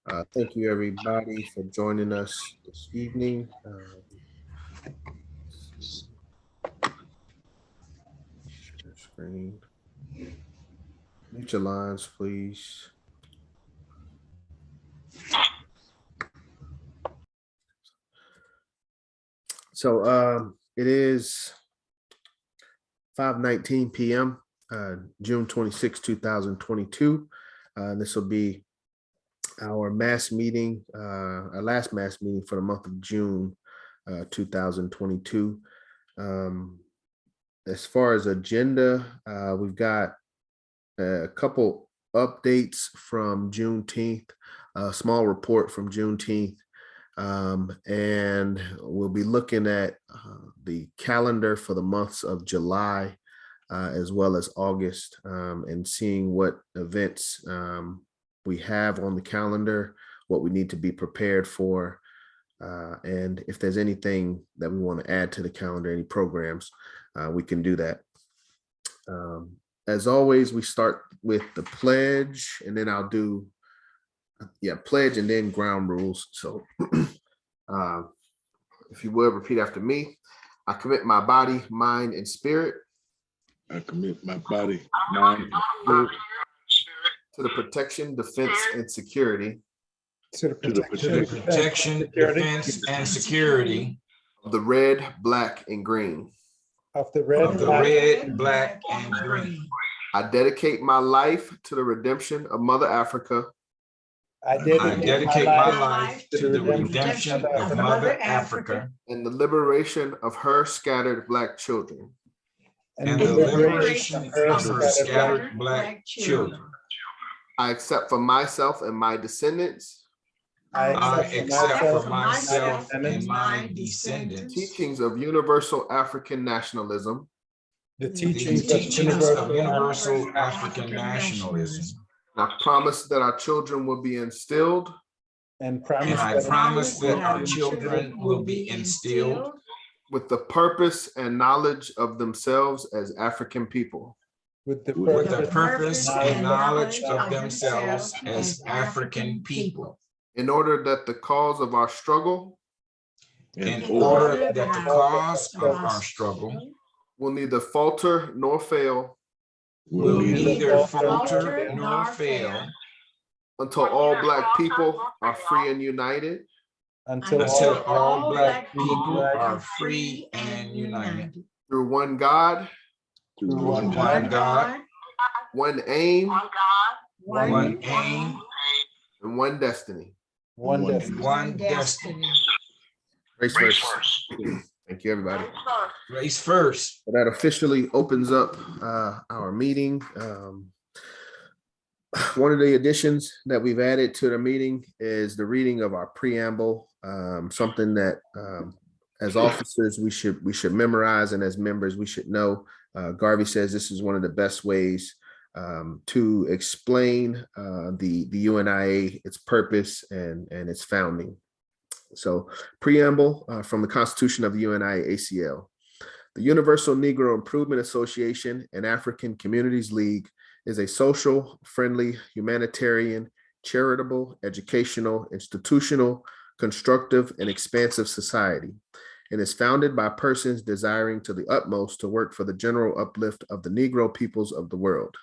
Thank you, everybody, for joining us this evening. Share screen. Mute your lines, please. So it is 5:19 p.m., June 26, 2022. This will be our mass meeting, our last mass meeting for the month of June 2022. As far as agenda, we've got a couple updates from Juneteenth, a small report from Juneteenth, and we'll be looking at the calendar for the months of July as well as August, and seeing what events we have on the calendar, what we need to be prepared for, and if there's anything that we want to add to the calendar, any programs, we can do that. As always, we start with the pledge, and then I'll do pledge and then ground rules. So if you would repeat after me. I commit my body, mind, and spirit. I commit my body, mind, and spirit to the protection, defense, and security. To the protection, defense, and security Of the red, black, and green. of the red, black, and green. I dedicate my life to the redemption of Mother Africa. I dedicate my life to the redemption of Mother Africa And the liberation of her scattered Black children. and the liberation of her scattered Black children. I accept for myself and my descendants I accept for myself and my descendants teachings of universal African nationalism the The teachings of universal African nationalism. I promise that our children will be instilled and And I promise that our children will be instilled with the purpose and knowledge of themselves as African people. with the with the purpose purpose and knowledge of themselves as African people, In order that the cause of our struggle in order that the cause of our struggle will neither falter nor fail will neither falter nor fail until all Black people are free and united until all Black people are free and united through one God, through one God, one aim, one aim, and one destiny. one and one destiny. Race first. Thank you, everybody. Race first. That officially opens up our meeting. One of the additions that we've added to the meeting is the reading of our preamble, something that as officers we should memorize, and as members we should know. Garvey says this is one of the best ways to explain the UNIA, its purpose, and its founding. So, preamble from the Constitution of the UNIA-ACL. The Universal Negro Improvement Association and African Communities League is a social, friendly, humanitarian, charitable, educational, institutional, constructive, and expansive society, and is founded by persons desiring to the utmost to work for the general uplift of the Negro peoples of the world.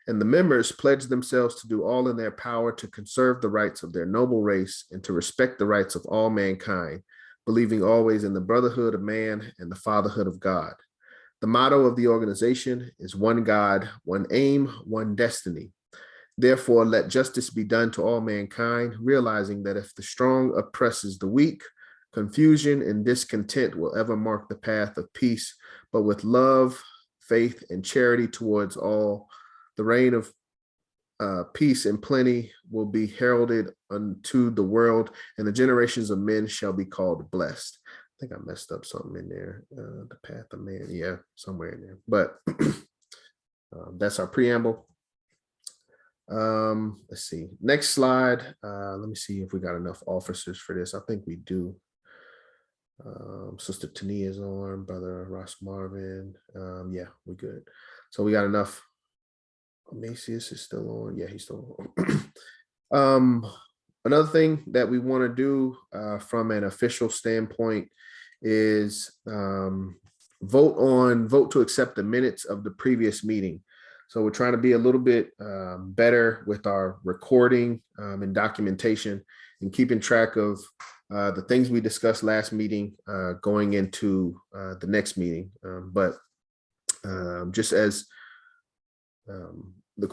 And the members pledge themselves to do all in their power to conserve the rights of their noble race and to respect the rights of all mankind, believing always in the brotherhood of man and the fatherhood of God. The motto of the organization is one God, one aim, one destiny. Therefore, let justice be done to all mankind, realizing that if the strong oppresses the weak, confusion and discontent will ever mark the path of peace, but with love, faith, and charity towards all, the reign of peace and plenty will be heralded unto the world, and the generations of men shall be called blessed. I think I messed up something in there. The path of man, yeah, somewhere in there. But that's our preamble. Let's see. Next slide. Let me see if we got enough officers for this. I think we do. Sister Tania is on, Brother Ross Marvin. Yeah, we're good. So we got enough. Macias is still on. Yeah, he's still on. Another thing that we want to do from an official standpoint is vote to accept the minutes of the previous meeting. So we're trying to be a little bit better with our recording and documentation and keeping track of the things we discussed last meeting going into the next meeting. But just as the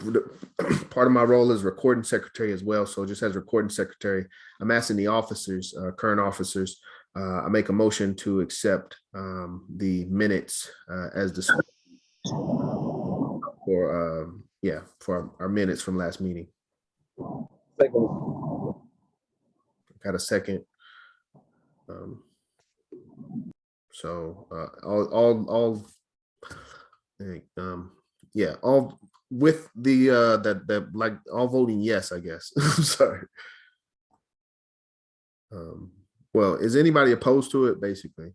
part of my role is recording secretary as well. So just as recording secretary, I'm asking the officers, current officers, I make a motion to accept the minutes as discussed for our minutes from last meeting. Got a second. All with the that like all voting yes, I guess. I'm sorry. Well, is anybody opposed to it? Basically,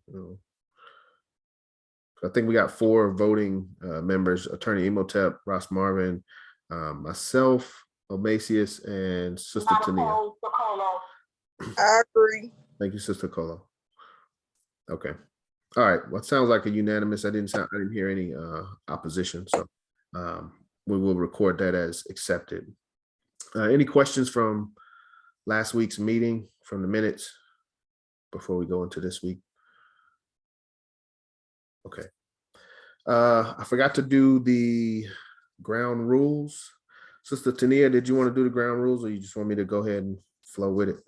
I think we got 4 voting members: Attorney Imhotep, Ross Marvin, myself, Omasius, and Sister Tania. I agree. Thank you, Sister Colo. Okay. All right. Well, it sounds like a unanimous. I didn't hear any opposition, so we will record that as accepted. Any questions from last week's meeting, from the minutes, before we go into this week? Okay. I forgot to do the ground rules. Sister Tania, did you want to do the ground rules, or you just want me to go ahead and flow with it?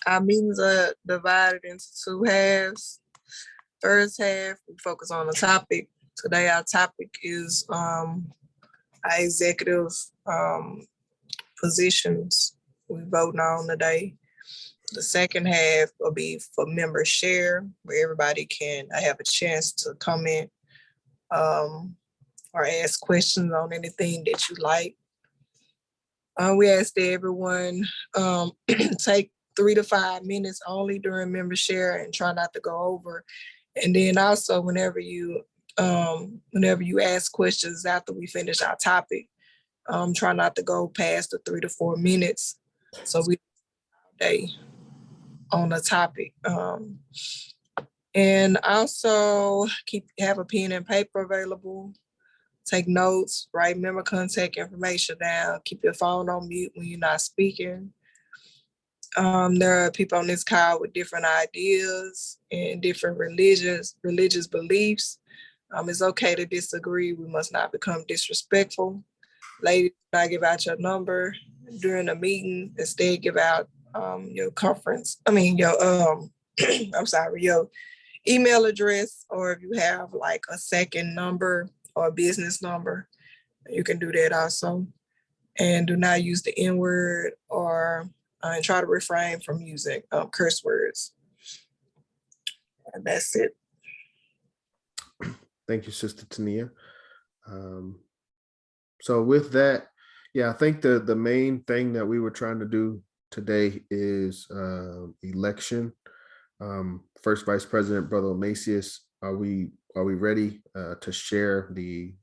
Our meetings are divided into 2 halves. First half, we focus on the topic. Today, our topic is our executive positions we voting on today. The second half will be for member share, where everybody can have a chance to comment or ask questions on anything that you like. We asked everyone take 3 to 5 minutes only during member share and try not to go over. And then also whenever you ask questions after we finish our topic, try not to go past the 3 to 4 minutes. So we stay on the topic. And also have a pen and paper available. Take notes, write member contact information down, keep your phone on mute when you're not speaking. There are people on this call with different ideas and different religious beliefs. It's okay to disagree. We must not become disrespectful. Ladies, do not give out your number during the meeting. Instead, give out your your email address, or if you have like a second number or a business number, you can do that also. And do not use the N-word or and try to refrain from using curse words. And that's it. Thank you, Sister Tania. So with that, I think the main thing that we were trying to do today is election. First Vice President, Brother Omasius, are we ready to share the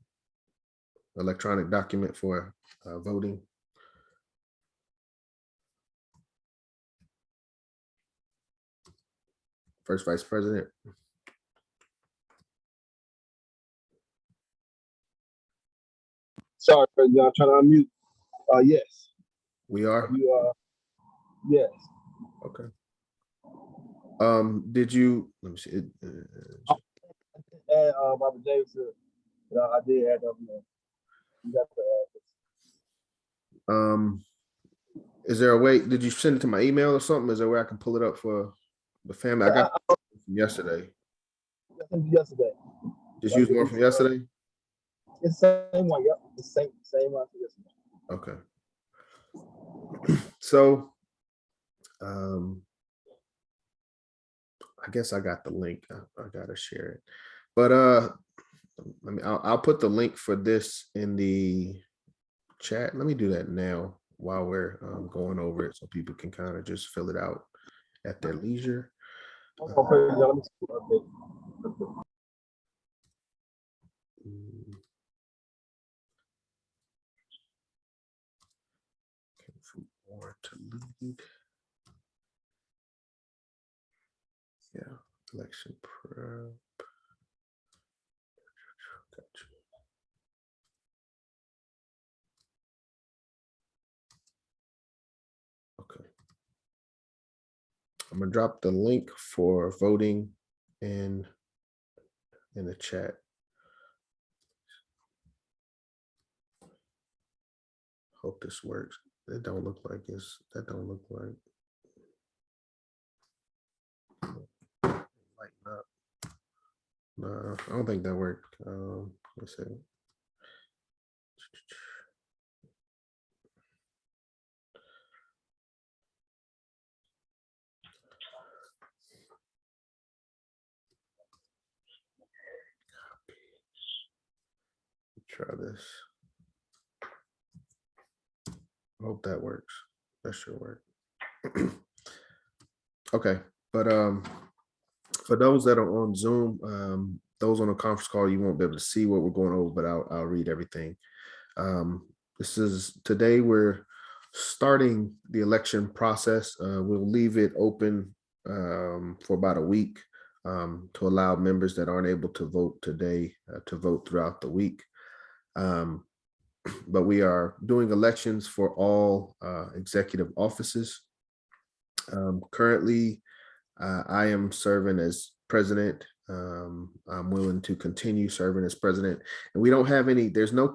electronic document for voting? First Vice President. Sorry, President, I'm trying to unmute. Yes. We are? Yes. Okay. Did you, let me see. Robert James, I did add up there. You got the is there a way, did you send it to my email or something? Is there a way I can pull it up for the family? I got it from yesterday. Yesterday. Just use one from yesterday? It's the same one, yep. The same one from yesterday. Okay. So I guess I got the link. I gotta share it. But I'll put the link for this in the chat. Let me do that now while we're going over it, so people can kind of just fill it out at their leisure. Or to lead. Yeah, election prep. Gotcha. Okay. I'm gonna drop the link for voting in the chat. Hope this works. It don't look like it's, that don't look like. Lighten up. No, I don't think that worked. Let's see. Try this. I hope that works. That should work. Okay, but for those that are on Zoom, those on a conference call, you won't be able to see what we're going over, but I'll read everything. This is today we're starting the election process. We'll leave it open for about a week to allow members that aren't able to vote today to vote throughout the week. But we are doing elections for all executive offices. Currently, I am serving as president. I'm willing to continue serving as president, and we don't have any. There's no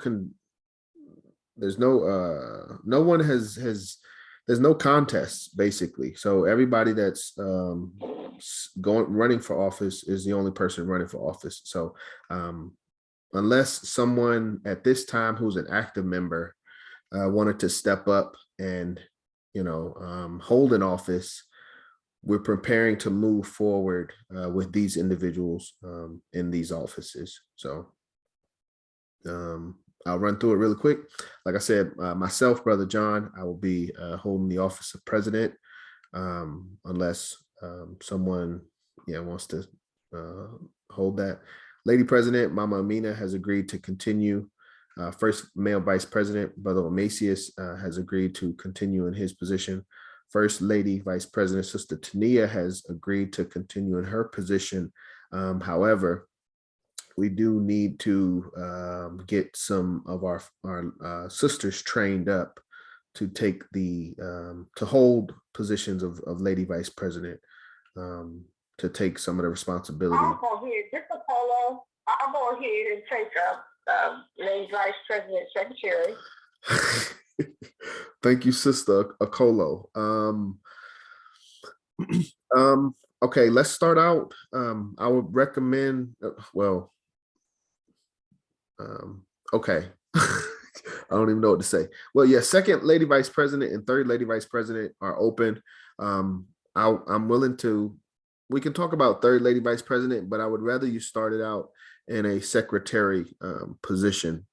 contests basically. So everybody that's running for office is the only person running for office. So unless someone at this time who's an active member wanted to step up and, hold an office, we're preparing to move forward with these individuals in these offices. So I'll run through it really quick. Like I said, myself, Brother John, I will be holding the office of president unless someone wants to hold that. Lady President, Mama Amina, has agreed to continue. First male Vice President, Brother Amacius, has agreed to continue in his position. First Lady Vice President, Sister Tania, has agreed to continue in her position. However, we do need to get some of our sisters trained up to take to hold positions of Lady Vice President, to take some of the responsibility. I'll go ahead, just a polo. I'll go ahead and take Lady Vice President Secretary. Thank you, Sister Akolo. Okay, let's start out. I would recommend, okay. I don't even know what to say. Well, yeah, second Lady Vice President and third Lady Vice President are open. I'm willing to, we can talk about third Lady Vice President, but I would rather you started out in a secretary position.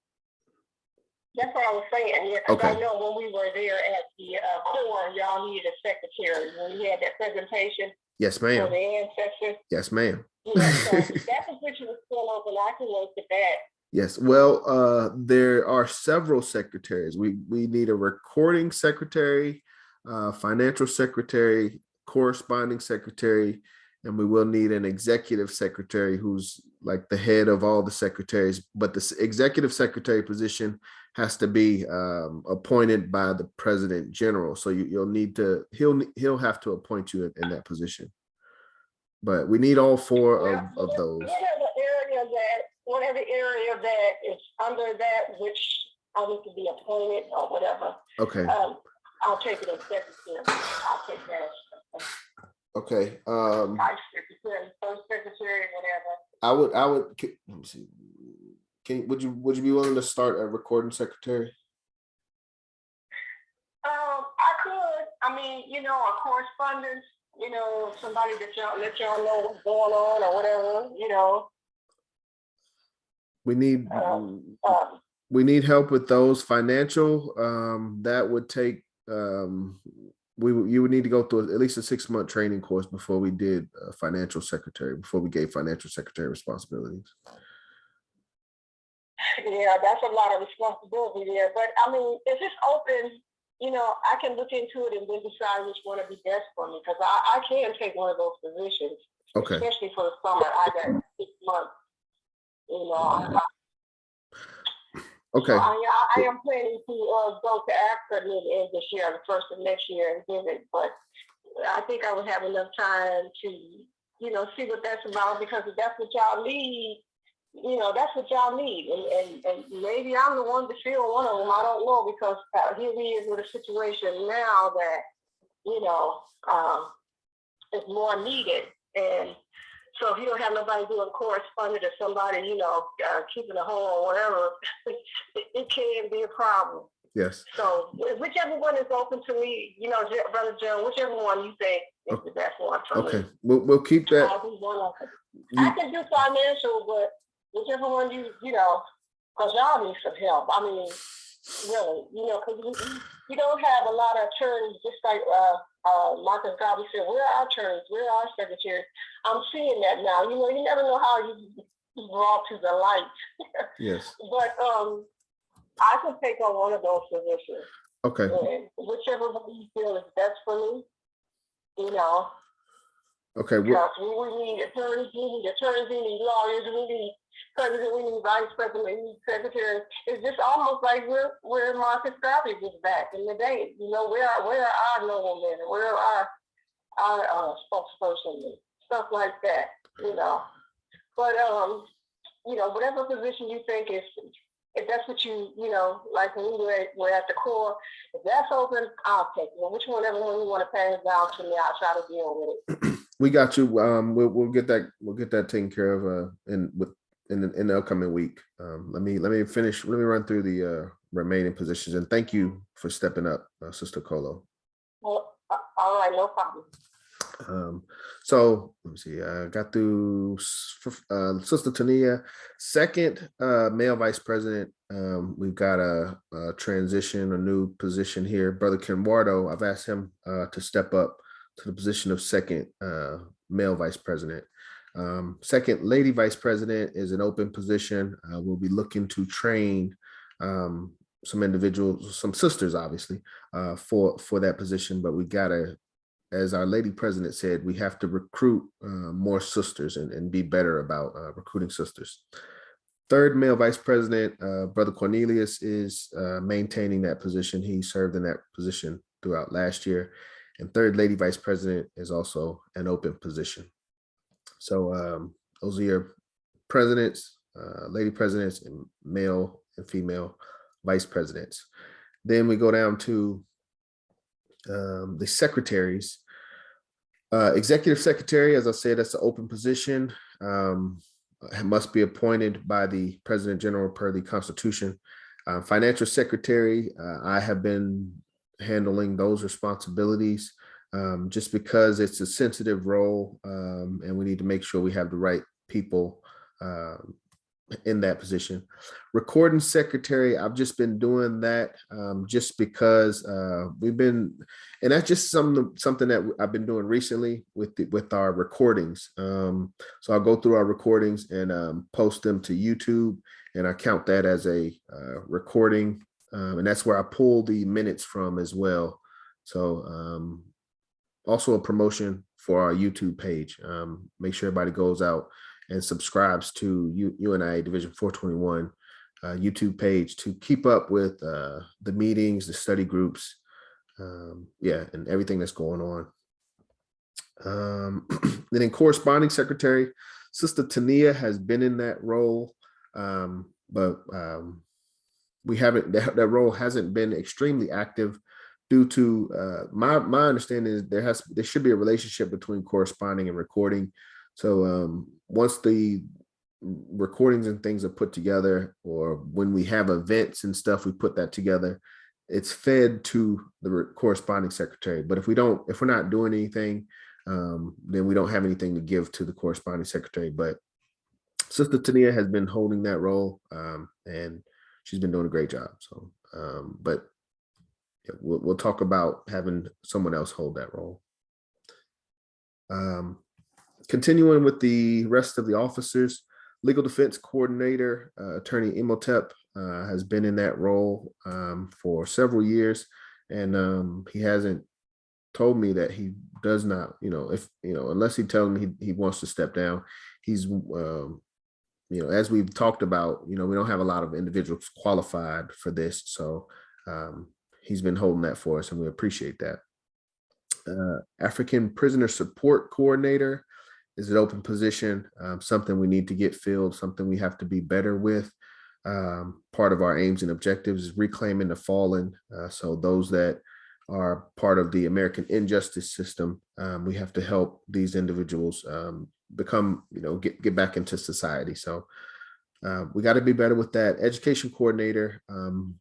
That's what I was saying. Yeah, because Okay. I know when we were there at the core, y'all needed a secretary when we had that presentation. Yes, For ma'am. the ancestors. Yes, ma'am. Yeah, so that position is still open. I can work with that. Yes. Well, there are several secretaries. We need a recording secretary, financial secretary, corresponding secretary, and we will need an executive secretary who's like the head of all the secretaries. But the executive secretary position has to be appointed by the president general. So you'll need to, he'll have to appoint you in that position. But we need all four of those. Whatever area that is under that, which I need to be appointed or whatever. Okay. I'll take it as secretary. I'll take that. Okay. Vice secretary, first secretary, whatever. I would. Let me see. Would you be willing to start a recording secretary? I could. I mean, a correspondence. Somebody that y'all let y'all know what's going on or whatever. We need help with those financial. That would take. You would need to go through at least a 6-month training course before we did a financial secretary. Before we gave financial secretary responsibilities. Yeah, that's a lot of responsibility there. But I mean, if it's open, I can look into it and then decide which one would be best for me, because I can take one of those positions, Okay. especially for the summer. I got 6 months. Okay. So I am planning to go to Africa in this year, the first of next year, and visit. But I think I would have enough time to, see what that's about, because if that's what y'all need, that's what y'all need. And maybe I'm the one to feel one of them. I don't know, because here we is with a situation now that, is more needed. And so if you don't have nobody doing correspondence or somebody, keeping a hold on whatever, it can be a problem. Yes. So whichever one is open to me, Brother Joe, whichever one you think is the best one for me. Okay, we'll keep that. I'll do one of them. I can do financial, but whichever one because y'all need some help. I mean, really, because we don't have a lot of attorneys, just like Marcus Garvey said, where are our attorneys? Where are our secretaries? I'm seeing that now. You never know how you brought to the light. Yes. But I can take on one of those positions. Okay. And whichever one you feel is best for me, Okay. because we need attorneys, we need lawyers, we need president, we need vice president, we need secretary. It's just almost like where Marcus Garvey was back in the day. Where are our noblemen? Where are our spokesperson? Stuff like that. But whatever position you think is, if that's what like when we were at the Corps, if that's open, I'll take it. Whichever one you want to pass down to me, I'll try to deal with it. We got you. We'll get that taken care of in the upcoming week. Let me run through the remaining positions, and thank you for stepping up, Sister Colo. Well, all right, no problem. So let me see. I got through Sister Tania, second male vice president. We've got a transition, a new position here. Brother Kenwardo, I've asked him to step up to the position of second male vice president. Second lady vice president is an open position. We'll be looking to train some individuals, some sisters, obviously, for that position. But we gotta, as our lady president said, we have to recruit more sisters and be better about recruiting sisters. Third male vice president, Brother Cornelius, is maintaining that position. He served in that position throughout last year. And third lady vice president is also an open position. So those are your presidents, lady presidents, and male and female vice presidents. Then we go down to the secretaries. Executive secretary, as I said, that's an open position. Must be appointed by the President General per the Constitution. Financial secretary, I have been handling those responsibilities just because it's a sensitive role, and we need to make sure we have the right people in that position. Recording secretary, I've just been doing that just because we've been, and that's just something that I've been doing recently with our recordings. So I'll go through our recordings and post them to YouTube, and I count that as a recording, and that's where I pull the minutes from as well. So also a promotion for our YouTube page. Make sure everybody goes out and subscribes to UNIA Division 421 YouTube page to keep up with the meetings, the study groups, and everything that's going on. Then in corresponding secretary, Sister Tania has been in that role, but we haven't, that role hasn't been extremely active due to my understanding is there should be a relationship between corresponding and recording. So once the recordings and things are put together, or when we have events and stuff, we put that together, it's fed to the corresponding secretary. But if we're not doing anything, then we don't have anything to give to the corresponding secretary. But Sister Tania has been holding that role, and she's been doing a great job. So, but yeah, we'll talk about having someone else hold that role. Continuing with the rest of the officers, legal defense coordinator, Attorney Imhotep, has been in that role for several years. and he hasn't told me that he does not, unless he tells me he wants to step down. He's as we've talked about, we don't have a lot of individuals qualified for this, so he's been holding that for us, and we appreciate that. African Prisoner Support Coordinator is an open position, something we need to get filled, something we have to be better with. Part of our aims and objectives is reclaiming the fallen. So those that are part of the American injustice system, we have to help these individuals become, get back into society. So we got to be better with that. Education Coordinator,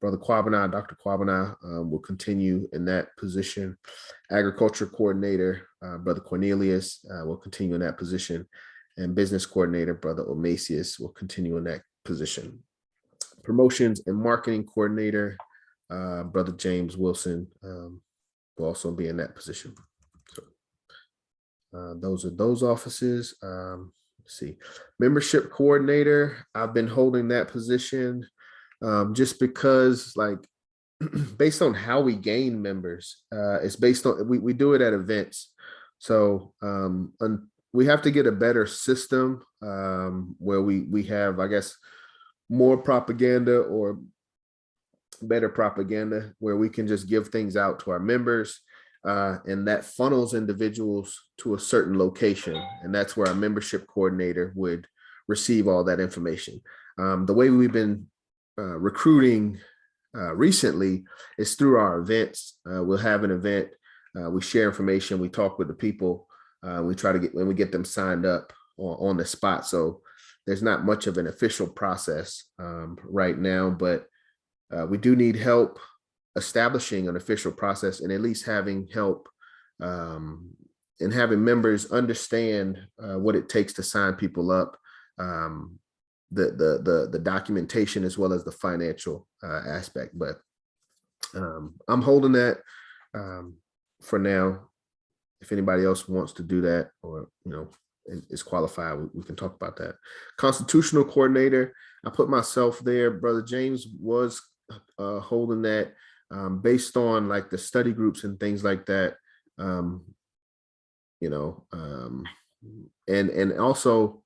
Brother Kwabena, Dr. Kwabena will continue in that position. Agriculture Coordinator, Brother Cornelius will continue in that position. And Business Coordinator, Brother Omasius will continue in that position. Promotions and Marketing Coordinator, Brother James Wilson will also be in that position. So those are those offices. Let's see, Membership Coordinator, I've been holding that position just because, like, based on how we gain members, it's based on, we do it at events. So we have to get a better system where we have, I guess, more propaganda or better propaganda where we can just give things out to our members, and that funnels individuals to a certain location, and that's where our Membership Coordinator would receive all that information. The way we've been recruiting recently is through our events. We'll have an event, we share information, we talk with the people, we try to get them signed up on the spot. So there's not much of an official process right now, but we do need help establishing an official process, and at least having help and having members understand what it takes to sign people up, the documentation as well as the financial aspect. But I'm holding that for now. If anybody else wants to do that, or is qualified, we can talk about that. Constitutional Coordinator, I put myself there. Brother James was holding that based on like the study groups and things like that, and also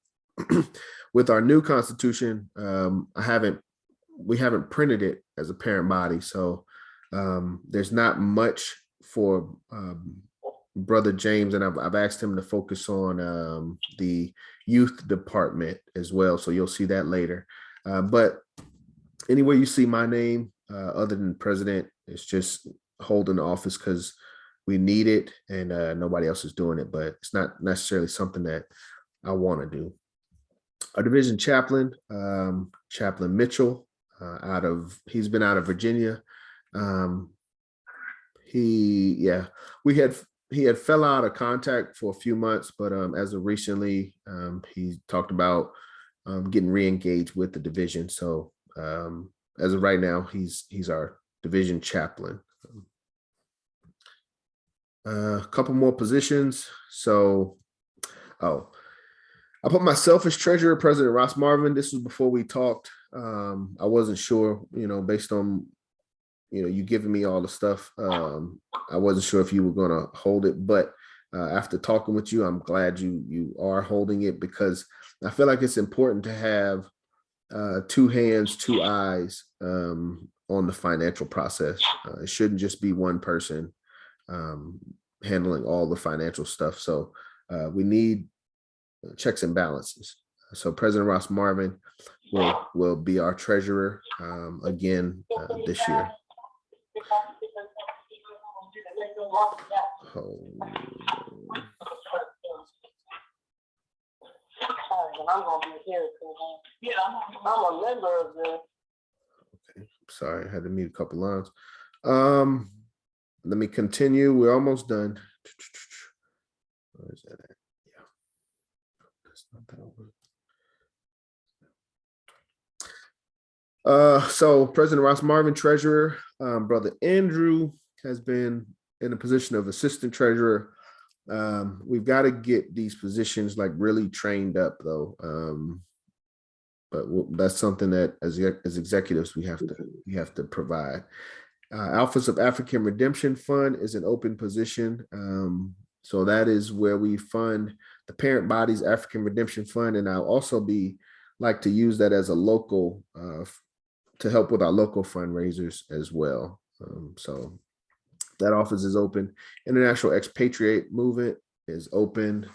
with our new Constitution, we haven't printed it as a parent body, so there's not much for Brother James, and I've asked him to focus on the youth department as well, so you'll see that later. But anywhere you see my name, other than president, it's just holding the office because we need it, and nobody else is doing it, but it's not necessarily something that I want to do. Our division chaplain, Chaplain Mitchell, he's been out of Virginia. He had fell out of contact for a few months, but as of recently, he talked about getting re-engaged with the division. So as of right now, he's our division chaplain. A couple more positions. So, I put myself as treasurer, President Ross Marvin. This was before we talked. I wasn't sure, based on, you giving me all the stuff. I wasn't sure if you were going to hold it, but after talking with you, I'm glad you are holding it, because I feel like it's important to have two hands, two eyes on the financial process. It shouldn't just be one person handling all the financial stuff. So we need checks and balances. So President Ross Marvin will be our treasurer again this year. I'm gonna be here. Yeah, I'm a member of this. Okay, sorry, I had to mute a couple lines. Let me continue. We're almost done. Where is that at? Yeah, that's not that one. So President Ross Marvin, treasurer. Brother Andrew has been in the position of assistant treasurer. We've got to get these positions like really trained up though. But that's something that as executives we have to provide. Office of African Redemption Fund is an open position. So that is where we fund the parent body's African Redemption Fund. And I'll also like to use that as a local, to help with our local fundraisers as well. So that office is open. International Expatriate Movement is open.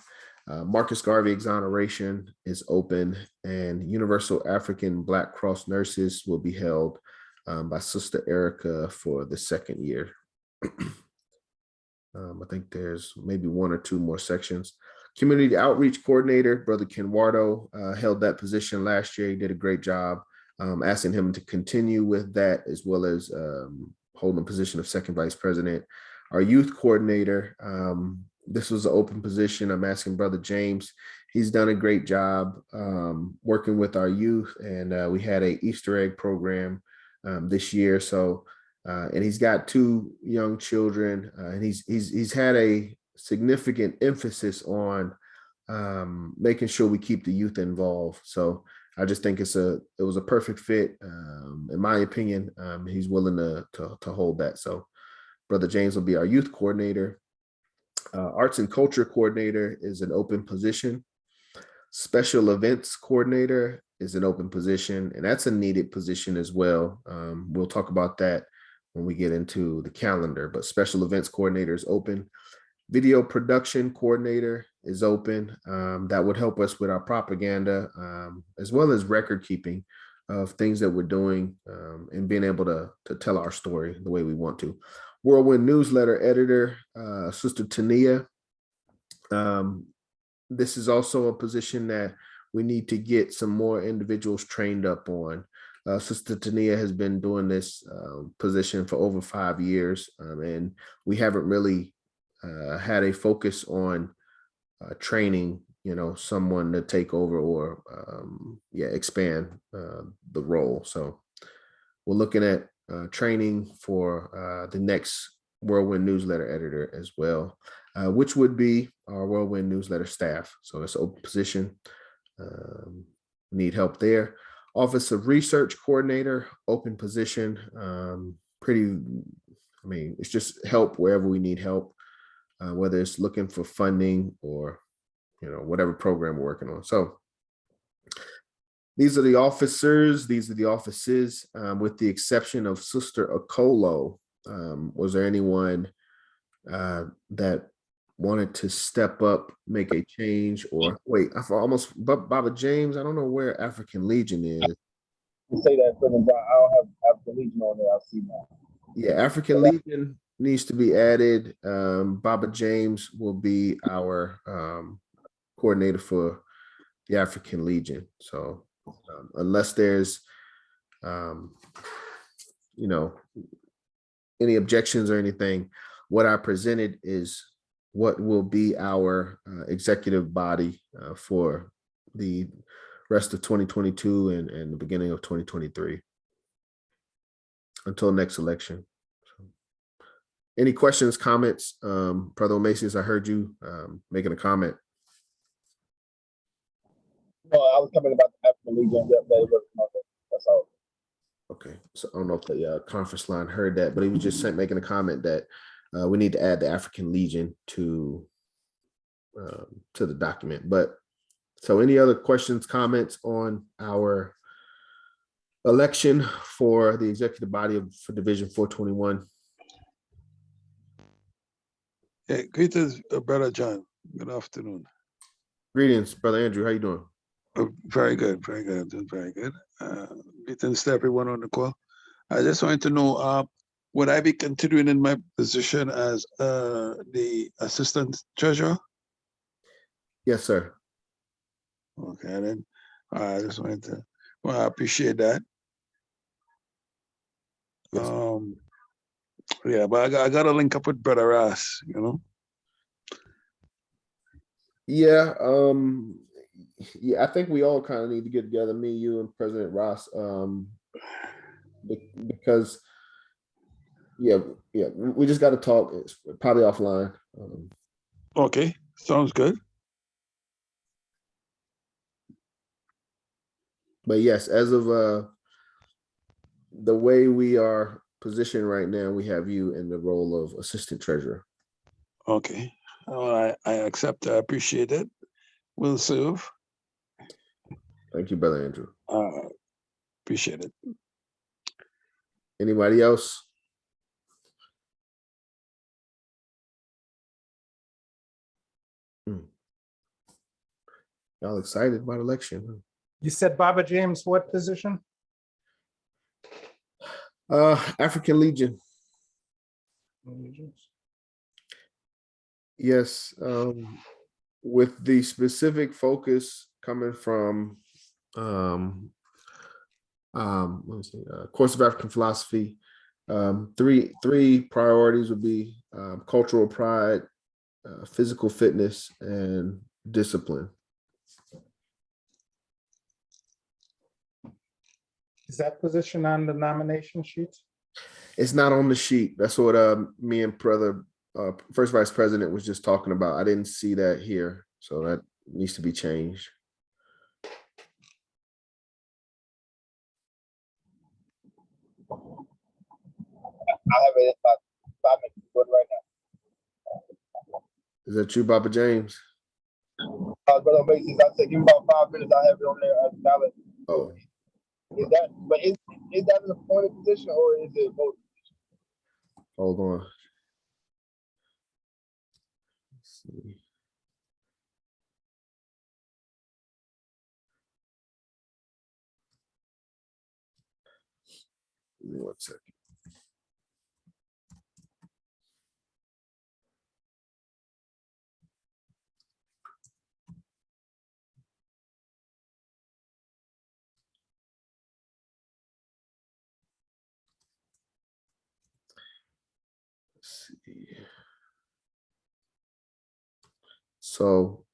Marcus Garvey Exoneration is open, and Universal African Black Cross Nurses will be held by Sister Erica for the second year. I think there's maybe one or two more sections. Community Outreach Coordinator, Brother Kenwardo, held that position last year. He did a great job. Asking him to continue with that, as well as holding the position of second vice president. Our youth coordinator, this was an open position. I'm asking Brother James. He's done a great job working with our youth, and we had a Easter egg program this year. So, and he's got 2 young children, and he's had a significant emphasis on making sure we keep the youth involved. So I just think it was a perfect fit. In my opinion, he's willing to hold that. So Brother James will be our youth coordinator. Arts and culture coordinator is an open position. Special events coordinator is an open position, and that's a needed position as well. We'll talk about that when we get into the calendar, but special events coordinator is open. Video production coordinator is open. That would help us with our propaganda, as well as record keeping of things that we're doing, and being able to tell our story the way we want to. Whirlwind newsletter editor, Sister Tania. This is also a position that we need to get some more individuals trained up on. Sister Tania has been doing this position for over 5 years, and we haven't really had a focus on training, someone to take over or expand the role. So we're looking at training for the next Whirlwind newsletter editor as well, which would be our Whirlwind newsletter staff. So it's an open position. Need help there. Office of Research Coordinator, open position. It's just help wherever we need help, whether it's looking for funding or, whatever program we're working on. So these are the officers, these are the offices, with the exception of Sister Okolo. Was there anyone that wanted to step up, make a change, or wait, Baba James, I don't know where African Legion is. You say that, President Brown, I don't have African Legion on there, I see now. Yeah, African Legion needs to be added. Baba James will be our coordinator for the African Legion. So unless there's, any objections or anything, what I presented is what will be our executive body for the rest of 2022 and the beginning of 2023 until next election. So, any questions, comments? Brother Macy's, I heard you making a comment. No, I was coming about the African Legion. That's all. Okay, so I don't know if the conference line heard that, but he was just making a comment that we need to add the African Legion to the document. But so any other questions, comments on our election for the executive body for Division 421? Yeah, greetings, Brother John. Good afternoon. Greetings, Brother Andrew. How you doing? Very good, very good. I'm doing very good. Greetings to everyone on the call. I just wanted to know, would I be continuing in my position as the assistant treasurer? Yes, sir. Okay, then I just wanted to, I appreciate that. Yes. Yeah, but I got to link up with Brother Ross, Yeah, I think we all kind of need to get together, me, you, and President Ross, because we just got to talk. It's probably offline. Okay, sounds good. But yes, as of the way we are position right now, we have you in the role of assistant treasurer. Okay. I accept. I appreciate it. Will serve. Thank you, Brother Andrew. Appreciate it. Anybody else? Y'all excited about election? You said Baba James, what position? African Legion. Yes, with the specific focus coming from let me see, course of African philosophy. Three priorities would be cultural pride, physical fitness, and discipline. Is that position on the nomination sheet? It's not on the sheet. That's what me and brother first vice president was just talking about. I didn't see that here, so that needs to be changed. I have it about 5 minutes good right now. Is that you, Baba James? But I said, give me about 5 minutes. I have it on there as ballot. Oh, Is that, but is that an appointed position or is it both? hold on. Let's see. Give me 1 second. Let's see. So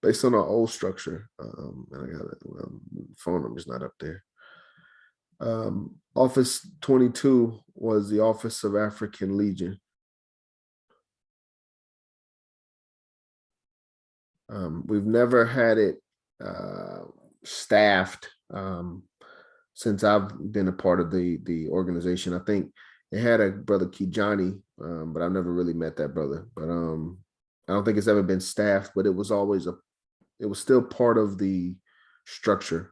based on our old structure, and I got it, phone number's not up there. Office 22 was the Office of African Legion. We've never had it staffed since I've been a part of the organization. I think it had a brother Kijani, but I've never really met that brother. But I don't think it's ever been staffed, but it was always it was still part of the structure.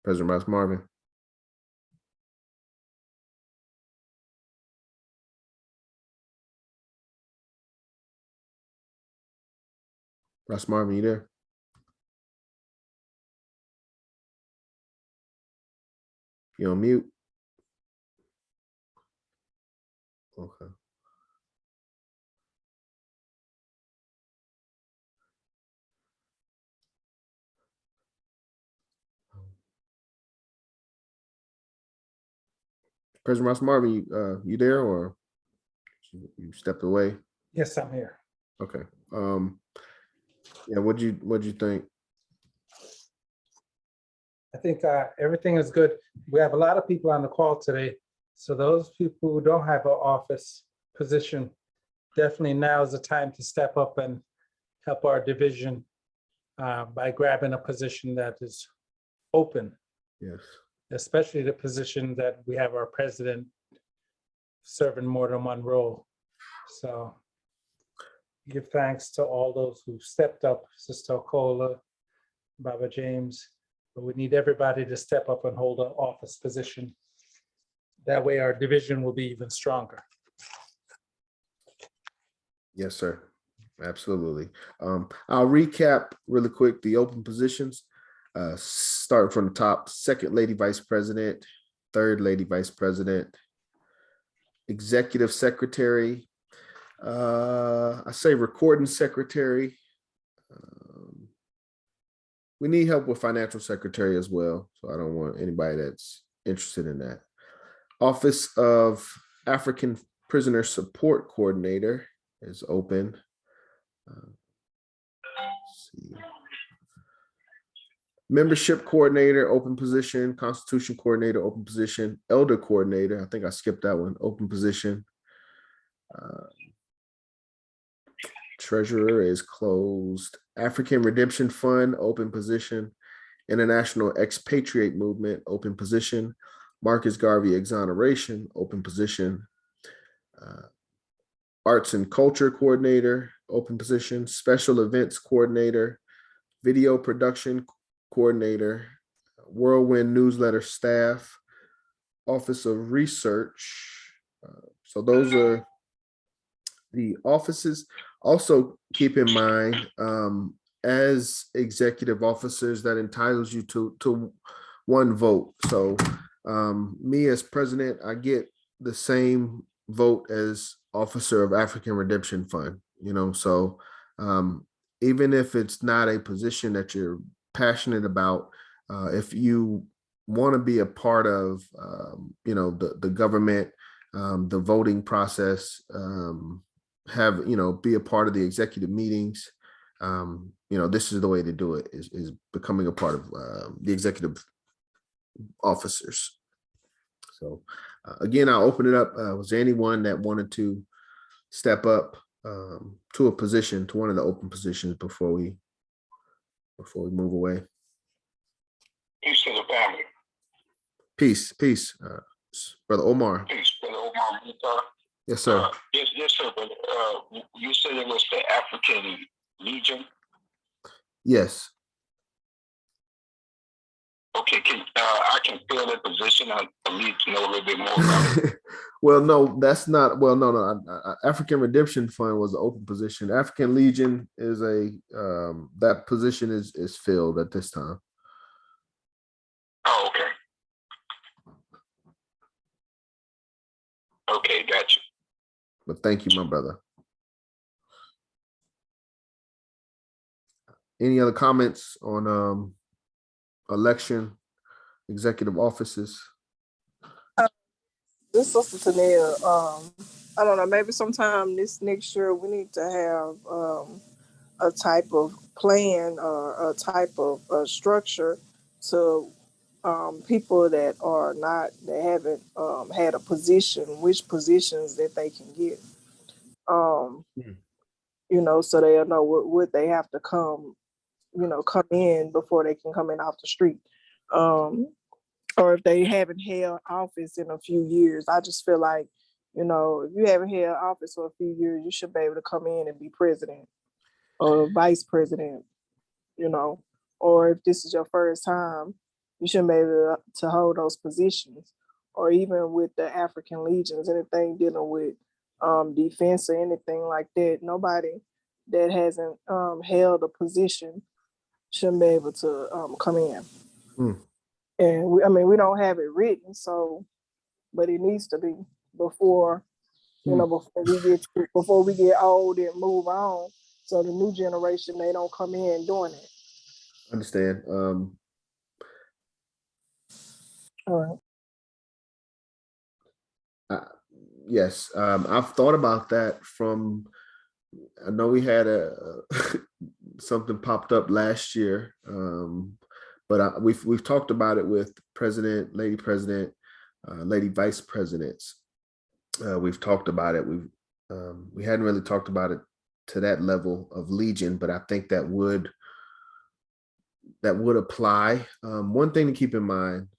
President Ross Marvin. Ross Marvin, you there? You on mute? Okay. President Ross Marvin, you there or you stepped away? Yes, I'm here. Okay. Yeah, what'd you think? I think everything is good. We have a lot of people on the call today. So those people who don't have an office position, definitely now is the time to step up and help our division by grabbing a position that is open. Yes. Especially the position that we have our president serving more than one role. So give thanks to all those who stepped up, Sister Okola, Baba James, but we need everybody to step up and hold an office position. That way our division will be even stronger. Yes, sir. Absolutely. I'll recap really quick the open positions. Starting from the top: Second Lady Vice President, Third Lady Vice President, Executive Secretary, I say Recording Secretary. We need help with Financial Secretary as well, so I don't want anybody that's interested in that. Office of African Prisoner Support Coordinator is open. see. Membership coordinator, open position. Constitution coordinator, open position. Elder coordinator, I think I skipped that one, open position. Treasurer is closed. African Redemption Fund, open position. International Expatriate Movement, open position. Marcus Garvey Exoneration, open position. Arts and Culture Coordinator, open position. Special Events Coordinator, Video Production Coordinator, Whirlwind Newsletter Staff, Office of Research. So those are the offices. Also keep in mind, as executive officers, that entitles you to one vote. So me as president, I get the same vote as officer of African Redemption Fund, so even if it's not a position that you're passionate about, if you want to be a part of, the government, the voting process, be a part of the executive meetings, this is the way to do it, is becoming a part of the executive officers. So again, I'll open it up. Was there anyone that wanted to step up to a position, to one of the open positions before we move away? Peace to the family. Peace, Brother Omar. Peace, Brother Omar. Yes, sir. Yes, sir. But you said it was the African Legion. Yes. Okay, I can fill that position. I need to know a little bit more about it. Well, no, that's not. Well, no. African Redemption Fund was an open position. African Legion is that position is filled at this time. Oh, okay. Okay, gotcha. But thank you, my brother. Any other comments on election, executive offices? This Sister Tanea, I don't know, maybe sometime this next year we need to have a type of plan or a type of structure to people that haven't had a position, which positions that they can get. So they'll know what they have to come in before they can come in off the street. Or if they haven't held office in a few years. I just feel like, if you haven't held office for a few years, you should be able to come in and be president or vice president, or if this is your first time, you shouldn't be able to hold those positions. Or even with the African Legions, anything dealing with defense or anything like that, nobody that hasn't held a position shouldn't be able to come in. And we don't have it written, but it needs to be before, before we get old and move on. So the new generation, they don't come in doing it. Understand. All right. Yes, I've thought about that. I know we had something popped up last year, but we've talked about it with president, lady vice presidents. We've talked about it. We hadn't really talked about it to that level of Legion, but I think that would apply. One thing to keep in mind,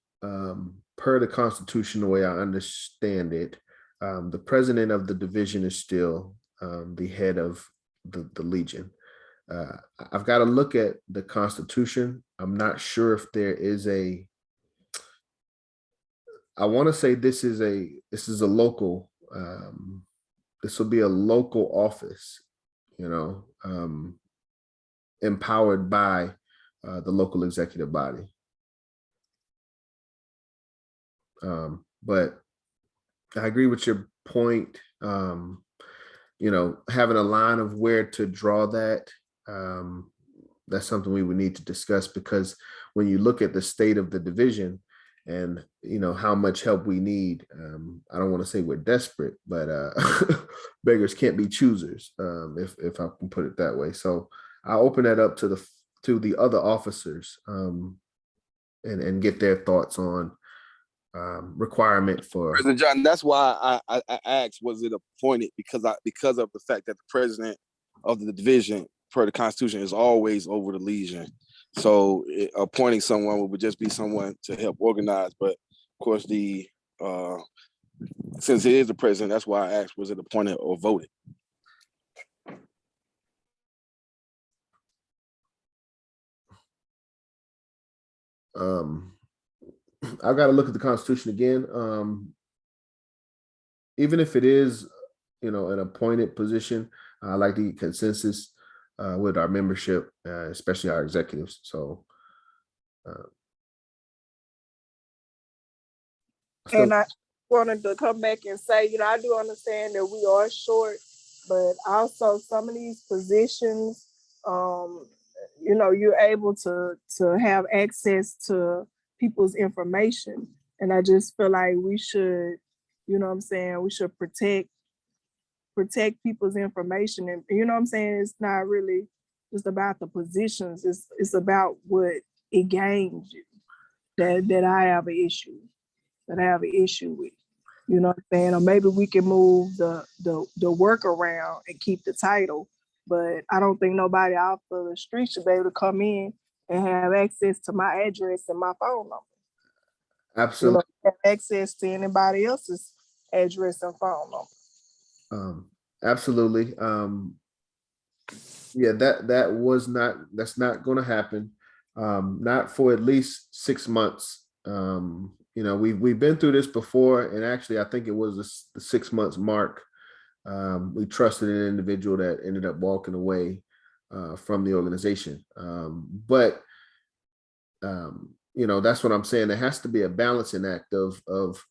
per the Constitution, the way I understand it, the president of the division is still the head of the Legion. I've got to look at the Constitution. I'm not sure if there is I want to say this is a local, this will be a local office, empowered by the local executive body. But I agree with your point. Having a line of where to draw that, that's something we would need to discuss, because when you look at the state of the division and how much help we need, I don't want to say we're desperate, but beggars can't be choosers, if I can put it that way. So I'll open that up to the other officers and get their thoughts on requirement for. President John, that's why I asked, was it appointed? Because of the fact that the president of the division, per the Constitution, is always over the legion. So appointing someone would just be someone to help organize. But of course, since it is the president, that's why I asked, was it appointed or voted? I've got to look at the Constitution again. Even if it is, an appointed position, I like to get consensus with our membership, especially our executives. So, And I wanted to come back and say, I do understand that we are short, but also some of these positions, you're able to have access to people's information. And I just feel like we should, we should protect people's information. And it's not really just about the positions. It's about what it gains you that I have an issue with. You know what I'm saying? Or maybe we can move the work around and keep the title, but I don't think nobody off of the street should be able to come in and have access to my address and my phone number. absolutely. Have access to anybody else's address and phone number. Absolutely. Yeah, that's not going to happen. Not for at least 6 months. We've been through this before, and actually, I think it was the 6 months mark. We trusted an individual that ended up walking away from the organization. But that's what I'm saying. There has to be a balancing act of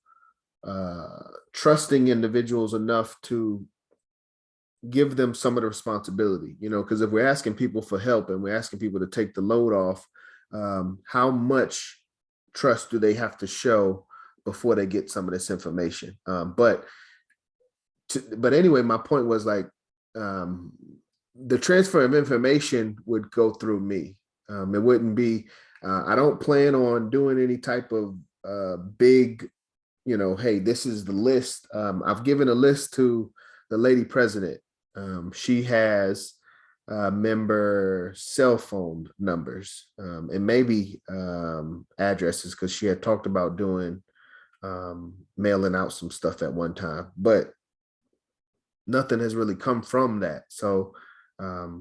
trusting individuals enough to give them some of the responsibility, because if we're asking people for help and we're asking people to take the load off, how much trust do they have to show before they get some of this information? But anyway, my point was like, the transfer of information would go through me. It wouldn't be, I don't plan on doing any type of big, hey, this is the list. I've given a list to the lady president. She has member cell phone numbers and maybe addresses, because she had talked about doing mailing out some stuff at one time, but nothing has really come from that. So I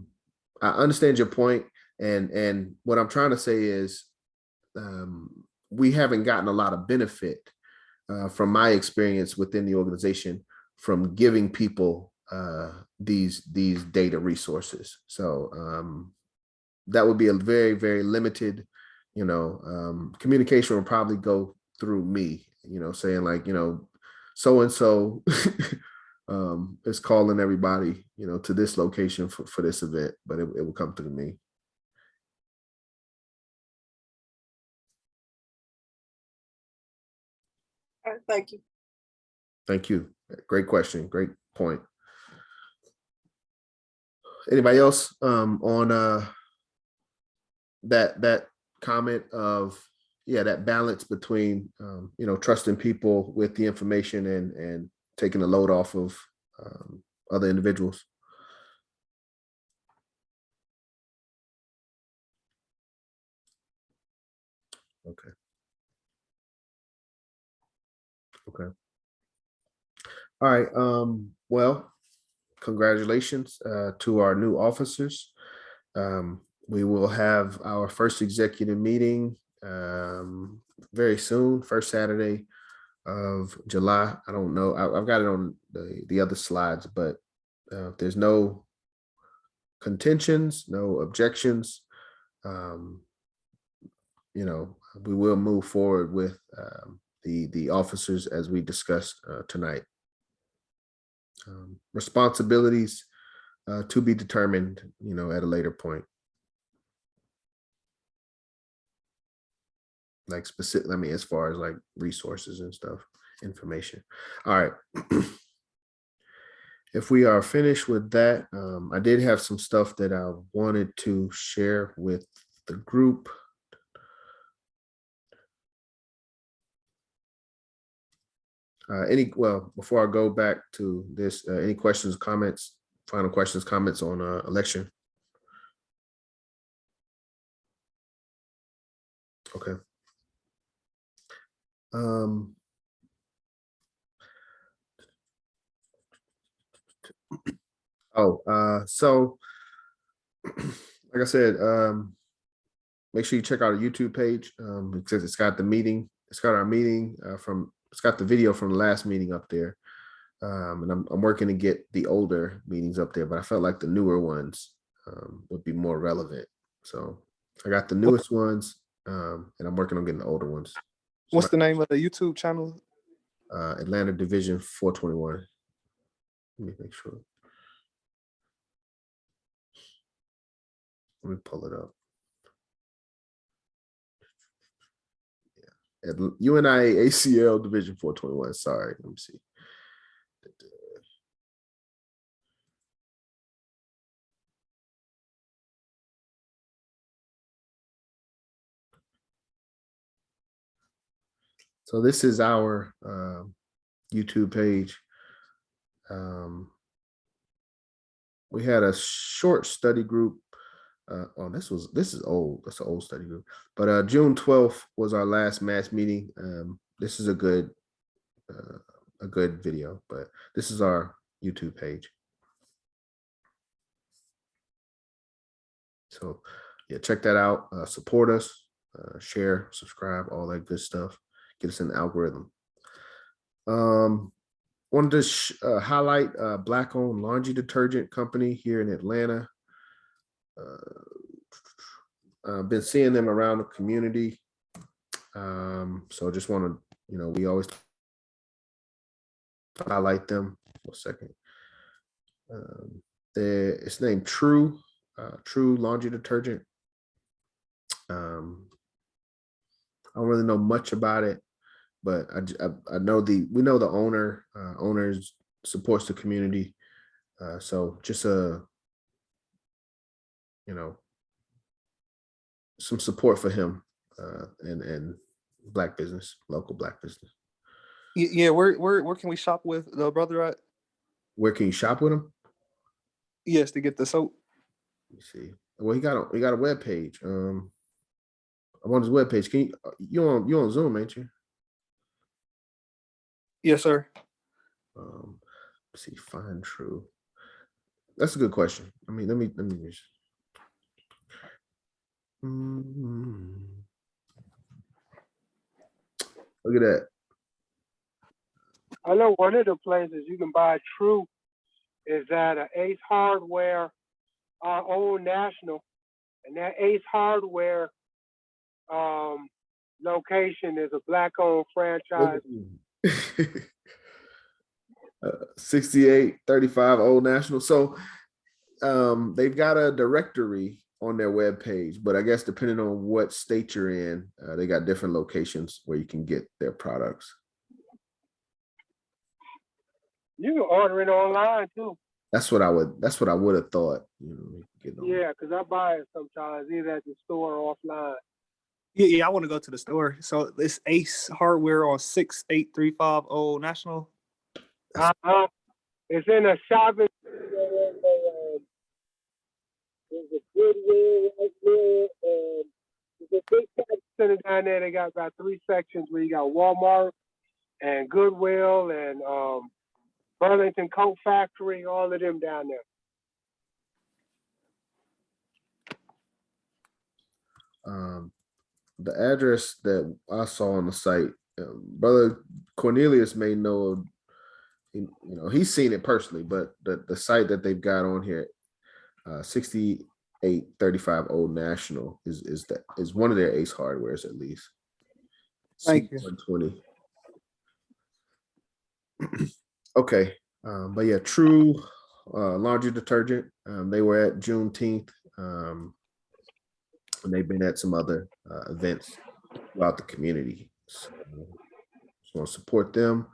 understand your point, and what I'm trying to say is we haven't gotten a lot of benefit from my experience within the organization from giving people these data resources. So that would be a very, very limited, communication will probably go through me, saying like, so-and-so is calling everybody, to this location for this event, but it will come through me. All right, thank you. Thank you. Great question. Great point. Anybody else on that comment of, that balance between trusting people with the information and taking the load off of other individuals? Okay. All right. Well, congratulations to our new officers. We will have our first executive meeting very soon, first Saturday of July. I don't know. I've got it on the other slides, but if there's no contentions, no objections, we will move forward with the officers as we discussed tonight. Responsibilities to be determined, at a later point. Like specific, as far as like resources and stuff, information. All right. If we are finished with that, I did have some stuff that I wanted to share with the group. Before I go back to this, any questions, comments, final questions, comments on election? Okay. So like I said, make sure you check out our YouTube page. Because it's got the meeting, it's got our meeting it's got the video from the last meeting up there. And I'm working to get the older meetings up there, but I felt like the newer ones would be more relevant. So I got the newest ones, and I'm working on getting the older ones. What's the name of the YouTube channel? Atlanta Division 421. Let me make sure. Let me pull it up. Yeah. At UNIA-ACL Division 421. Sorry, let me see. So this is our YouTube page. We had a short study group. This is old. That's an old study group. But June 12th was our last mass meeting. This is a good video, but this is our YouTube page. So yeah, check that out. Support us, share, subscribe, all that good stuff. Get us in the algorithm. Wanted to highlight a Black-owned laundry detergent company here in Atlanta. I've been seeing them around the community. So just want to, we always highlight them. For a second. It's named True Laundry Detergent. I don't really know much about it, but I know we know the owner. Owners supports the community. So just some support for him and Black business, local Black business. Yeah, where can we shop with the brother at? Where can you shop with him? Yes, to get the soap. Let me see. Well, he got a web page. I'm on his web page. Can you on Zoom, ain't you? Yes, sir. Let's see, find True. That's a good question. I mean, let me just. Look at that. I know one of the places you can buy True is at Ace Hardware, our own national, and that Ace Hardware location is a Black-owned franchise. 6835 Old National. So they've got a directory on their webpage, but I guess depending on what state you're in, they got different locations where you can get their products. You can order it online too. That's what I would have thought. Yeah, because I buy it sometimes, either at the store or offline. Yeah, I want to go to the store. So it's Ace Hardware on 6835 Old National. It's in a shopping. There's a Goodwill right there, and there's a big shopping center down there. They got about 3 sections where you got Walmart and Goodwill and Burlington Coat Factory, all of them down there. The address that I saw on the site, Brother Cornelius may know. He's seen it personally, but the site that they've got on here, 6835 Old National, is one of their Ace Hardwares at least. Thank you. 120. Okay, but yeah, True Laundry Detergent. They were at Juneteenth, and they've been at some other events throughout the community. So just want to support them.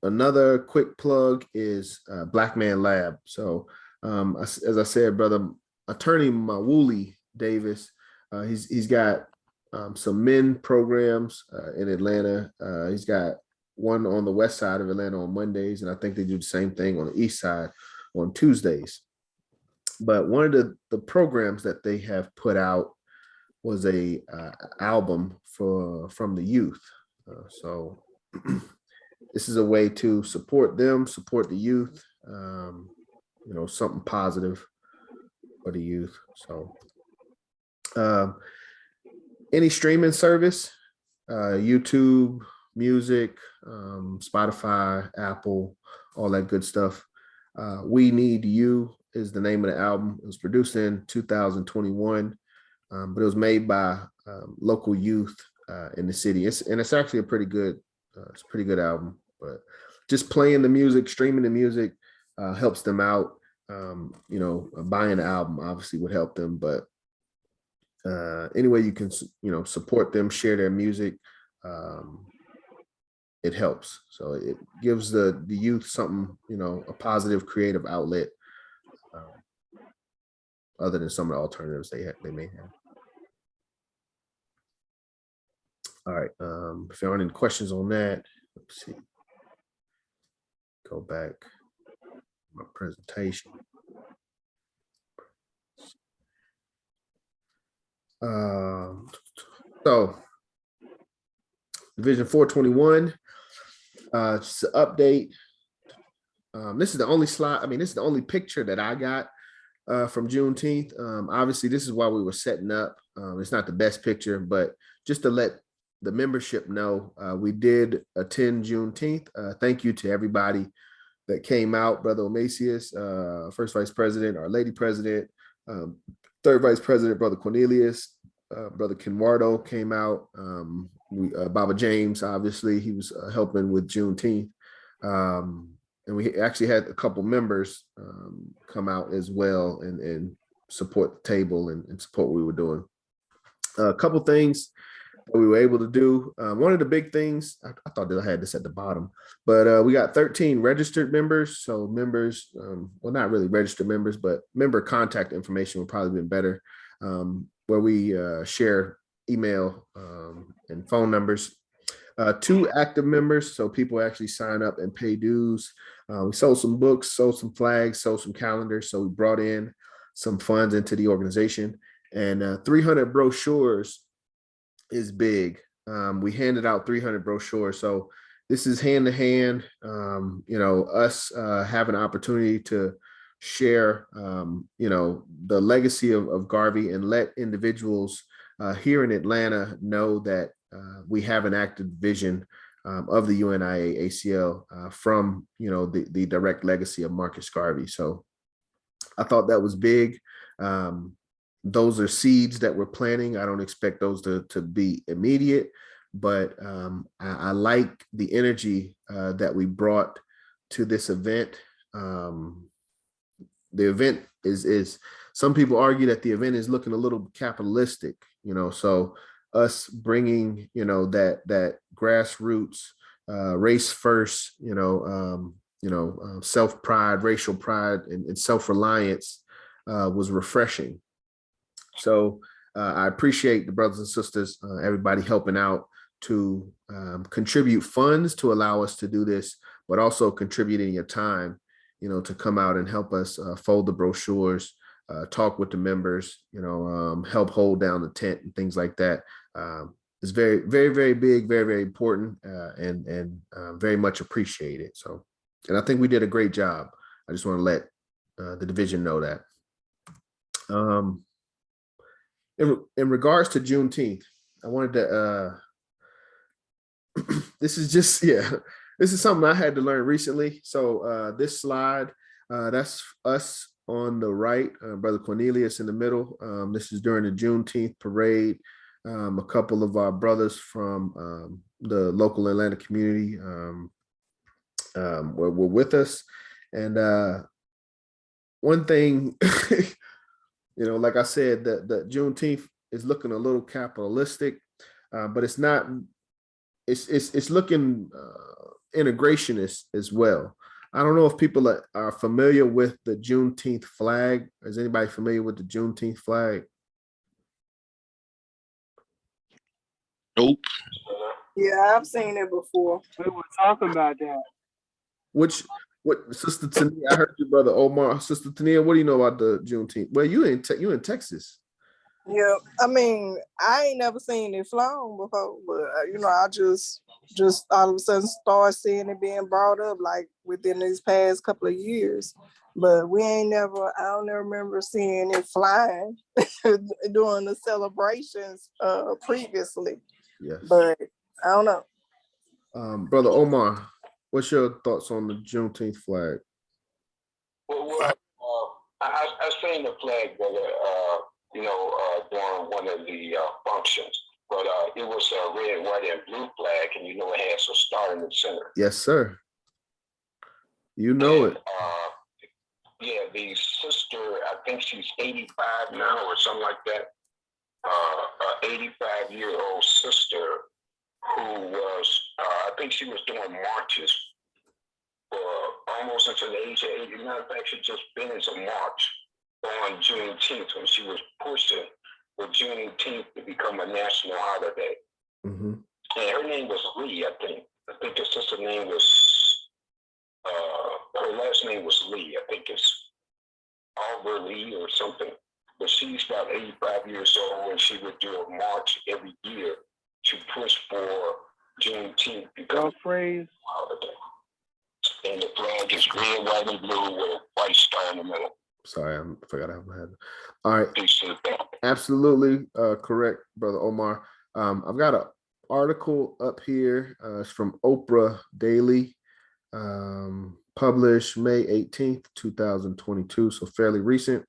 Another quick plug is Black Man Lab. So as I said, brother, attorney Mawuli Davis, he's got some men programs in Atlanta. He's got one on the west side of Atlanta on Mondays, and I think they do the same thing on the east side on Tuesdays. But one of the programs that they have put out was a album from the youth. So this is a way to support them, support the youth, you know, something positive for the youth. So any streaming service, YouTube, music, Spotify, Apple, all that good stuff. We Need You is the name of the album. It was produced in 2021, but it was made by local youth in the city. It's actually a pretty good, it's a pretty good album. But just playing the music, streaming the music helps them out. You know, buying the album obviously would help them, but any way you can, you know, support them, share their music, it helps. So it gives the youth something, you know, a positive creative outlet, other than some of the alternatives they may have. All right, if there aren't any questions on that, let's see. Go back my presentation. So Division 421, just an update. This is the only slide. I mean, this is the only picture that I got from Juneteenth. Obviously, this is why we were setting up. It's not the best picture, but just to let the membership know, we did attend Juneteenth. Thank you to everybody that came out. Brother Omasius, First Vice President, Our Lady President, Third Vice President, Brother Cornelius, Brother Kenwardo came out. Baba James, obviously, he was helping with Juneteenth. And we actually had a couple members come out as well and support the table and support what we were doing. A couple things that we were able to do. One of the big things, I thought that I had this at the bottom, but we got 13 registered members. So members, well, not really registered members, but member contact information would probably been better, where we share email and phone numbers. 2 active members, so people actually sign up and pay dues. We sold some books, sold some flags, sold some calendars. So we brought in some funds into the organization, and 300 brochures is big. We handed out 300 brochures. So this is hand to hand, you know, us have an opportunity to share, you know, the legacy of Garvey and let individuals here in Atlanta know that we have an active vision of the UNIA-ACL from, you know, the direct legacy of Marcus Garvey. So I thought that was big. Those are seeds that we're planting. I don't expect those to be immediate, but I like the energy that we brought to this event. The event is some people argue that the event is looking a little capitalistic, you know, so us bringing, you know, that grassroots, race first, you know, self-pride, racial pride, and self-reliance was refreshing. So I appreciate the brothers and sisters, everybody helping out to contribute funds to allow us to do this, but also contributing your time, you know, to come out and help us fold the brochures, talk with the members, you know, help hold down the tent and things like that. It's very, very, very big, very, very important, and very much appreciated. So, and I think we did a great job. I just want to let the division know that. In regards to Juneteenth, I wanted to, this is just, yeah, this is something I had to learn recently. So this slide, that's us on the right, Brother Cornelius in the middle. This is during the Juneteenth parade. A couple of our brothers from the local Atlanta community were with us. And one thing, you know, like I said, the Juneteenth is looking a little capitalistic, but it's not. It's looking integrationist as well. I don't know if people are familiar with the Juneteenth flag. Is anybody familiar with the Juneteenth flag? Nope. Yeah, I've seen it before. We were talking about that. What Sister Tania? I heard your brother Omar. Sister Tania, what do you know about the Juneteenth? Well, you in Texas. Yeah, I mean, I ain't never seen it flown before, but I just all of a sudden start seeing it being brought up like within these past couple of years. But I don't ever remember seeing it flying during the celebrations previously. Yes. But I don't know. Brother Omar, what's your thoughts on the Juneteenth flag? Well, I seen the flag, brother, during one of the functions, but it was a red, white, and blue flag, and it has a star in the center. Yes, sir. You know it. Yeah, the sister, I think she's 85 now or something like that. 85-year-old sister who was, I think she was doing marches for almost until the age of 80. Matter of fact, she just finished a march on Juneteenth when she was pushing for Juneteenth to become a national holiday. Mm-hmm. And her name was Lee, I think. I think her sister's name was, her last name was Lee. I think it's Albert Lee or something. But she's about 85 years old, and she would do a march every year to push for Juneteenth to become a holiday. And the flag is red, white, and blue with a white star in the middle. Sorry, I forgot I have my head. All right. Absolutely correct, Brother Omar. I've got an article up here. It's from Oprah Daily, published May 18th, 2022. So fairly recent.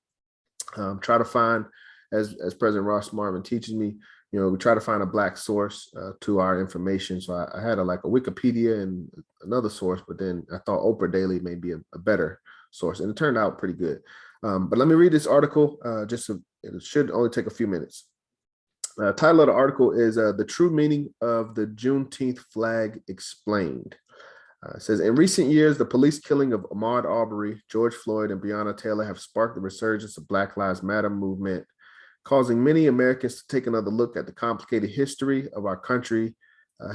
Try to find, as President Ross Marvin teaches me, we try to find a Black source to our information. So I had a Wikipedia and another source, but then I thought Oprah Daily may be a better source, and it turned out pretty good. But let me read this article. It should only take a few minutes. Title of the article is "The True Meaning of the Juneteenth Flag Explained." It says, in recent years, the police killing of Ahmaud Arbery, George Floyd, and Breonna Taylor have sparked the resurgence of Black Lives Matter movement, causing many Americans to take another look at the complicated history of our country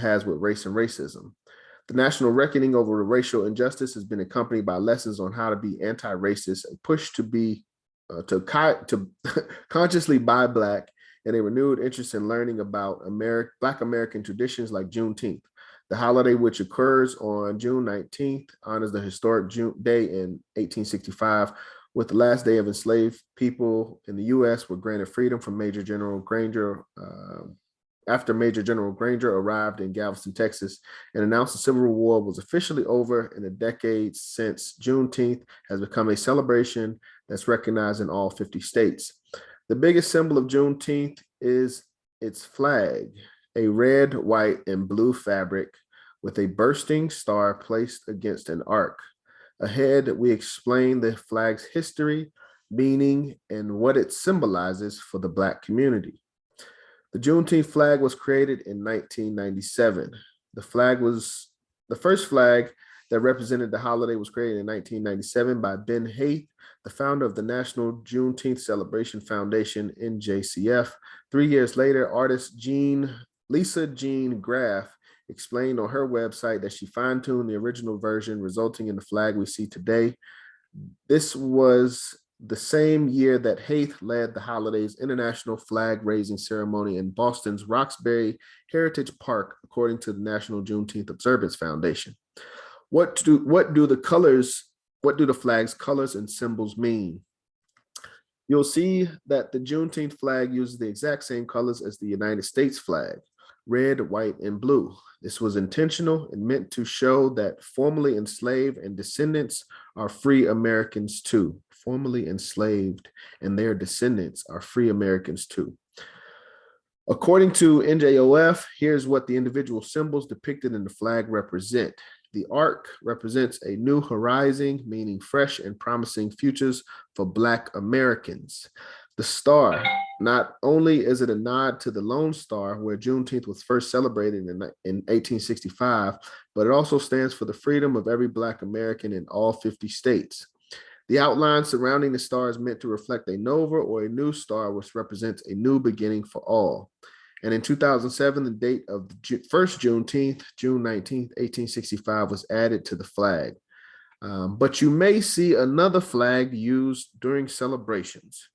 has with race and racism. The national reckoning over racial injustice has been accompanied by lessons on how to be anti-racist and push to be to consciously buy Black, and a renewed interest in learning about Black American traditions like Juneteenth. The holiday, which occurs on June 19th, honors the historic June day in 1865, with the last day of enslaved people in the U.S. were granted freedom from Major General Granger after Major General Granger arrived in Galveston, Texas, and announced the Civil War was officially over. In the decades since, Juneteenth has become a celebration that's recognized in all 50 states. The biggest symbol of Juneteenth is its flag, a red, white, and blue fabric with a bursting star placed against an arc. Ahead, we explain the flag's history, meaning, and what it symbolizes for the Black community. The Juneteenth flag was created in 1997. The first flag that represented the holiday was created in 1997 by Ben Haith, the founder of the National Juneteenth Celebration Foundation, NJCF. 3 years later, artist Lisa Jean Graff explained on her website that she fine-tuned the original version, resulting in the flag we see today. This was the same year that Haith led the holiday's international flag raising ceremony in Boston's Roxbury Heritage Park, according to the National Juneteenth Observance Foundation. What do the flag's colors and symbols mean? You'll see that the Juneteenth flag uses the exact same colors as the United States flag, red, white, and blue. This was intentional and meant to show that formerly enslaved and descendants are free Americans too. Formerly enslaved and their descendants are free Americans too. According to NJOF, here's what the individual symbols depicted in the flag represent. The arc represents a new horizon, meaning fresh and promising futures for Black Americans. The star not only is it a nod to the Lone Star, where Juneteenth was first celebrated in 1865, but it also stands for the freedom of every Black American in all 50 states. The outline surrounding the star is meant to reflect a nova or a new star, which represents a new beginning for all. And in 2007, the date of the first Juneteenth, June 19th, 1865, was added to the flag. But you may see another flag used during celebrations.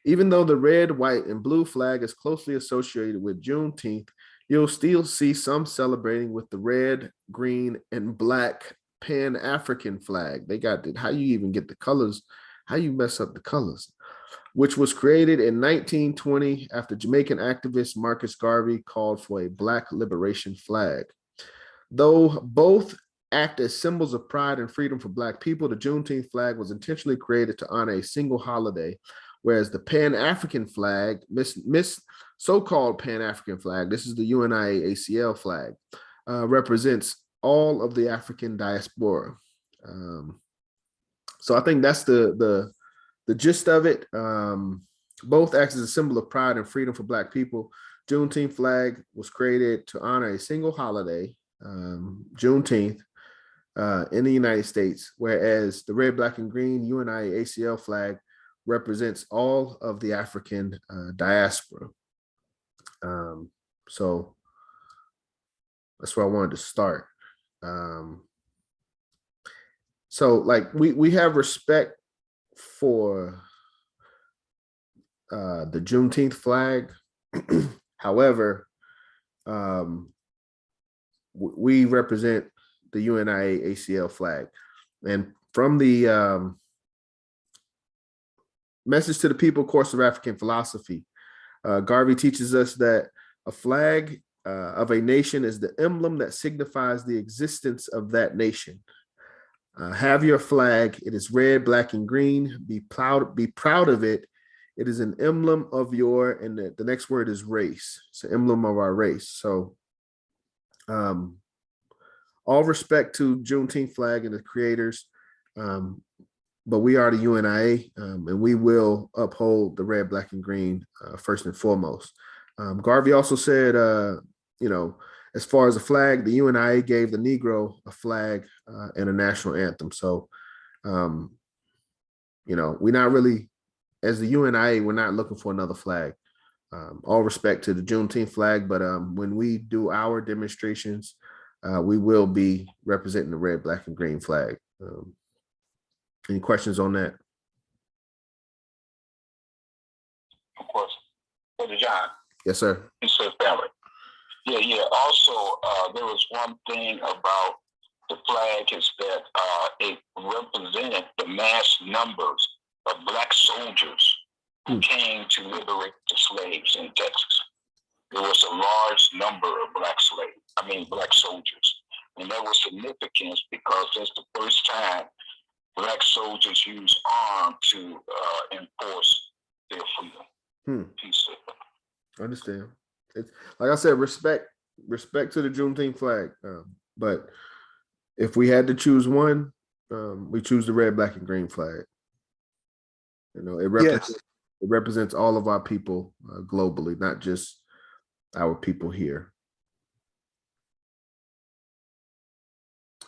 Even though the red, white, and blue flag is closely associated with Juneteenth, you'll still see some celebrating with the red, green, and black Pan-African flag. They got it. How you even get the colors? How you mess up the colors? Which was created in 1920 after Jamaican activist Marcus Garvey called for a Black liberation flag. Though both act as symbols of pride and freedom for Black people, the Juneteenth flag was intentionally created to honor a single holiday, whereas the Pan-African flag, so-called Pan-African flag, this is the UNIA-ACL flag, represents all of the African diaspora. So I think that's the gist of it. Both act as a symbol of pride and freedom for Black people. Juneteenth flag was created to honor a single holiday, Juneteenth, in the United States, whereas the red, black, and green UNIA-ACL flag represents all of the African diaspora. So that's where I wanted to start. So like we have respect for the Juneteenth flag. However, we represent the UNIA-ACL flag. And from the Message to the People course of African philosophy, Garvey teaches us that a flag of a nation is the emblem that signifies the existence of that nation. Have your flag. It is red, black, and green. Be proud of it. It is an emblem of your, and the next word is race. It's an emblem of our race. So all respect to Juneteenth flag and the creators, but we are the UNIA, and we will uphold the red, black, and green first and foremost. Garvey also said, as far as the flag, the UNIA gave the Negro a flag and a national anthem. So, we're not really, as the UNIA, we're not looking for another flag. All respect to the Juneteenth flag, but when we do our demonstrations, we will be representing the red, black, and green flag. Any questions on that? Of course. Brother John. Yes, sir. Yes, sir, family. Yeah. Also, there was one thing about the flag is that it represented the mass numbers of Black soldiers who came to liberate the slaves in Texas. There was a large number of Black soldiers. And that was significant because that's the first time Black soldiers used arms to enforce their freedom. Peace. Understand. It's, like I said, respect to the Juneteenth flag. But if we had to choose one, we choose the red, black, and green flag. It represents all of our people globally, not just our people here.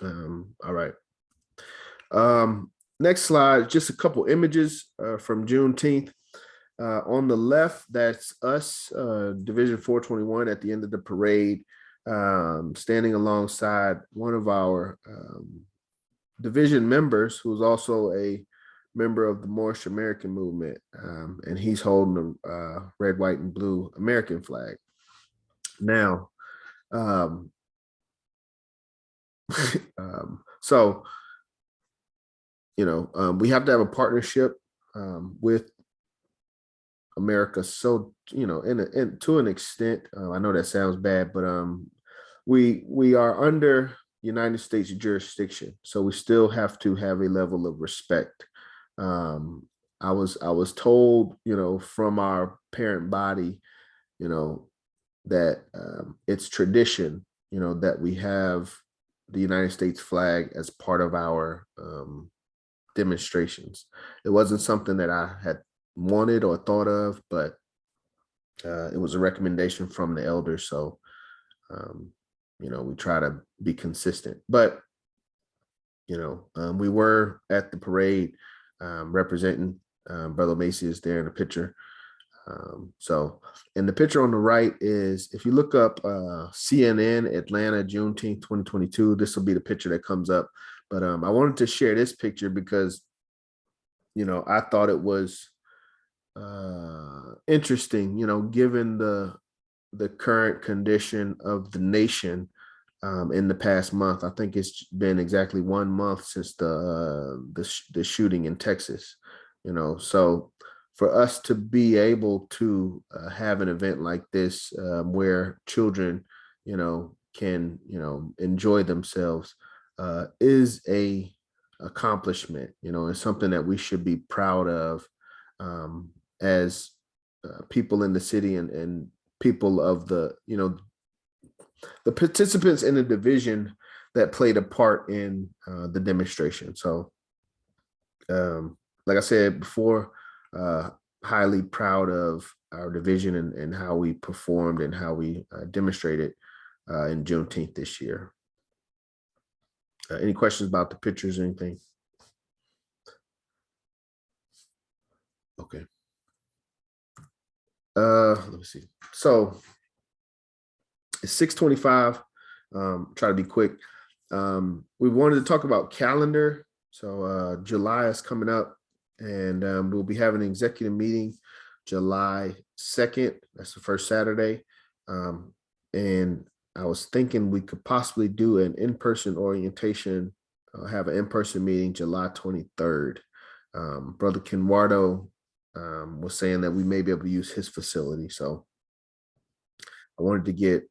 All right. Next slide, just a couple images from Juneteenth. On the left, that's us, Division 421 at the end of the parade, standing alongside one of our division members, who's also a member of the Moorish American movement, and he's holding a red, white, and blue American flag. Now, we have to have a partnership with America. So, to an extent, I know that sounds bad, but we are under United States jurisdiction, so we still have to have a level of respect. I was told, from our parent body, that it's tradition, that we have the United States flag as part of our demonstrations. It wasn't something that I had wanted or thought of, but It was a recommendation from the elders, so we try to be consistent. But we were at the parade representing. Brother Macy is there in the picture. So, and the picture on the right is, if you look up CNN Atlanta Juneteenth 2022, this will be the picture that comes up. But I wanted to share this picture because, I thought it was interesting, given the current condition of the nation in the past month. I think it's been exactly 1 month since the shooting in Texas, so for us to be able to have an event like this where children, can, enjoy themselves is a accomplishment, it's something that we should be proud of as people in the city and people of the participants in the division that played a part in the demonstration. So, like I said before, highly proud of our division and how we performed and how we demonstrated in Juneteenth this year. Any questions about the pictures or anything? Okay. Let me see. So it's 6:25. Try to be quick. We wanted to talk about calendar. So July is coming up, and we'll be having an executive meeting July 2nd. That's the first Saturday. And I was thinking we could possibly do an in-person orientation, have an in-person meeting July 23rd. Brother Kenwardo was saying that we may be able to use his facility. So I wanted to get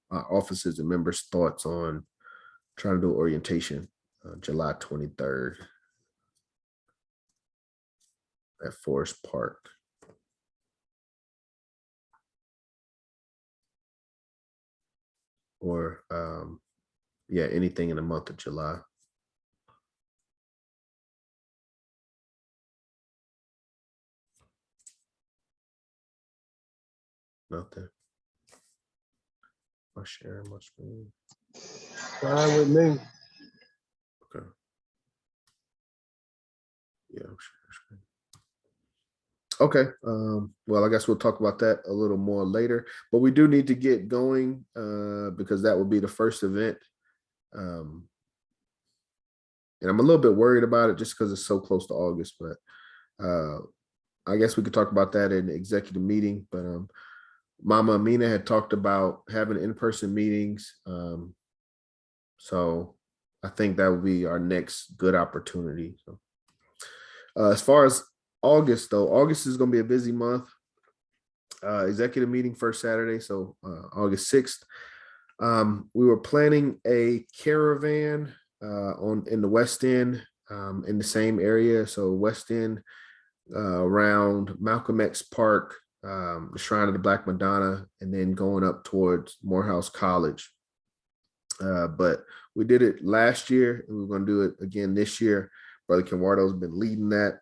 our officers and members' thoughts on trying to do orientation July 23rd at Forest Park. Or anything in the month of July. Nothing. I'm sharing my screen. Fine with me. Okay. Yeah, I'm sharing screen. Okay. Well, I guess we'll talk about that a little more later, but we do need to get going because that will be the first event. And I'm a little bit worried about it just because it's so close to August, but I guess we could talk about that in the executive meeting. But Mama Amina had talked about having in-person meetings. So I think that would be our next good opportunity. So as far as August, though, August is going to be a busy month. Executive meeting first Saturday, so August 6th. We were planning a caravan in the West End, in the same area. So West End, around Malcolm X Park, the Shrine of the Black Madonna, and then going up towards Morehouse College. But we did it last year, and we're going to do it again this year. Brother Kenwardo's been leading that.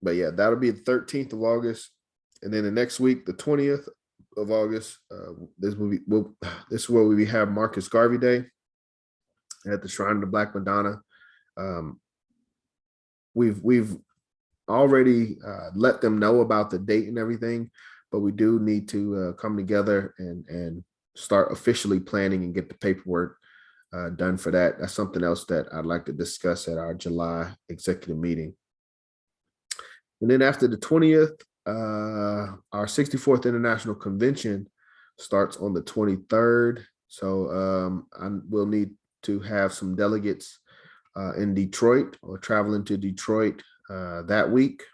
But yeah, that'll be the 13th of August. And then the next week, the 20th of August, this is where we have Marcus Garvey Day at the Shrine of the Black Madonna. We've already let them know about the date and everything, but we do need to come together and start officially planning and get the paperwork done for that. That's something else that I'd like to discuss at our July executive meeting. And then after the 20th, our 64th International Convention starts on the 23rd. So we'll need to have some delegates in Detroit or traveling to Detroit that week.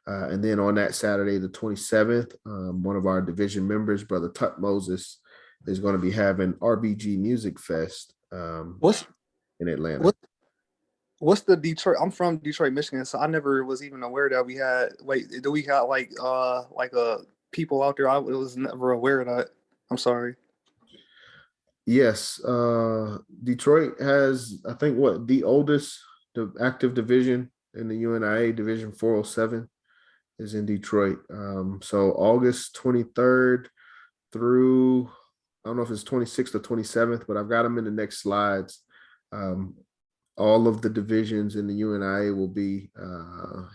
And then on that Saturday, the 27th, one of our division members, Brother Tut Moses, is going to be having RBG Music Fest in Atlanta. What's the Detroit? I'm from Detroit, Michigan, so I never was even aware that we had. Wait, do we got like people out there? I was never aware of that. I'm sorry. Yes, Detroit has, I think, the oldest active division in the UNIA, Division 407. is in Detroit. So August 23rd through, I don't know if it's 26th or 27th, but I've got them in the next slides. All of the divisions in the UNIA will be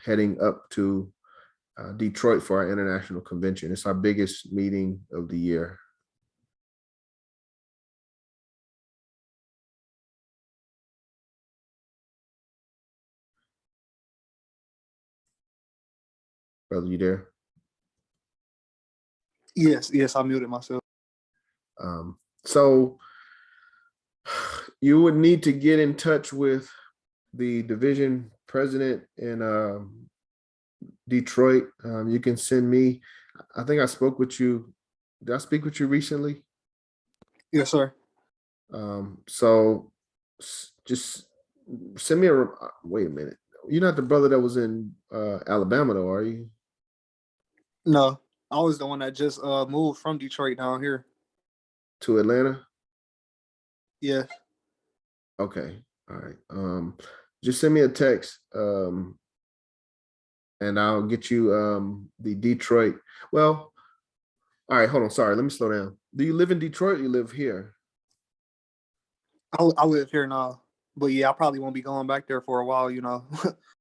heading up to Detroit for our international convention. It's our biggest meeting of the year. Brother, you there? Yes, I muted myself. So you would need to get in touch with the division president in Detroit. You can send me, I think I spoke with you. Did I speak with you recently? Yes, sir. So just send me a, wait a minute. You're not the brother that was in Alabama though, are you? No, I was the one that just moved from Detroit down here. To Atlanta? Yeah. Okay. All right. Just send me a text. And I'll get you the Detroit. Well, all right, hold on. Sorry, let me slow down. Do you live in Detroit or you live here? I live here now, but yeah, I probably won't be going back there for a while, you know.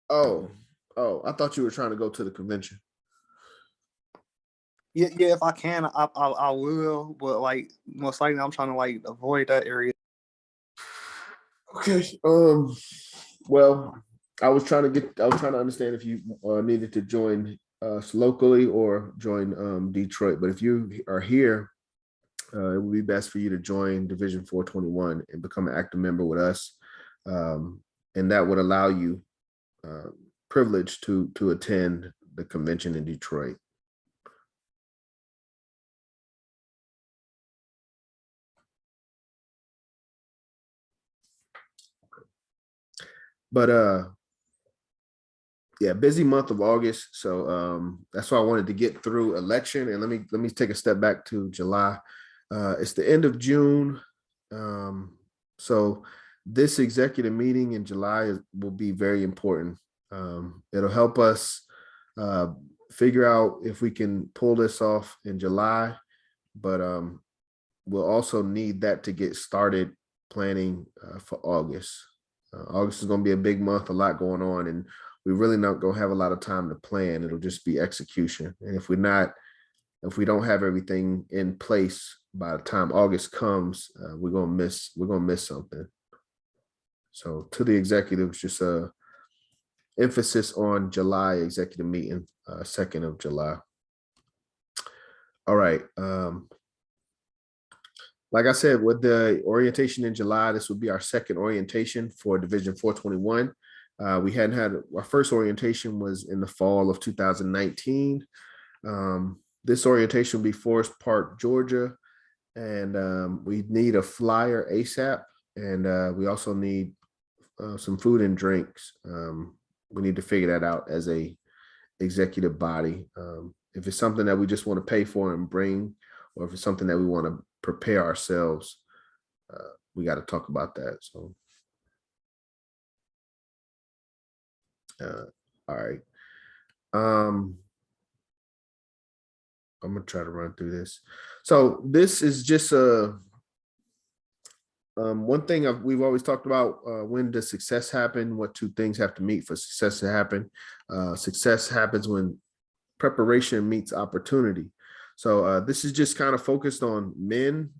Oh, I thought you were trying to go to the convention. Yeah, if I can, I will, but like most likely I'm trying to like avoid that area. Okay. Well, I was trying to understand if you needed to join us locally or join Detroit. But if you are here, it would be best for you to join Division 421 and become an active member with us. And that would allow you privilege to attend the convention in Detroit. But yeah, busy month of August. So that's why I wanted to get through election. And let me take a step back to July. It's the end of June. So this executive meeting in July will be very important. It'll help us figure out if we can pull this off in July, but we'll also need that to get started planning for August. August is going to be a big month, a lot going on, and we really not going to have a lot of time to plan. It'll just be execution. And if we don't have everything in place by the time August comes, we're going to miss something. So to the executives, just emphasis on July executive meeting, 2nd of July. All right. Like I said, with the orientation in July, this would be our second orientation for Division 421. We hadn't had, our first orientation was in the fall of 2019. This orientation will be Forest Park, Georgia, and we need a flyer ASAP, and we also need some food and drinks. We need to figure that out as a executive body. If it's something that we just want to pay for and bring, or if it's something that we want to prepare ourselves, we got to talk about that. So, all right. I'm gonna try to run through this. So this is just one thing we've always talked about. When does success happen? What two things have to meet for success to happen? Success happens when preparation meets opportunity. So this is just kind of focused on men,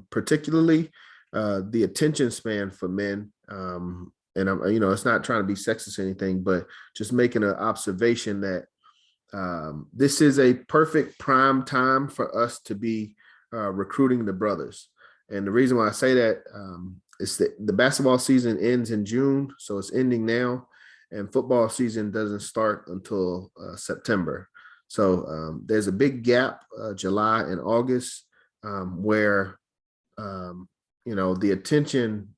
particularly the attention span for men. And I'm, it's not trying to be sexist or anything, but just making an observation that this is a perfect prime time for us to be recruiting the brothers. And the reason why I say that is that the basketball season ends in June, so it's ending now, and football season doesn't start until September. So there's a big gap, July and August, where the attention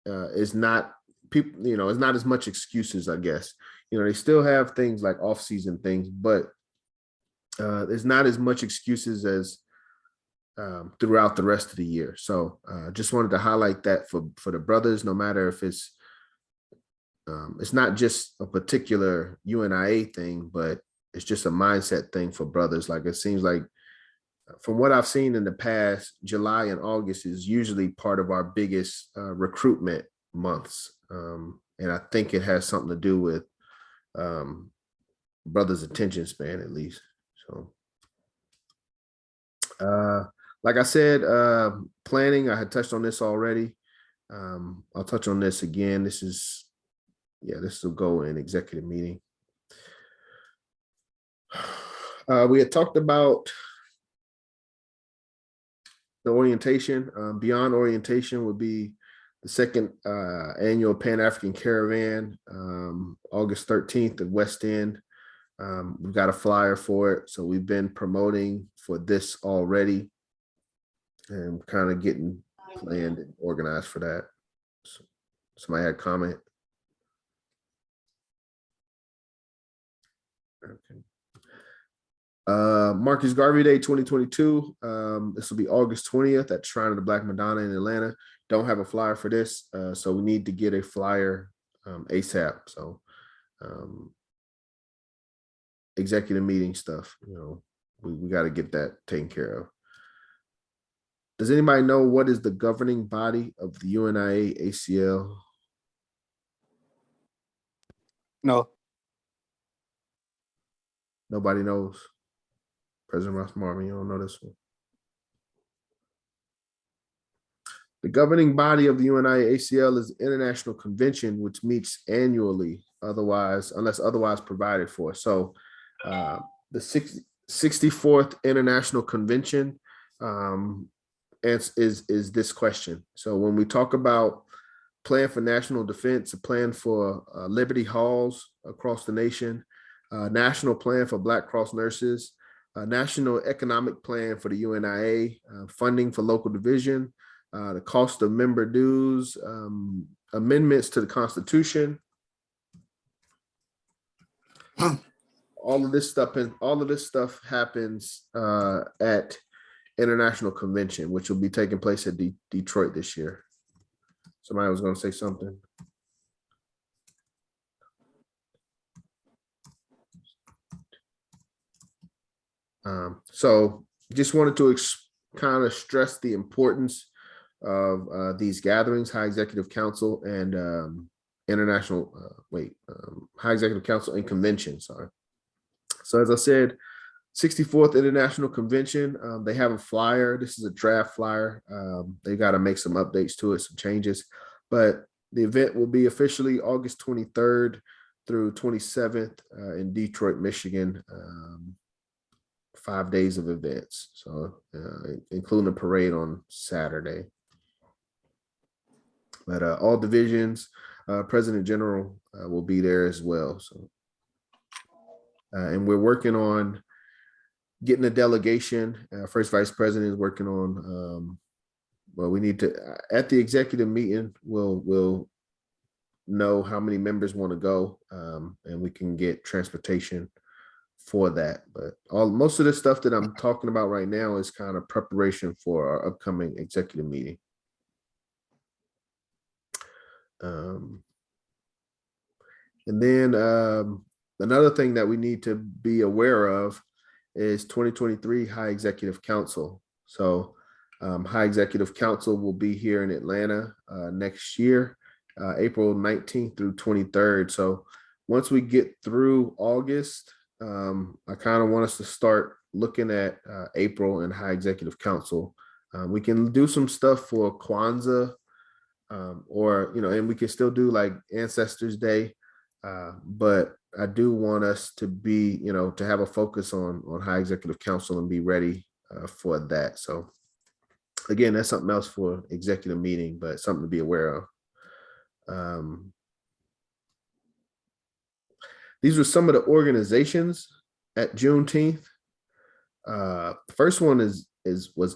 is not people. It's not as much excuses, I guess. They still have things like off-season things, but there's not as much excuses as throughout the rest of the year. So just wanted to highlight that for the brothers, no matter if it's not just a particular UNIA thing, but it's just a mindset thing for brothers. Like it seems like from what I've seen in the past, July and August is usually part of our biggest recruitment months. And I think it has something to do with brothers' attention span, at least. So, like I said, planning, I had touched on this already. I'll touch on this again. This will go in executive meeting. We had talked about the orientation. Beyond orientation would be the second annual Pan-African Caravan, August 13th at West End. We've got a flyer for it, so we've been promoting for this already and kind of getting planned and organized for that. So, somebody had a comment? Okay. Marcus Garvey Day 2022. This will be August 20th at Shrine of the Black Madonna in Atlanta. Don't have a flyer for this, so we need to get a flyer ASAP. So executive meeting stuff, we got to get that taken care of. Does anybody know what is the governing body of the UNIA-ACL? No. Nobody knows. President Ross Marvin, you don't know this one. The governing body of the UNIA-ACL is the International Convention, which meets annually, unless otherwise provided for. So the 64th International Convention is this question. So when we talk about plan for national defense, a plan for Liberty Halls across the nation, national plan for Black Cross nurses, a national economic plan for the UNIA, funding for local division, the cost of member dues, amendments to the Constitution. All of this stuff happens at International Convention, which will be taking place at Detroit this year. Somebody was going to say something. So just wanted to kind of stress the importance of these gatherings, High Executive Council and High Executive Council and Convention, sorry. So as I said, 64th International Convention, they have a flyer. This is a draft flyer. They got to make some updates to it, some changes, but the event will be officially August 23rd through 27th in Detroit, Michigan. 5 days of events, so including a parade on Saturday. But all divisions, President General will be there as well. So, and we're working on getting a delegation. First Vice President is working on. Well, we need to at the executive meeting. We'll know how many members want to go, and we can get transportation for that. But most of the stuff that I'm talking about right now is kind of preparation for our upcoming executive meeting. And then another thing that we need to be aware of is 2023 High Executive Council. So High Executive Council will be here in Atlanta next year, April 19th through 23rd. So once we get through August, I kind of want us to start looking at April and High Executive Council. We can do some stuff for Kwanzaa, or and we can still do like Ancestors Day, but I do want us to be, to have a focus on High Executive Council and be ready for that. So again, that's something else for executive meeting, but something to be aware of. These were some of the organizations at Juneteenth. First one was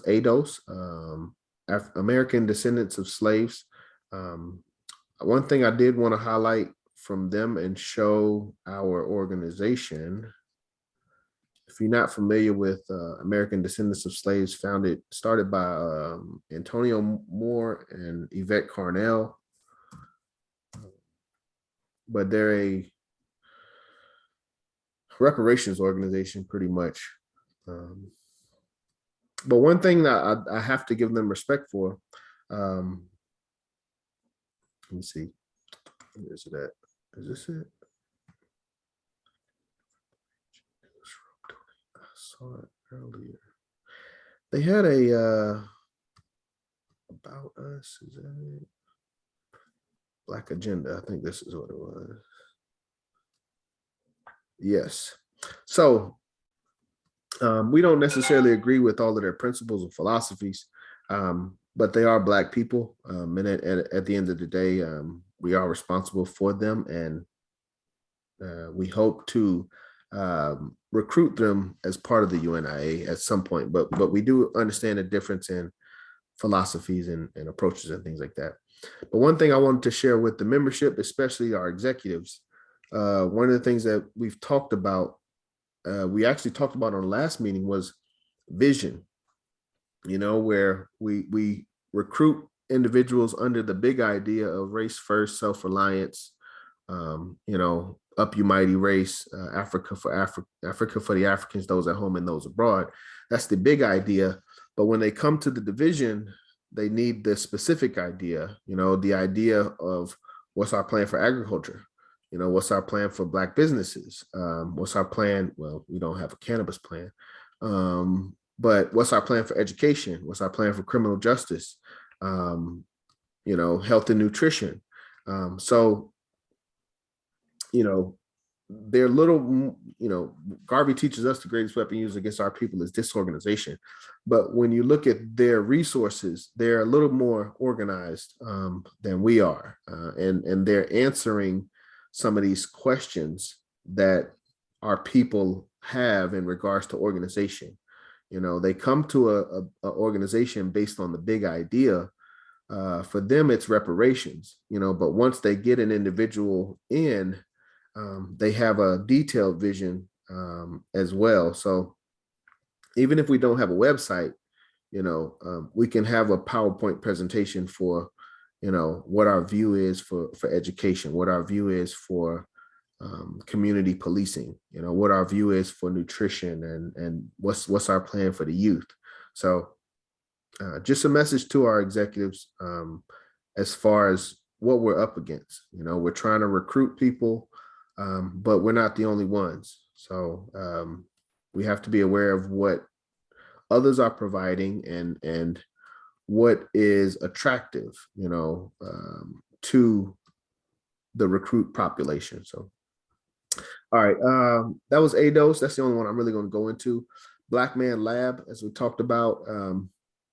ADOS, American Descendants of Slaves. One thing I did want to highlight from them and show our organization. If you're not familiar with American Descendants of Slaves, started by Antonio Moore and Yvette Carnell, but they're reparations organization, pretty much. But one thing that I have to give them respect for, let me see, where's it at? Is this it? I saw it earlier. They had a about us, is that it? Black agenda, I think this is what it was. Yes. So we don't necessarily agree with all of their principles and philosophies, but they are Black people. And at the end of the day, we are responsible for them, and we hope to recruit them as part of the UNIA at some point. But we do understand the difference in philosophies and approaches and things like that. But one thing I wanted to share with the membership, especially our executives, one of the things that we've talked about, we actually talked about on the last meeting, was vision, where we recruit individuals under the big idea of race first, self-reliance, up you mighty race, Africa for the Africans, those at home and those abroad. That's the big idea. But when they come to the division, they need the specific idea, the idea of what's our plan for agriculture? What's our plan for Black businesses? What's our plan? Well, we don't have a cannabis plan, but what's our plan for education? What's our plan for criminal justice? Health and nutrition. So, they're little, Garvey teaches us the greatest weapon used against our people is disorganization. But when you look at their resources, they're a little more organized than we are. And they're answering some of these questions that our people have in regards to organization. They come to a organization based on the big idea. For them, it's reparations, but once they get an individual in, they have a detailed vision as well. So even if we don't have a website, we can have a PowerPoint presentation for, what our view is for education, what our view is for community policing, what our view is for nutrition, and what's our plan for the youth. So just a message to our executives as far as what we're up against. We're trying to recruit people, but we're not the only ones. So we have to be aware of what others are providing and what is attractive, to the recruit population. So, all right, that was ADOS. That's the only one I'm really going to go into. Black Man Lab, as we talked about,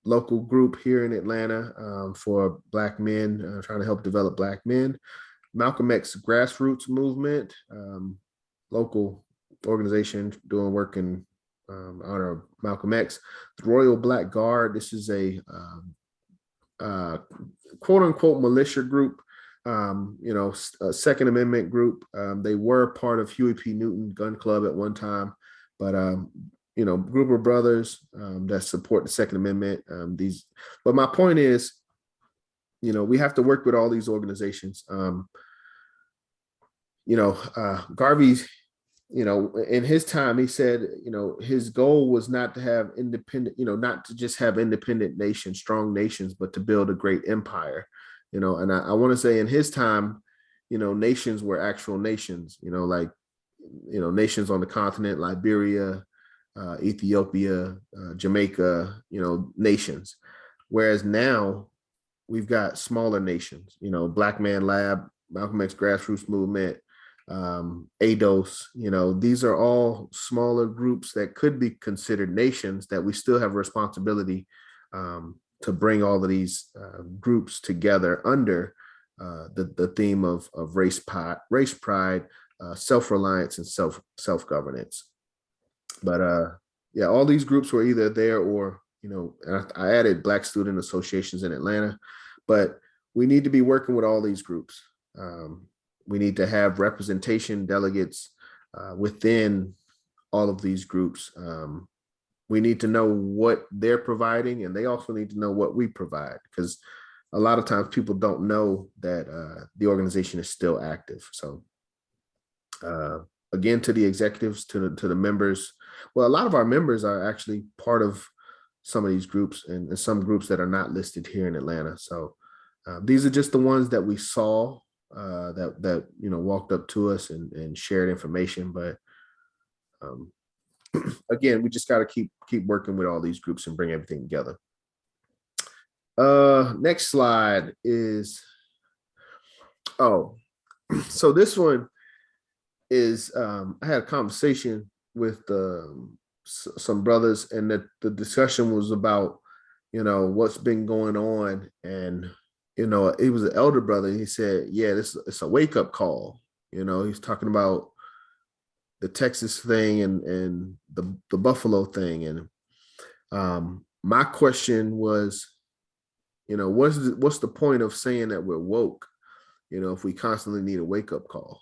local group here in Atlanta for Black men, trying to help develop Black men. Malcolm X grassroots movement, local organization doing work in honor of Malcolm X. The Royal Black Guard, this is a quote unquote militia group, a Second Amendment group. They were part of Huey P. Newton Gun Club at one time, but group of brothers that support the Second Amendment. But my point is, we have to work with all these organizations. Garvey, in his time, he said, his goal was not to have independent, not to just have independent nations, strong nations, but to build a great empire, and I want to say in his time, nations were actual nations, nations on the continent, Liberia, Ethiopia, Jamaica, Nations. Whereas now we've got smaller nations, Black Man Lab, Malcolm X grassroots movement, ADOS, these are all smaller groups that could be considered nations that we still have a responsibility to bring all of these groups together under the theme of race pride, self-reliance, and self-governance. But yeah, all these groups were either there or, I added Black student associations in Atlanta, but we need to be working with all these groups. We need to have representation, delegates within all of these groups. We need to know what they're providing, and they also need to know what we provide, because a lot of times people don't know that the organization is still active. So again, to the executives, to the members. Well, a lot of our members are actually part of some of these groups and some groups that are not listed here in Atlanta. So these are just the ones that we saw that walked up to us and shared information. But again, we just got to keep working with all these groups and bring everything together. Next slide is, so this one is, I had a conversation with some brothers, and the discussion was about, what's been going on. And, he was an elder brother. And he said, yeah, it's a wake up call. He's talking about the Texas thing and the Buffalo thing. And my question was, what's the point of saying that we're woke, if we constantly need a wake up call?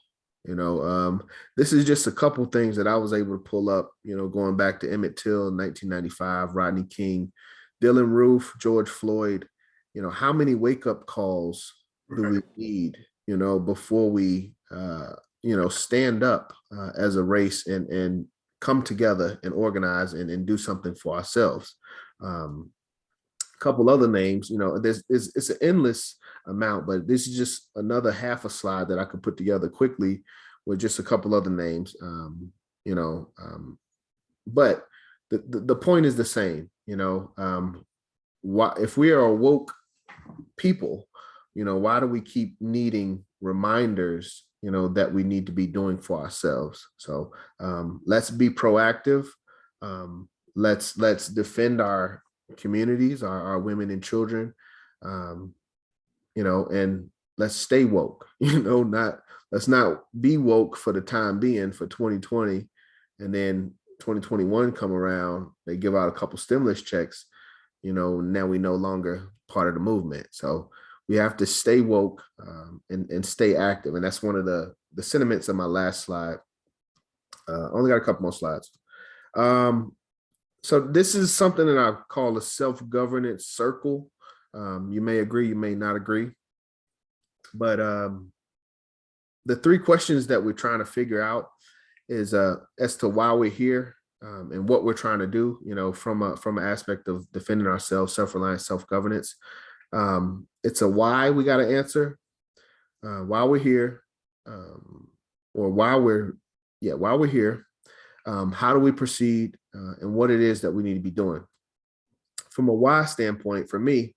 This is just a couple things that I was able to pull up, going back to Emmett Till, 1995, Rodney King, Dylan Roof, George Floyd. How many wake up calls do we need, before we, stand up as a race and come together and organize and do something for ourselves? Couple other names, it's an endless amount, but this is just another half a slide that I could put together quickly with just a couple other names. But the point is the same. Why, if we are a woke people, why do we keep needing reminders, that we need to be doing for ourselves? So let's be proactive. Let's defend our communities, our women and children, and let's stay woke. Let's not be woke for the time being for 2020, and then 2021 come around, they give out a couple stimulus checks, now we no longer part of the movement. So we have to stay woke and stay active, and that's one of the sentiments of my last slide. Only got a couple more slides. So this is something that I call a self-governance circle. You may agree, you may not agree, but the three questions that we're trying to figure out is as to why we're here and what we're trying to do, from an aspect of defending ourselves, self-reliance, self-governance. It's a why we got to answer, why we're here, or why we're here. How do we proceed, and what it is that we need to be doing. From a why standpoint, for me,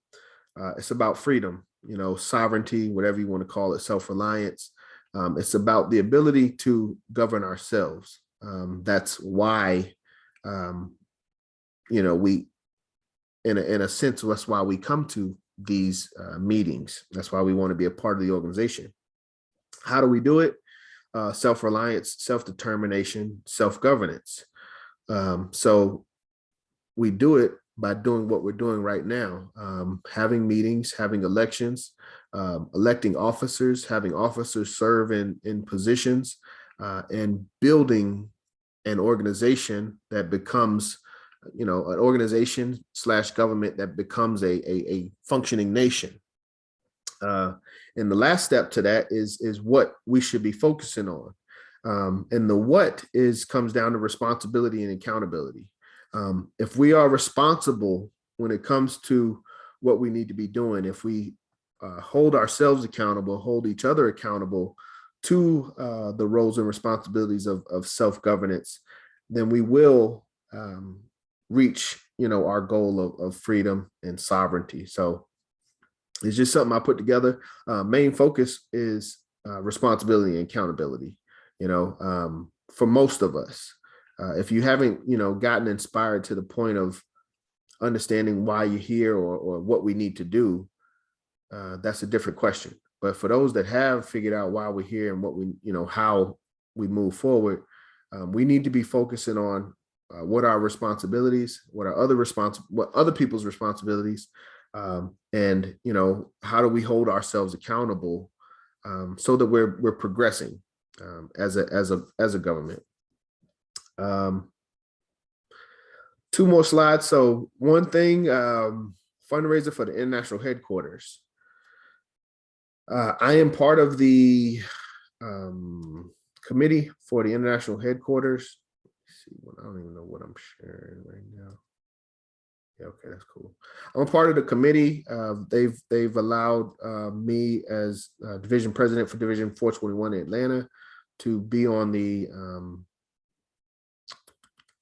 it's about freedom, sovereignty, whatever you want to call it, self-reliance. It's about the ability to govern ourselves. That's why, we, in a sense, that's why we come to these meetings. That's why we want to be a part of the organization. How do we do it? Self-reliance, self-determination, self-governance. So we do it by doing what we're doing right now, having meetings, having elections, electing officers, having officers serve in positions, and building an organization that becomes, an organization / government that becomes a functioning nation. And the last step to that is what we should be focusing on. And the what comes down to responsibility and accountability. If we are responsible when it comes to what we need to be doing, if we hold ourselves accountable, hold each other accountable to the roles and responsibilities of self-governance, then we will reach, our goal of freedom and sovereignty. So it's just something I put together. Main focus is responsibility and accountability, for most of us. If you haven't, gotten inspired to the point of understanding why you're here or what we need to do, that's a different question. But for those that have figured out why we're here and what we, how we move forward, we need to be focusing on what our responsibilities, what other people's responsibilities, and how do we hold ourselves accountable so that we're progressing as a government. Two more slides. So one thing, fundraiser for the international headquarters. I am part of the committee for the international headquarters. Let's see, I don't even know what I'm sharing right now. Yeah, okay, that's cool. I'm a part of the committee. They've allowed me as division president for Division 421 in Atlanta to be on the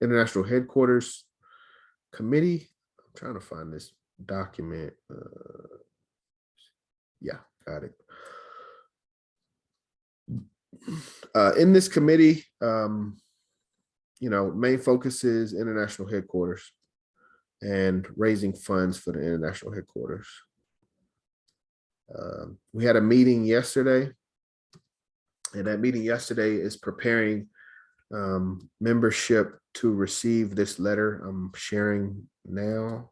international headquarters committee. I'm trying to find this document. Yeah, got it. In this committee, main focus is international headquarters and raising funds for the international headquarters. We had a meeting yesterday, and that meeting yesterday is preparing membership to receive this letter I'm sharing now.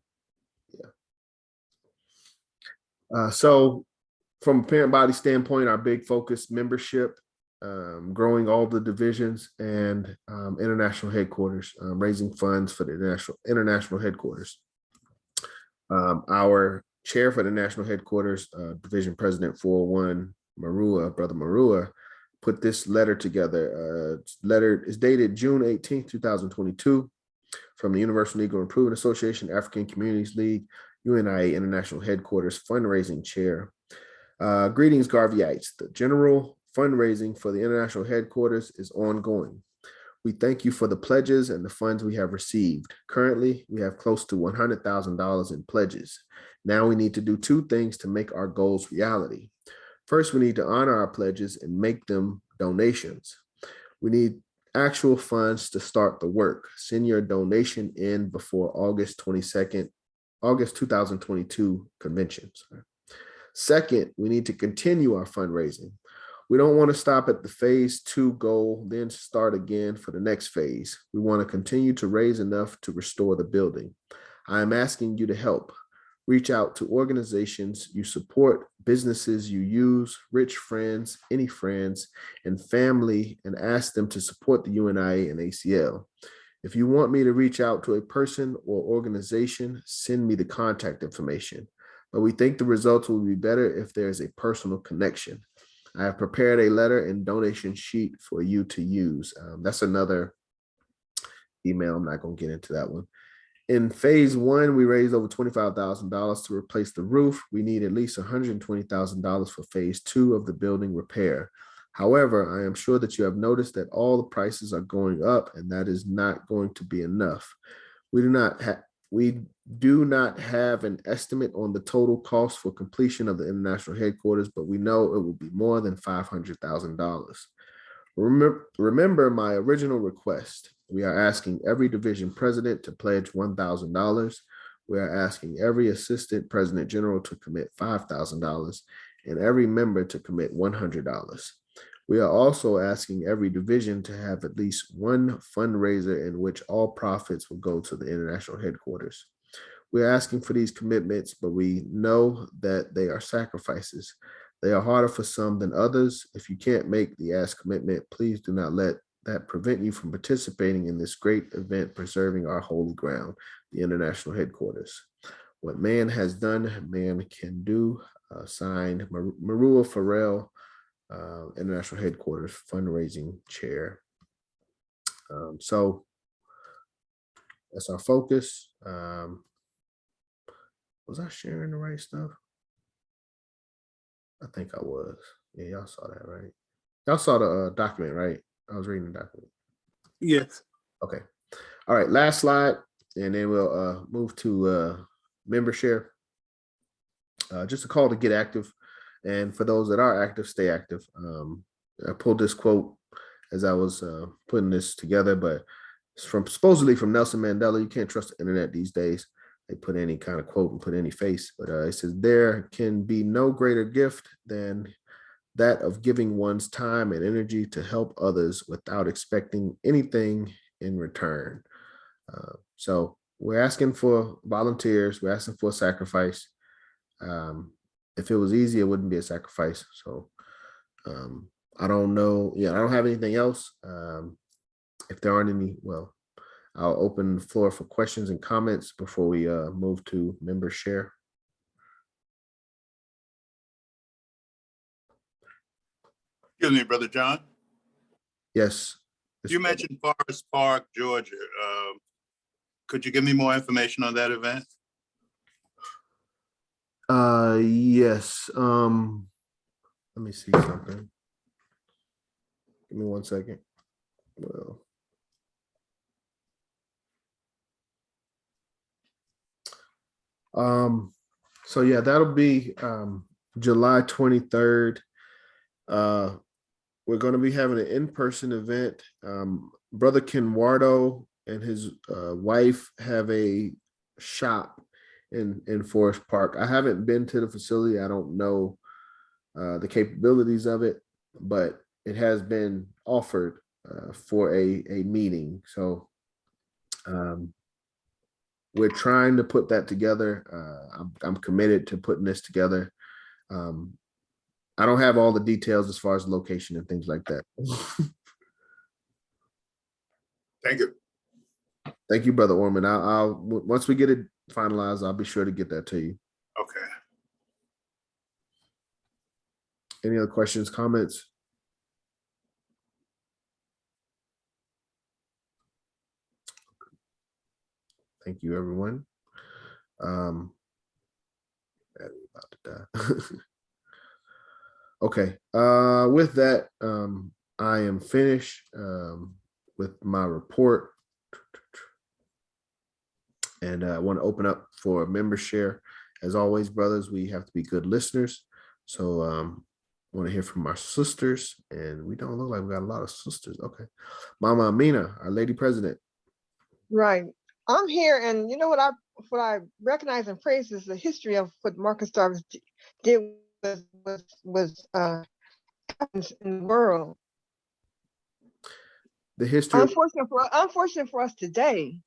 Yeah. So from a parent body standpoint, our big focus membership, growing all the divisions and international headquarters, raising funds for the international headquarters. Our chair for the national headquarters, division president 401 Marua, brother Marua, put this letter together. Letter is dated June 18th, 2022, from the Universal Negro Improvement Association, African Communities League, UNIA International Headquarters fundraising chair. Greetings, Garveyites. The general fundraising for the international headquarters is ongoing. We thank you for the pledges and the funds we have received. Currently, we have close to $100,000 in pledges. Now we need to do two things to make our goals reality. First, we need to honor our pledges and make them donations. We need actual funds to start the work. Send your donation in before August 22nd, August 2022 conventions. Second, we need to continue our fundraising. We don't want to stop at the phase 2 goal, then start again for the next phase. We want to continue to raise enough to restore the building. I am asking you to help. Reach out to organizations you support, businesses you use, rich friends, any friends, and family, and ask them to support the UNIA and ACL. If you want me to reach out to a person or organization, send me the contact information. But we think the results will be better if there is a personal connection. I have prepared a letter and donation sheet for you to use. That's another email. I'm not going to get into that one. In phase 1, we raised over $25,000 to replace the roof. We need at least $120,000 for phase 2 of the building repair. However, I am sure that you have noticed that all the prices are going up, and that is not going to be enough. We do not have an estimate on the total cost for completion of the international headquarters, but we know it will be more than $500,000. Remember my original request. We are asking every division president to pledge $1,000. We are asking every assistant president general to commit $5,000 and every member to commit $100. We are also asking every division to have at least one fundraiser in which all profits will go to the international headquarters. We're asking for these commitments, but we know that they are sacrifices. They are harder for some than others. If you can't make the asked commitment, please do not let that prevent you from participating in this great event, preserving our holy ground, the international headquarters. What man has done, man can do. Signed, Marua Farrell, international headquarters fundraising chair. So that's our focus. Was I sharing the right stuff? I think I was. Yeah, y'all saw that, right? Y'all saw the document, right? I was reading the document. Yes. Okay. All right, last slide, and then we'll move to member share. Just a call to get active. And for those that are active, stay active. I pulled this quote as I was putting this together, but it's supposedly from Nelson Mandela. You can't trust the internet these days. They put any kind of quote and put any face, but it says, there can be no greater gift than that of giving one's time and energy to help others without expecting anything in return. So we're asking for volunteers. We're asking for a sacrifice. If it was easy, it wouldn't be a sacrifice. So I don't know. Yeah, I don't have anything else. If there aren't any, well, I'll open the floor for questions and comments before we move to member share. Excuse me, Brother John. Yes. You mentioned Forest Park, Georgia. Could you give me more information on that event? Yes. Let me see something. Give me 1 second. Well, so yeah, that'll be July 23rd. We're going to be having an in-person event. Brother Kenwardo and his wife have a shop in Forest Park. I haven't been to the facility. I don't know the capabilities of it, but it has been offered for a meeting. So we're trying to put that together. I'm committed to putting this together. I don't have all the details as far as location and things like that. Thank you. Thank you, Brother Orman. I'll once we get it finalized, I'll be sure to get that to you. Okay. Any other questions, comments? Thank you, everyone. About to die. Okay. With that, I am finished with my report. And I want to open up for a member share. As always, brothers, we have to be good listeners. So I want to hear from our sisters. And we don't look like we got a lot of sisters. Okay. Mama Amina, our lady president. Right. I'm here, and you know what I recognize and praise is the history of what Marcus Garvey did was happens in the world. The history. Unfortunate for us today,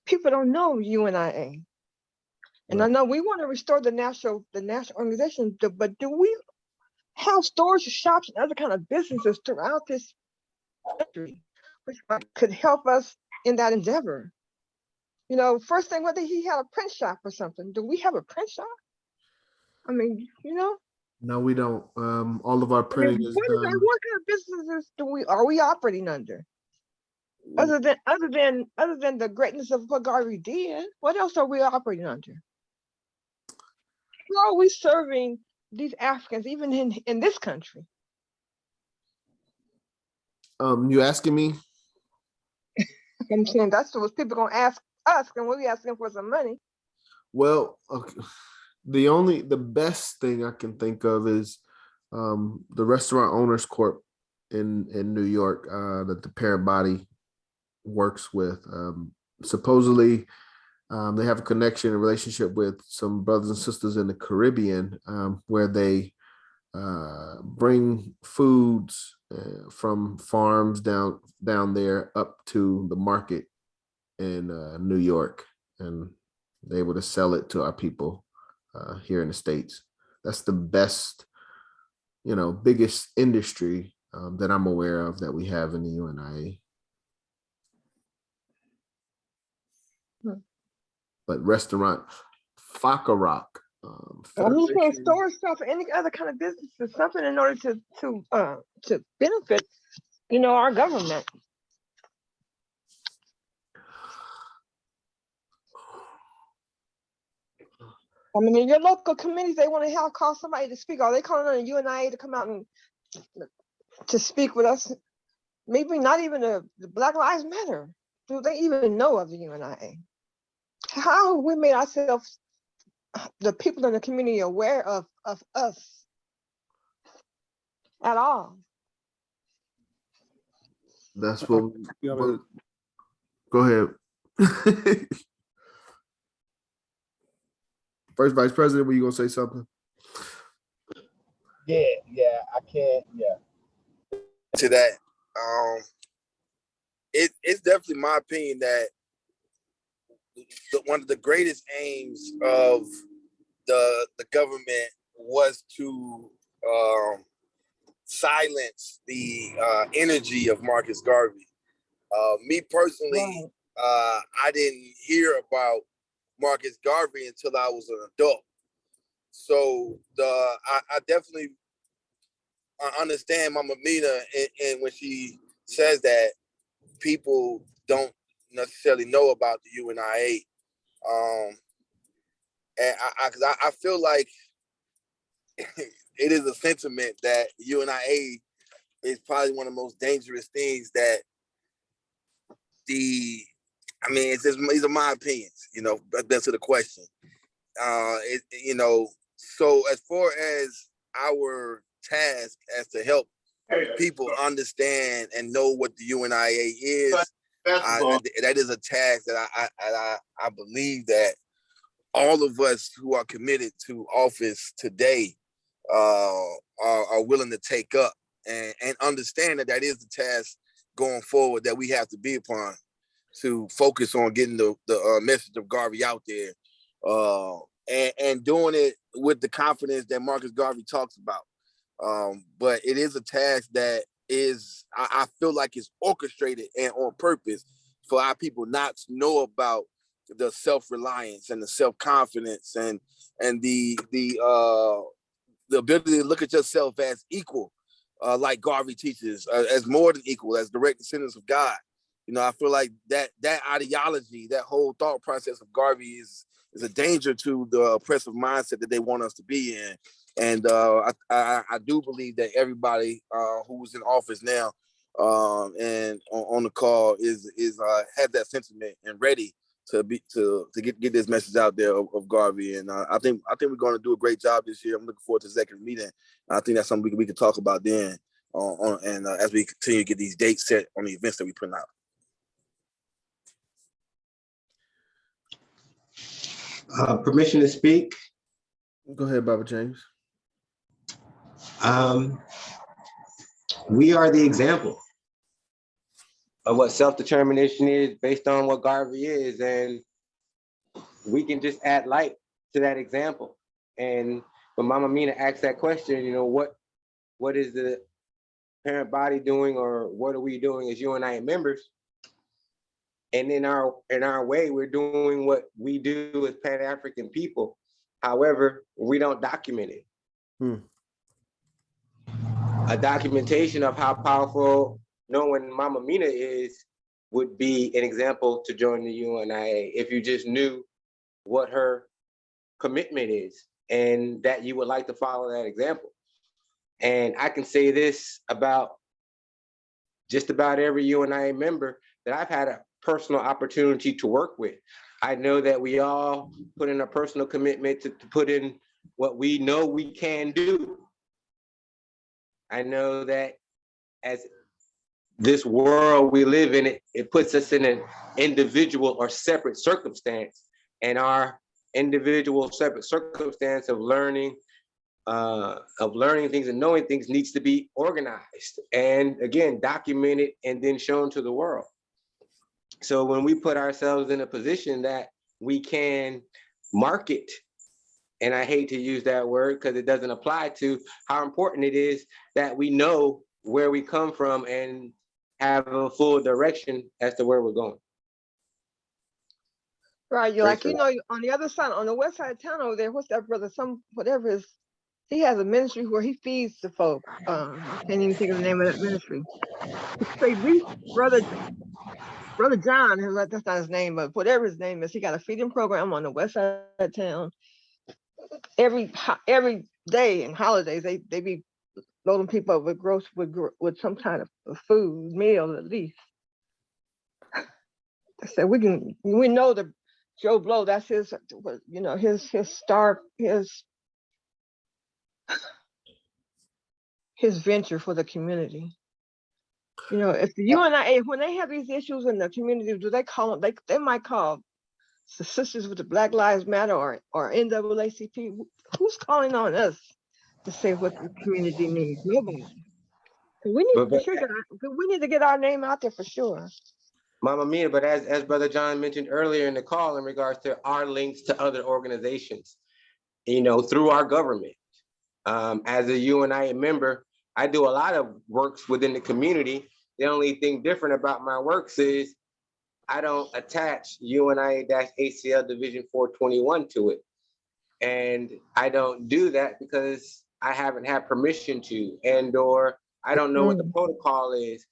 people don't know UNIA. And Right. I know we want to restore the national organization, but do we have stores, shops, and other kind of businesses throughout this country, which could help us in that endeavor? You know, first thing, whether he had a print shop or something. Do we have a print shop? I mean, you know. No, we don't. All of our printing is done. What kind of businesses are we operating under? Other than the greatness of what Garvey did, what else are we operating under? How are we serving these Africans, even in this country? You asking me? I'm saying that's what people gonna ask us, and we'll be asking for some money. Well, okay. The best thing I can think of is the Restaurant Owners Corp in New York that the parent body works with. Supposedly, they have a connection, a relationship with some brothers and sisters in the Caribbean, where they bring foods from farms down there up to the market in New York, and they're able to sell it to our people here in the States. That's the best, biggest industry that I'm aware of that we have in the UNIA. But restaurant, Fakarock. I'm just saying store stuff or any other kind of business or something in order to benefit, our government. I mean, in your local communities, they want to call somebody to speak. Are they calling on the UNIA to come out and to speak with us? Maybe not even the Black Lives Matter. Do they even know of the UNIA? How have we made ourselves, the people in the community, aware of us at all? That's what. Go ahead. First Vice President, were you gonna say something? Yeah, I can't. Yeah. To that, it's definitely my opinion that one of the greatest aims of the government was to silence the energy of Marcus Garvey. Me personally, right. I didn't hear about Marcus Garvey until I was an adult. So I definitely understand Mama Mina and when she says that people don't necessarily know about the UNIA. And I feel like it is a sentiment that UNIA is probably one of the most dangerous things that these are my opinions, that's to the question. So as far as our task as to help people understand and know what the UNIA is, that is a task that I believe that all of us who are committed to office today are willing to take up and understand that is the task going forward that we have to be upon to focus on getting the message of Garvey out there and doing it with the confidence that Marcus Garvey talks about. But it is a task that I feel like it's orchestrated and on purpose for our people not to know about the self-reliance and the self-confidence and the ability to look at yourself as equal, like Garvey teaches, as more than equal, as direct descendants of God. I feel like that ideology, that whole thought process of Garvey is a danger to the oppressive mindset that they want us to be in. And I do believe that everybody who's in office now and on the call is have that sentiment and ready to get this message out there of Garvey. And I think we're going to do a great job this year. I'm looking forward to the executive meeting. I think that's something we can talk about then as we continue to get these dates set on the events that we put out. Permission to speak. Go ahead, Baba James. We are the example of what self-determination is based on what Garvey is, and we can just add light to that example. And when Mama Mina asked that question, what is the parent body doing, or what are we doing as UNIA members? And in our way, we're doing what we do as Pan-African people. However, we don't document it. A documentation of how powerful knowing Mama Mina is would be an example to join the UNIA if you just knew what her commitment is and that you would like to follow that example. And I can say this about just about every UNIA member that I've had a personal opportunity to work with. I know that we all put in a personal commitment to put in what we know we can do. I know that as this world we live in, it puts us in an individual or separate circumstance, and our individual separate circumstance of learning things and knowing things needs to be organized and again documented and then shown to the world. So when we put ourselves in a position that we can market, and I hate to use that word because it doesn't apply to how important it is that we know where we come from and have a full direction as to where we're going. Right, you're like, on the other side, on the west side of town over there, what's that brother? He has a ministry where he feeds the folk. I can't even think of the name of that ministry. Brother John, that's not his name, but whatever his name is, he got a feeding program on the west side of town. Every day and holidays, they be loading people up with some kind of food meal at least. I said we know that Joe Blow, that's his venture for the community. If the UNIA, when they have these issues in the community, do they call them? They might call the Sisters with the Black Lives Matter or NAACP. Who's calling on us to say what the community needs? Nobody. We need to get our name out there for sure. Mama Mina, but as Brother John mentioned earlier in the call in regards to our links to other organizations, through our government. As a UNIA member, I do a lot of works within the community. The only thing different about my works is I don't attach UNIA-ACL Division 421 to it. And I don't do that because I haven't had permission to, and or I don't know what the protocol is.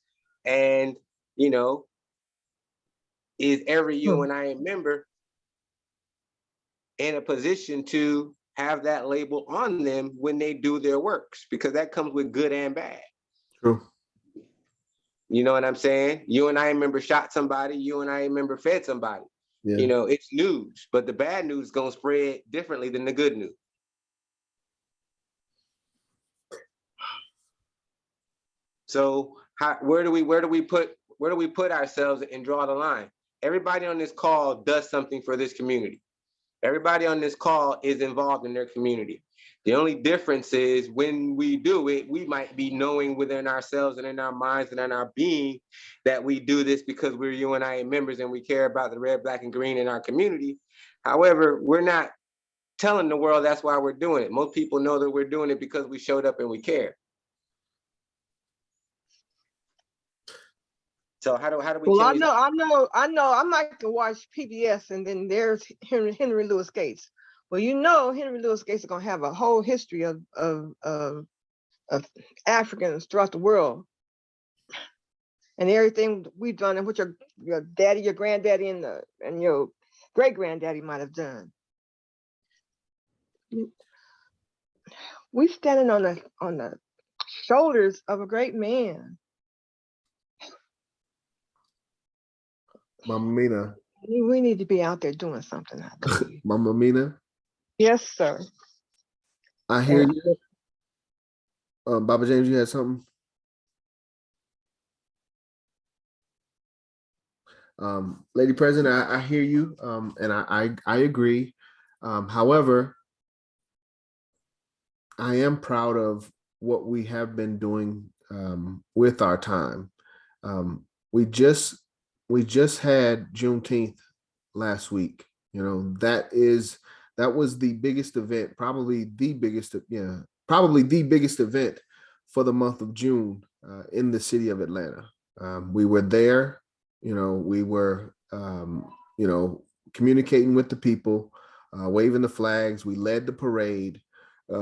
And, you know, is every UNIA member in a position to have that label on them when they do their works? Because that comes with good and bad. True. You know what I'm saying? UNIA member shot somebody, UNIA member fed somebody. Yeah. You know, it's news, but the bad news is gonna spread differently than the good news. So where do we put ourselves and draw the line? Everybody on this call does something for this community. Everybody on this call is involved in their community. The only difference is when we do it, we might be knowing within ourselves and in our minds and in our being that we do this because we're UNIA members and we care about the red, black, and green in our community. However, we're not telling the world that's why we're doing it. Most people know that we're doing it because we showed up and we care. So how do we Well, change I like to watch PBS, and then there's Henry Louis Gates. Well, you know, Henry Louis Gates is gonna have a whole history of Africans throughout the world, and everything we've done, and what your daddy, your granddaddy, and your great granddaddy might have done. We standing on the shoulders of a great man. Mama Mina. We need to be out there doing something, I believe. Mama Mina. Yes, sir. I hear you. Baba James, you had something? Lady President, I hear you, and I agree. However, I am proud of what we have been doing with our time. We just had Juneteenth last week. You know, that was the biggest event, probably the biggest event for the month of June in the city of Atlanta. We were there. You know, we were, communicating with the people, waving the flags. We led the parade. I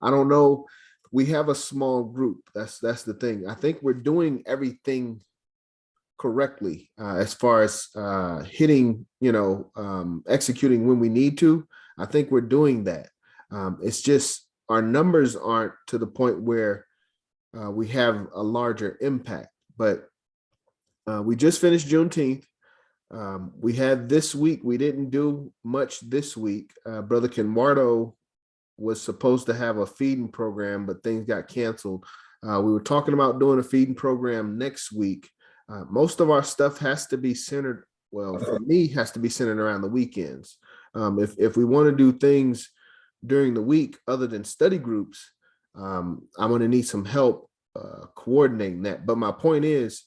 don't know. We have a small group. That's the thing. I think we're doing everything correctly as far as hitting, executing when we need to. I think we're doing that. It's just our numbers aren't to the point where we have a larger impact. But we just finished Juneteenth. We had this week. We didn't do much this week. Brother Kenwardo was supposed to have a feeding program, but things got canceled. We were talking about doing a feeding program next week. Most of our stuff has to be centered, well, for me, has to be centered around the weekends. If we want to do things during the week other than study groups, I'm going to need some help coordinating that. But my point is,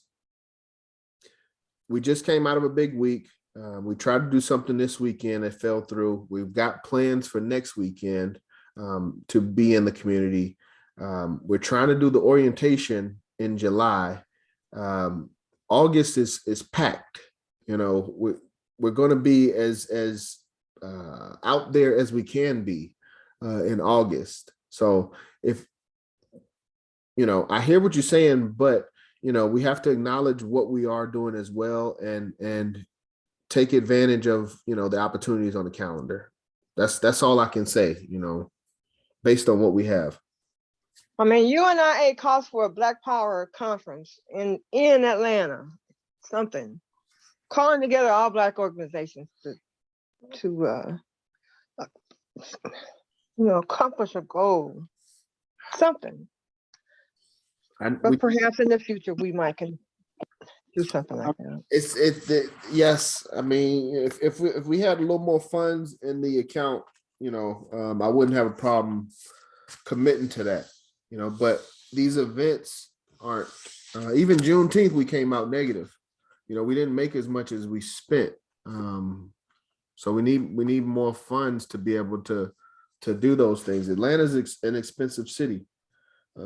we just came out of a big week. We tried to do something this weekend. It fell through. We've got plans for next weekend to be in the community. We're trying to do the orientation in July. August is packed. You know, we're going to be as out there as we can be in August. So if, I hear what you're saying, but we have to acknowledge what we are doing as well and take advantage of, the opportunities on the calendar. That's all I can say, based on what we have. I mean, UNIA calls for a Black Power conference in Atlanta, something. Calling together all Black organizations to accomplish a goal, something. But perhaps in the future we might can do something like that. Yes. I mean, if we had a little more funds in the account, I wouldn't have a problem committing to that. But these events aren't. Even Juneteenth, we came out negative. We didn't make as much as we spent. So we need more funds to be able to do those things. Atlanta's an expensive city.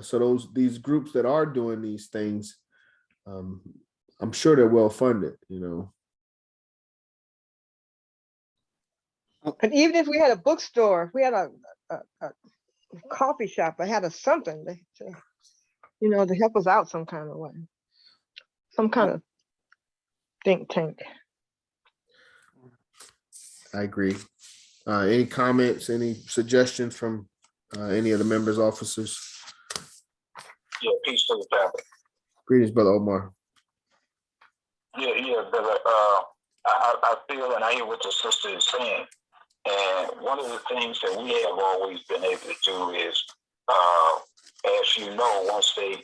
So these groups that are doing these things, I'm sure they're well funded, And even if we had a bookstore, if we had a coffee shop, I had a something to, you know, to help us out some kind of way, some kind of think tank. I agree. Any comments, any suggestions from any of the members, officers? Yeah, peace to the family. Greetings, Brother Omar. Yeah, brother. I feel and I hear what the sister is saying. And one of the things that we have always been able to do is, as you know, once they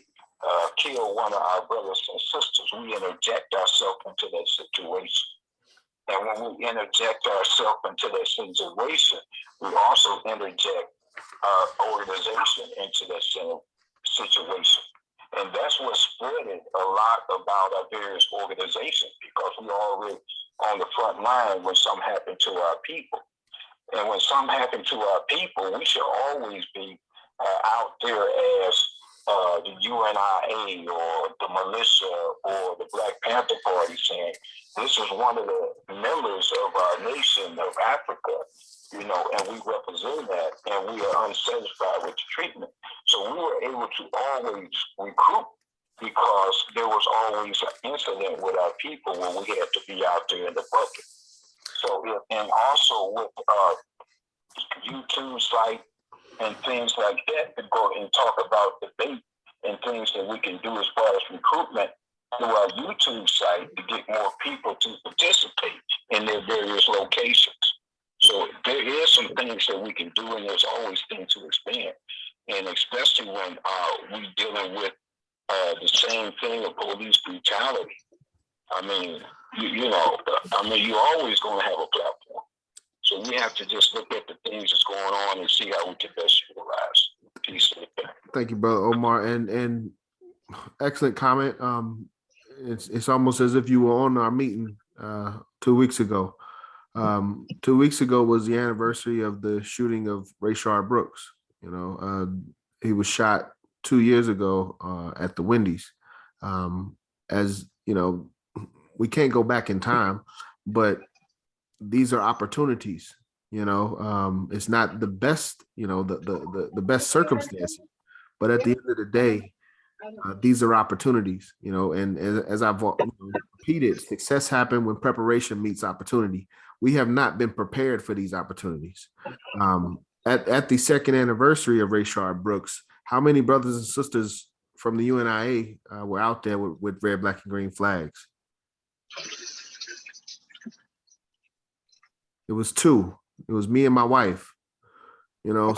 kill one of our brothers and sisters, we interject ourselves into that situation. And when we interject ourselves into that situation, we also interject our organization into that same situation. And that's what spread it a lot about our various organizations, because we're already on the front line when something happened to our people. And when something happened to our people, we should always be out there as the UNIA or the militia or the Black Panther Party saying, this is one of the members of our nation of Africa, you know, and we represent that, and we are unsatisfied with the treatment. So we were able to always recruit, because there was always an incident with our people when we had to be out there in the bucket. So, and also with YouTube site and things like that, to go and talk about debate and things that we can do as far as recruitment through our YouTube site to get more people to participate in their various locations. So there is some things that we can do, and there's always things to expand. And especially when we dealing with the same thing of police brutality. I mean, you know, I mean, you're always going to have a platform. So we have to just look at the things that's going on and see how we can best utilize. Peace. Thank you, Brother Omar, and excellent comment. It's almost as if you were on our meeting 2 weeks ago. 2 weeks ago was the anniversary of the shooting of Rayshard Brooks. You know, he was shot 2 years ago at the Wendy's. As you know, we can't go back in time, but these are opportunities. You know, it's not the best, you know, the best circumstances, but at the end of the day, these are opportunities. You know, and as I've repeated, success happens when preparation meets opportunity. We have not been prepared for these opportunities. At the second anniversary of Rayshard Brooks, how many brothers and sisters from the UNIA were out there with red, black, and green flags? It was 2. It was me and my wife. You know,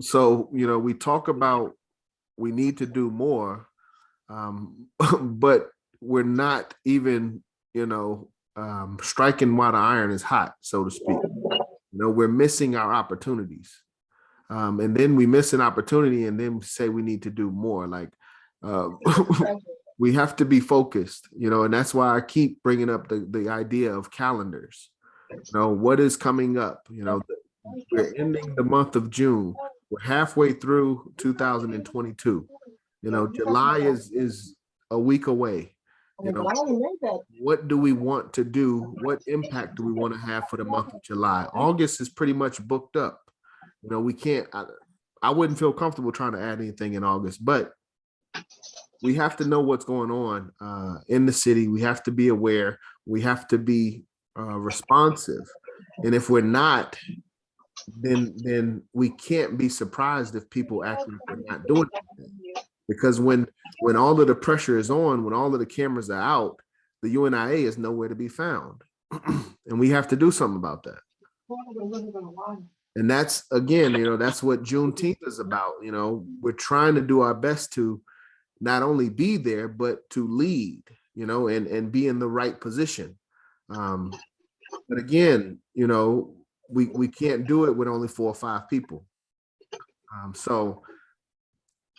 so you know, we talk about we need to do more, but we're not even, you know, striking while the iron is hot, so to speak. You know, we're missing our opportunities. And then we miss an opportunity and then say we need to do more. Like we have to be focused, you know, and that's why I keep bringing up the idea of calendars. You know, what is coming up? You know, we're ending the month of June. We're halfway through 2022. You know, July is a week away. You know, what do we want to do? What impact do we want to have for the month of July? August is pretty much booked up. You know, we can't, I wouldn't feel comfortable trying to add anything in August, but we have to know what's going on in the city. We have to be aware. We have to be responsive. And if we're not, then we can't be surprised if people act like we're not doing anything. Because when all of the pressure is on, when all of the cameras are out, the UNIA is nowhere to be found. And we have to do something about that. And that's, again, you know, that's what Juneteenth is about. You know, we're trying to do our best to not only be there, but to lead, you know, and be in the right position. But again, you know, we can't do it with only 4 or 5 people.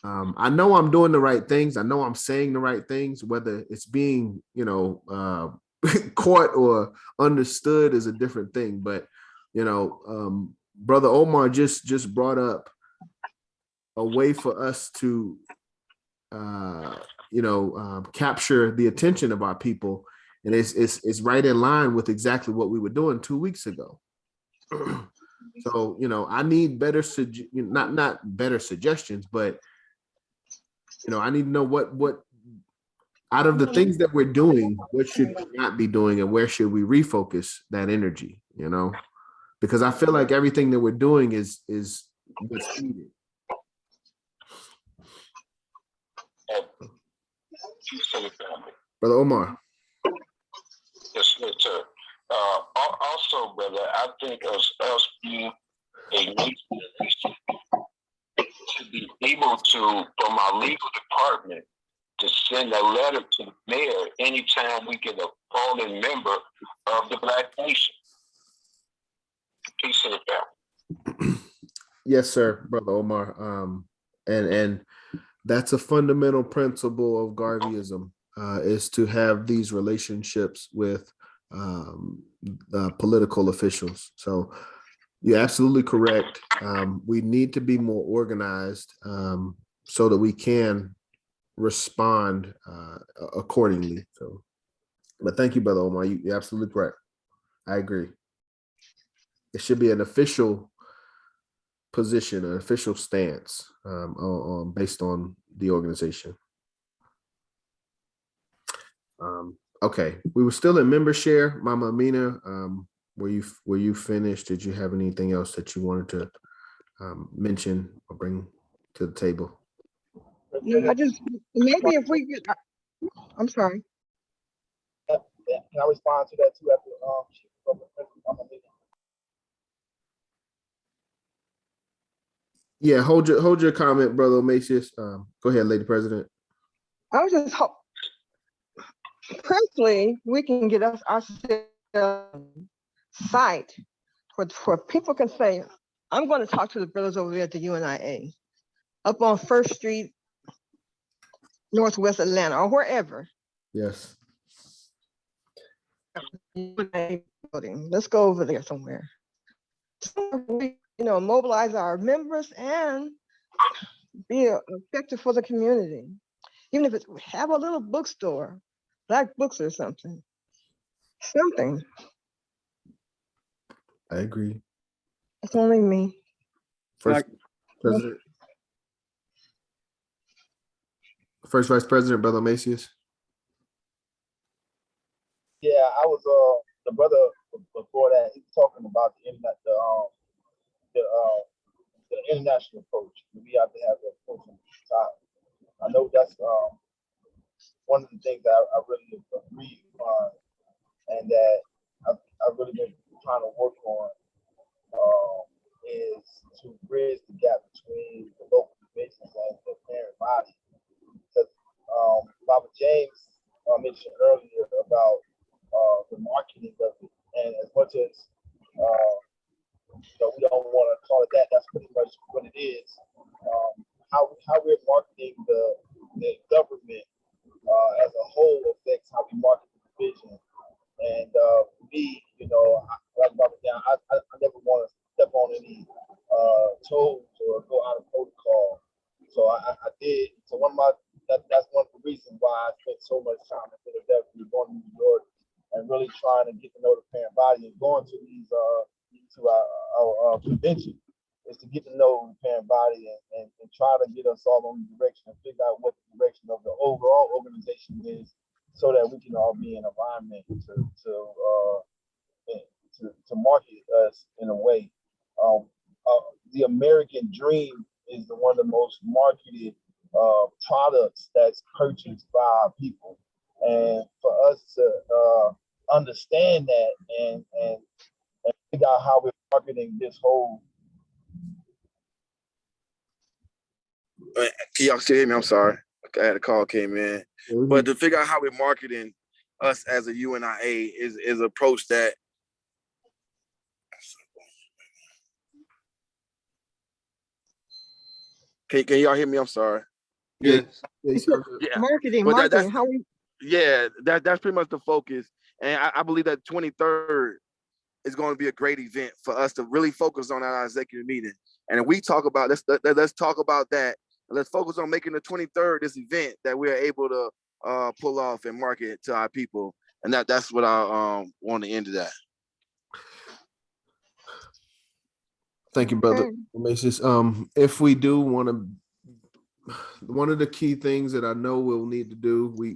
I know I'm doing the right things. I know I'm saying the right things, whether it's being, you know, caught or understood is a different thing. But, you know, Brother Omar just brought up a way for us to, you know, capture the attention of our people. And it's right in line with exactly what we were doing 2 weeks ago. So, I need better, not better suggestions, but, I need to know what out of the things that we're doing, what should we not be doing and where should we refocus that energy, because I feel like everything that we're doing is what's needed. Brother Omar. Yes, sir. Also, brother, I think us being a nation to be able to, from our legal department, to send a letter to the mayor anytime we get a fallen member of the Black Nation. Peace to the family. Yes, sir, Brother Omar. And that's a fundamental principle of Garveyism, is to have these relationships with political officials. So you're absolutely correct. We need to be more organized so that we can respond accordingly. So, but thank you, Brother Omar. You're absolutely correct. I agree. It should be an official position, an official stance based on the organization. Okay, we were still in member share. Mama Amina, were you finished? Did you have anything else that you wanted to mention or bring to the table? I just, maybe if we get, I'm sorry. Can I respond to that too after Yeah, hold your comment, Brother Macius. Go ahead, Lady President. I was just hope, personally, we can get us our site for people can say, I'm going to talk to the brothers over there at the UNIA, up on First Street, Northwest Atlanta, or wherever. Yes. Let's go over there somewhere. We, mobilize our members and be effective for the community. Even if it's have a little bookstore, Black books or something. I agree. It's only me. First President. First Vice President, Brother Macius. Yeah, I was the brother before that. He was talking about the internet, the international approach. We have to have an approach on the top. I know that's one of the things that I really agree on, and that I've really been trying to work on is to bridge the gap between the local divisions and the parent body. Because Baba James mentioned earlier about the marketing of it, and as much as we don't want to call it that, that's pretty much what it is. How we're marketing the government as a whole affects how we market the division. And me, like Baba Down, I never want to step on any toes or go out of protocol. So I did. So that's one of the reasons why I spent so much time in Philadelphia, going to New York, and really trying to get to know the parent body and going to these to our convention is to get to know the parent body and try to get us all on the direction and figure out what the direction of the overall organization is, so that we can all be in alignment to market us in a way. The American dream is one of the most marketed products that's purchased by our people, and for us to understand that and figure out how we're marketing this whole. Can y'all still hear me? I'm sorry. I had a call came in. But to figure out how we're marketing us as a UNIA is an approach that can y'all hear me? I'm sorry. Yes. Yeah. Marketing. How we? Yeah, that's pretty much the focus. And I believe that 23rd is going to be a great event for us to really focus on our executive meeting. And if we talk about, let's talk about that. Let's focus on making the 23rd this event that we're able to pull off and market to our people. And that's what I want to end of that. Thank you, brother. Okay. Macy's. If we do want to, one of the key things that I know we'll need to do, we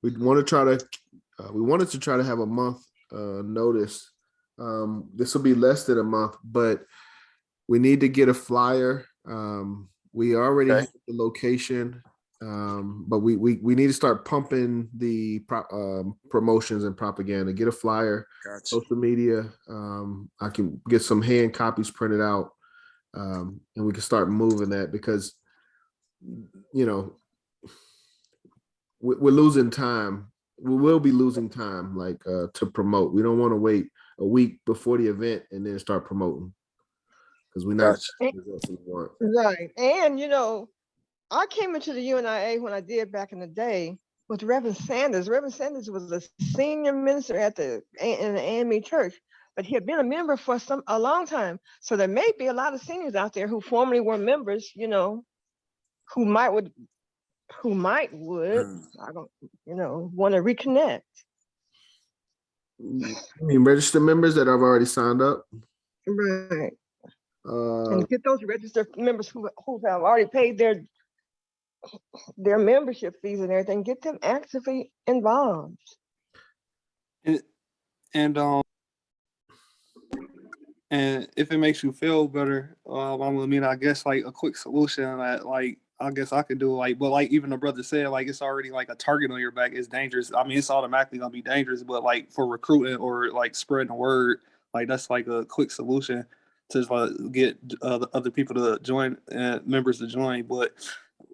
wanted to try to have a month notice. This will be less than a month, but we need to get a flyer. We already have the location, but we need to start pumping the promotions and propaganda. Get a flyer, social media. I can get some hand copies printed out, and we can start moving that because, you know, we're losing time. We will be losing time, like to promote. We don't want to wait a week before the event and then start promoting because we're not the results we want. Right. And, you know, I came into the UNIA when I did back in the day with Reverend Sanders. Reverend Sanders was a senior minister in the AME church, but he had been a member for a long time. So there may be a lot of seniors out there who formerly were members, you know, who might would, I don't, you know, want to reconnect. I mean, registered members that have already signed up. Right. And get those registered members who have already paid their membership fees and everything, get them actively involved. And if it makes you feel better, I mean, I guess like a quick solution that like I guess I could do, like, but like even the brother said, like it's already like a target on your back is dangerous. I mean, it's automatically gonna be dangerous, but like for recruiting or like spreading the word, like that's like a quick solution to like get other people to join, members to join. But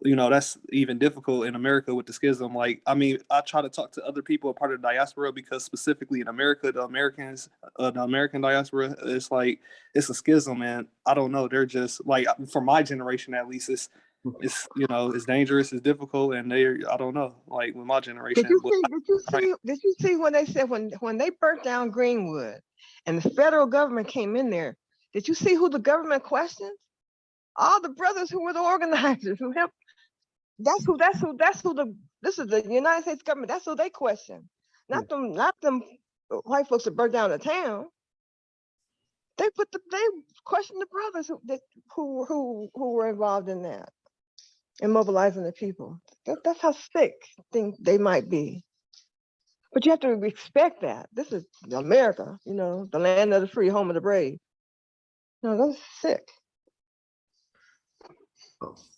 you know, that's even difficult in America with the schism. Like, I mean, I try to talk to other people, a part of the diaspora, because specifically in America, the American diaspora, it's like, it's a schism, and I don't know. They're just like, for my generation, at least, it's you know, it's dangerous, it's difficult, and I don't know, like with my generation. Did you see when they said, when they burnt down Greenwood and the federal government came in there, did you see who the government questioned? All the brothers who were the organizers who helped. This is the United States government. That's who they question. Not them white folks that burnt down the town. They questioned the brothers who were involved in that and mobilizing the people. That's how sick they might be. But you have to respect that. This is America, you know, the land of the free, home of the brave. No, that's sick.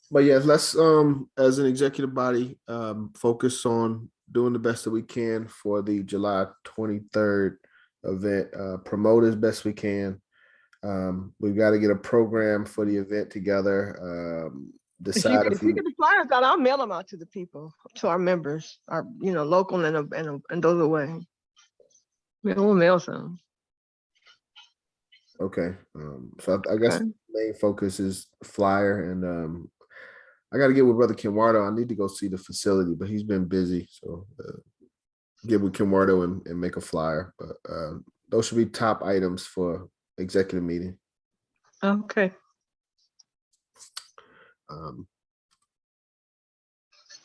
But yes, let's as an executive body focus on doing the best that we can for the July 23rd event, promote as best we can. We've got to get a program for the event together. Decide if you get the flyers out, I'll mail them out to the people, to our members, our local and those away. We'll mail some. Okay. So I guess the main focus is flyer, and I got to get with Brother Kenwardo. I need to go see the facility, but he's been busy. So get with Kenwardo and make a flyer. But those should be top items for executive meeting. Okay.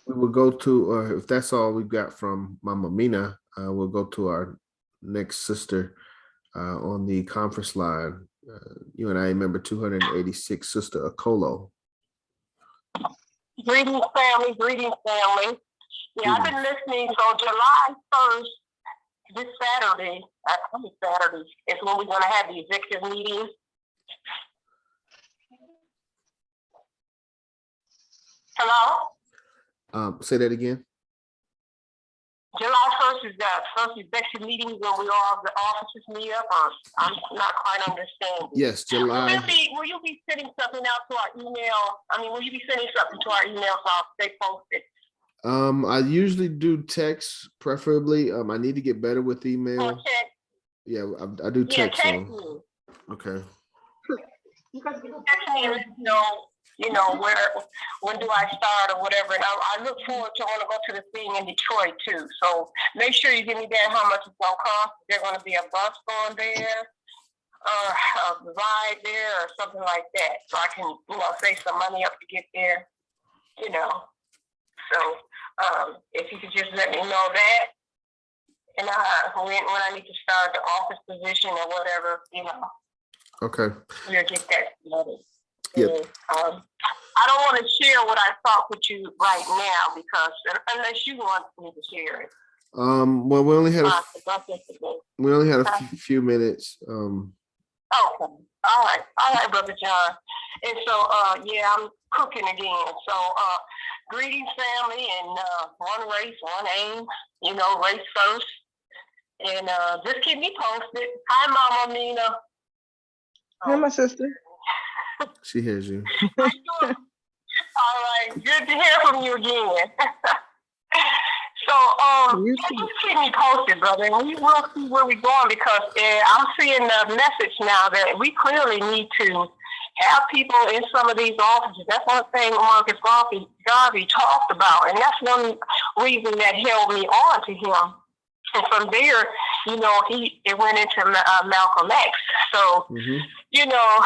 We will go to, if that's all we've got from Mama Mina, we'll go to our next sister on the conference line. UNIA member 286, Sister Akolo. Greetings, family. Greetings, family. Yeah, I've been listening. So July 1st, this Saturday, is when we're going to have the executive meeting. Hello? Say that again. July 1st is the first executive meeting when we all, the officers meet up, or I'm not quite understanding. Yes, July. Will you be sending something out to our email? Will you be sending something to our email so I'll stay posted? I usually do text, preferably. I need to get better with email. Yeah, I do text. Yeah, text me. Okay. You can text me and let me know, when do I start or whatever. And I look forward to want to go to the thing in Detroit too. So make sure you give me that how much it's gonna cost. There's gonna be a bus going there, a ride there, or something like that, so I can save some money up to get there. So if you could just let me know that, and when I need to start the office position or whatever, Okay. We'll get that notice. Yep. I don't want to share what I thought with you right now because unless you want me to share it. Well, we only had a few minutes. Okay. All right, Brother John. And so, yeah, I'm cooking again. So, greetings, family, and one race, one aim. You know, race first. And just keep me posted. Hi, Mama Mina. Hi, my sister. She hears you. All right, good to hear from you again. So, just keep me posted, brother, and we will see where we're going because I'm seeing the message now that we clearly need to have people in some of these offices. That's one thing Marcus Garvey talked about, and that's one reason that held me on to him. And from there, you know, it went into Malcolm X. So, you know,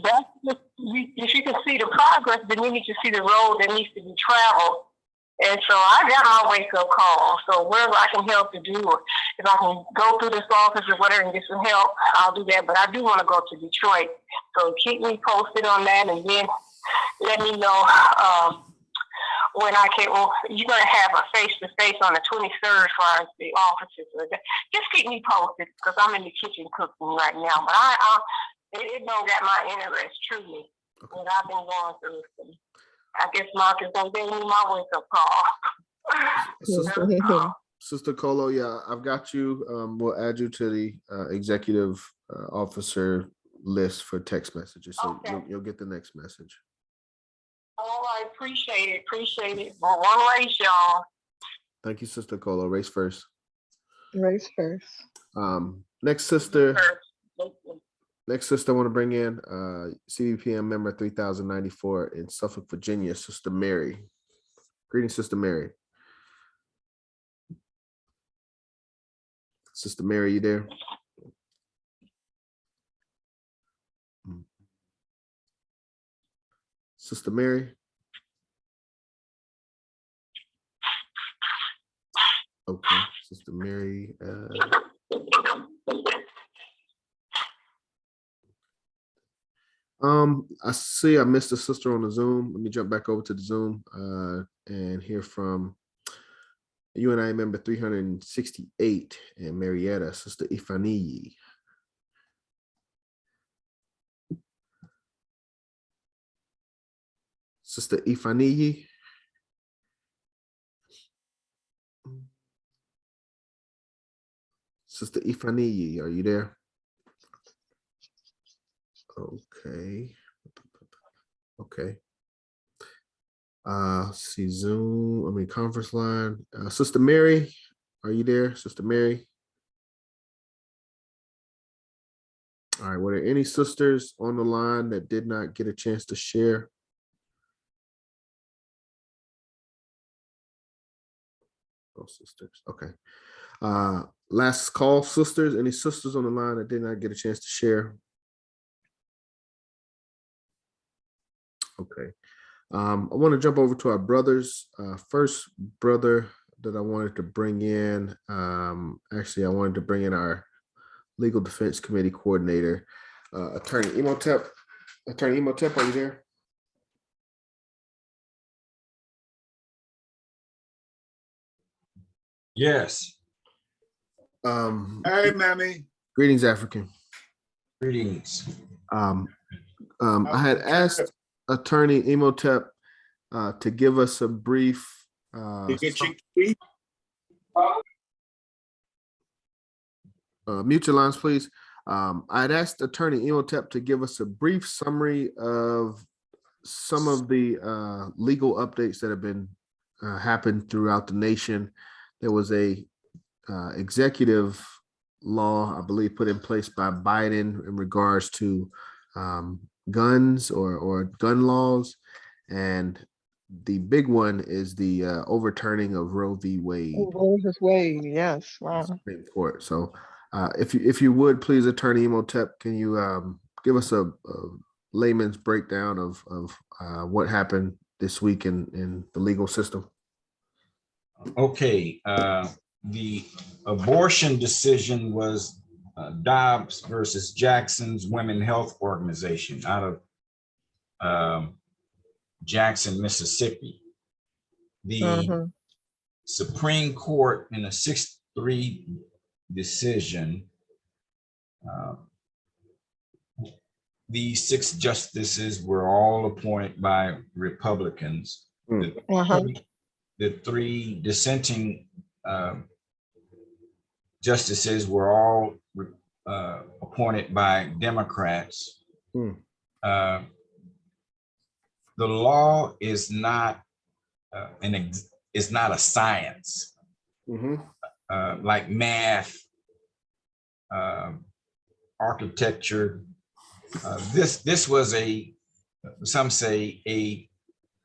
that's just, if you can see the progress, then you need to see the road that needs to be traveled. And so I got my wake-up call. So wherever I can help to do it, if I can go through this office or whatever and get some help, I'll do that. But I do want to go to Detroit. So keep me posted on that, and then let me know when I can. Well, you're going to have a face-to-face on the 23rd as far as the offices. Just keep me posted because I'm in the kitchen cooking right now. But it don't get my interest, truly, what I've been going through. I guess Marcus gave me my wake-up call. Sister Colo, yeah, I've got you. We'll add you to the executive officer list for text messages, so you'll get the next message. All right, appreciate it. Well, one race, y'all. Thank you, Sister Colo. Race first. Race first. Next sister. Next sister, I want to bring in CBPM member 3094 in Suffolk, Virginia, Sister Mary. Greetings, Sister Mary. Sister Mary, you there? Sister Mary? Okay, Sister Mary. I see I missed a sister on the Zoom. Let me jump back over to the Zoom and hear from UNIA member 368 and Marietta, Sister Ifaniyi. Sister Ifaniyi. Sister Ifaniyi, are you there? Okay. See Zoom, conference line. Sister Mary, are you there? Sister Mary? All right, were there any sisters on the line that did not get a chance to share? Oh, sisters, okay. Last call, sisters. Any sisters on the line that did not get a chance to share? Okay. I want to jump over to our brothers. First brother that I wanted to bring in, actually, I wanted to bring in our Legal Defense Committee coordinator, Attorney Imhotep. Attorney Imhotep, are you there? Yes. Hey, Mammy. Greetings, African. Greetings. I had asked Attorney Imhotep to give us a brief. Mute your lines, please. I had asked Attorney Imhotep to give us a brief summary of some of the legal updates that have been happened throughout the nation. There was a executive law, I believe, put in place by Biden in regards to guns or gun laws, and the big one is the overturning of Roe v. Wade. Roe v. Wade, yes, wow. Supreme Court. So, if you would please, Attorney Imhotep, can you give us a layman's breakdown of what happened this week in the legal system? Okay, the abortion decision was Dobbs versus Jackson's Women Health Organization out of Jackson, Mississippi. The Supreme Court in a 6-3 decision, these 6 justices were all appointed by Republicans. The 3 dissenting justices were all appointed by Democrats. The law is not a science like math, architecture. This was some say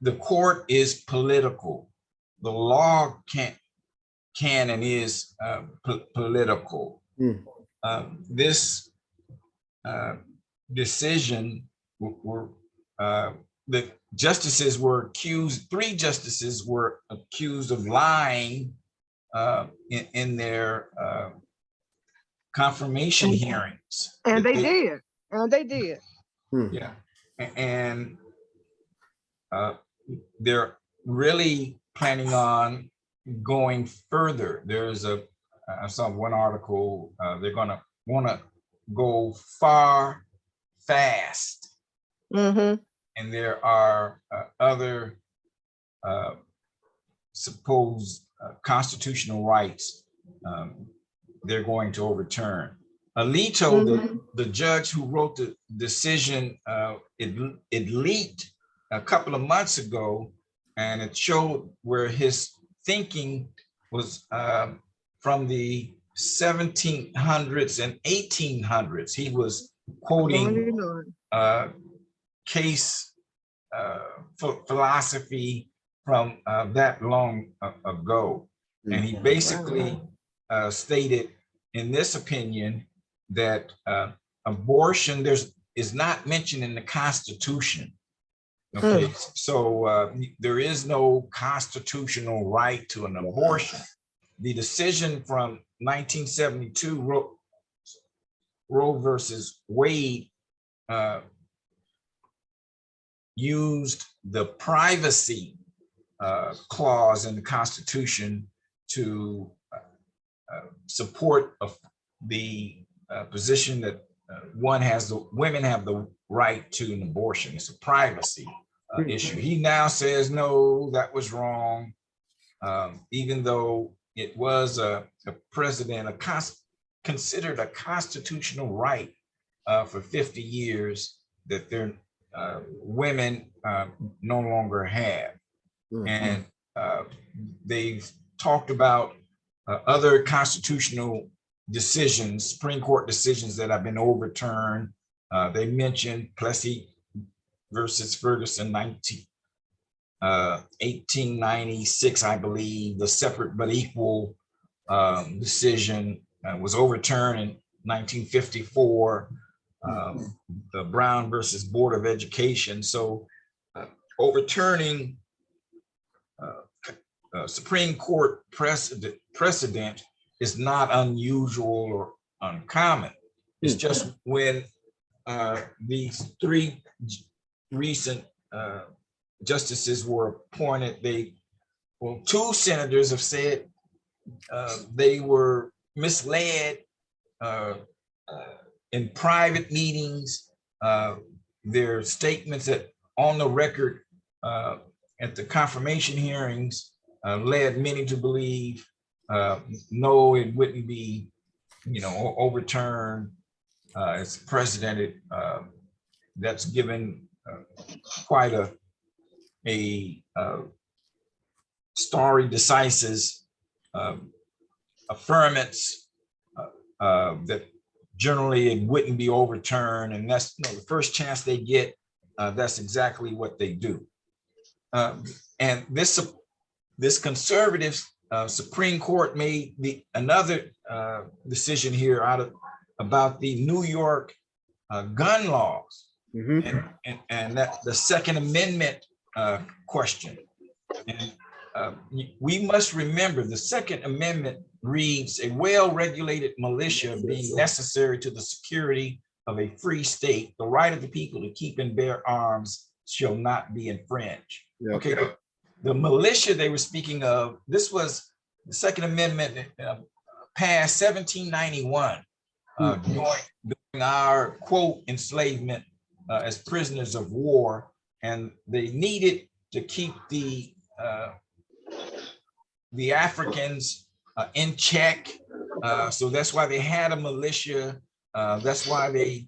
the court is political. The law can and is political. This decision the justices were accused, 3 justices were accused of lying in their confirmation hearings. And they did. And they did. Yeah. And they're really planning on going further. There's I saw one article, they're gonna wanna go far, fast. And there are other supposed constitutional rights they're going to overturn. Alito, the judge who wrote the decision, it leaked a couple of months ago, and it showed where his thinking was from the 1700s and 1800s. He was quoting case philosophy from that long ago. And he basically stated in this opinion that abortion is not mentioned in the Constitution. Okay, so there is no constitutional right to an abortion. The decision from 1972, Roe versus Wade, used the privacy clause in the Constitution to support the position that women have the right to an abortion. It's a privacy issue. He now says, no, that was wrong. Even though it was a precedent, considered a constitutional right for 50 years that their women no longer have. And they've talked about other constitutional decisions, Supreme Court decisions that have been overturned. They mentioned Plessy versus Ferguson, 1896, I believe. The separate but equal decision was overturned in 1954. The Brown versus Board of Education. So overturning Supreme Court precedent is not unusual or uncommon. It's just when these 3 recent justices were appointed, 2 senators have said they were misled in private meetings. Their statements that on the record at the confirmation hearings led many to believe no, it wouldn't be, overturned. It's precedented. That's given quite a stare decisis affirmance that generally it wouldn't be overturned, and that's the first chance they get. That's exactly what they do. And this conservative Supreme Court made another decision here about the New York gun laws and that the Second Amendment question. And we must remember the Second Amendment reads, a well-regulated militia being necessary to the security of a free state, the right of the people to keep and bear arms shall not be infringed. Yeah. Okay, the militia they were speaking of, this was the Second Amendment passed 1791 during our, quote, enslavement as prisoners of war, and they needed to keep the Africans in check. So that's why they had a militia. That's why they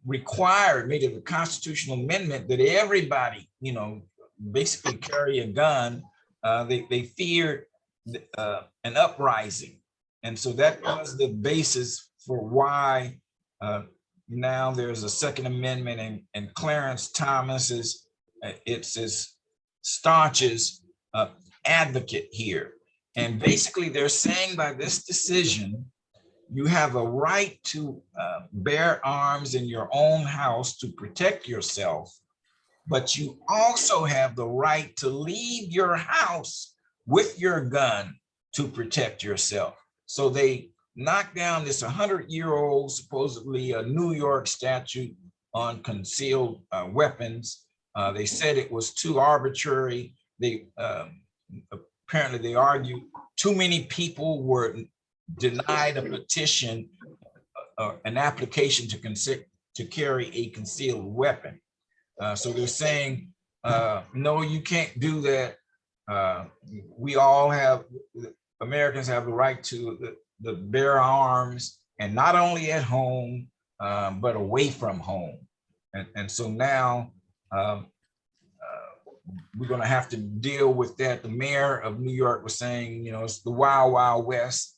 made it a constitutional amendment that everybody, basically carry a gun. They feared an uprising. And so that was the basis for why now there's a Second Amendment, and Clarence Thomas is it's his staunchest advocate here. And basically they're saying by this decision, you have a right to bear arms in your own house to protect yourself, but you also have the right to leave your house with your gun to protect yourself. So they knocked down this 100-year-old, supposedly a New York statute on concealed weapons. They said it was too arbitrary. They apparently they argued too many people were denied a petition, an application to carry a concealed weapon. So they're saying, no, you can't do that. We all have, Americans have the right to the bear arms, and not only at home, but away from home. And so now we're going to have to deal with that. The mayor of New York was saying, it's the Wild Wild West.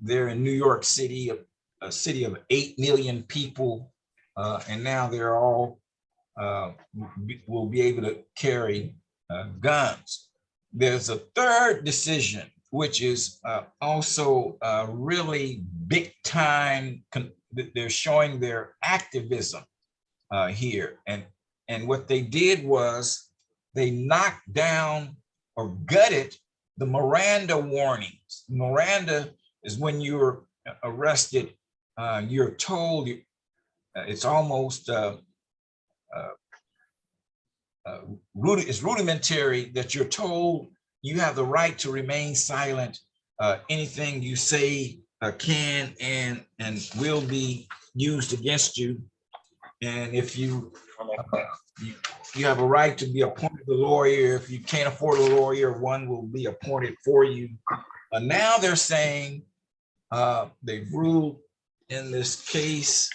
They're in New York City, a city of 8 million people, and now they're all will be able to carry guns. There's a third decision, which is also really big time. They're showing their activism here. And what they did was they knocked down or gutted the Miranda warnings. Miranda is when you're arrested, you're told, it's almost, it's rudimentary that you're told you have the right to remain silent. Anything you say can and will be used against you. And if you have a right to be appointed a lawyer. If you can't afford a lawyer, one will be appointed for you. Now they're saying they've ruled in this case,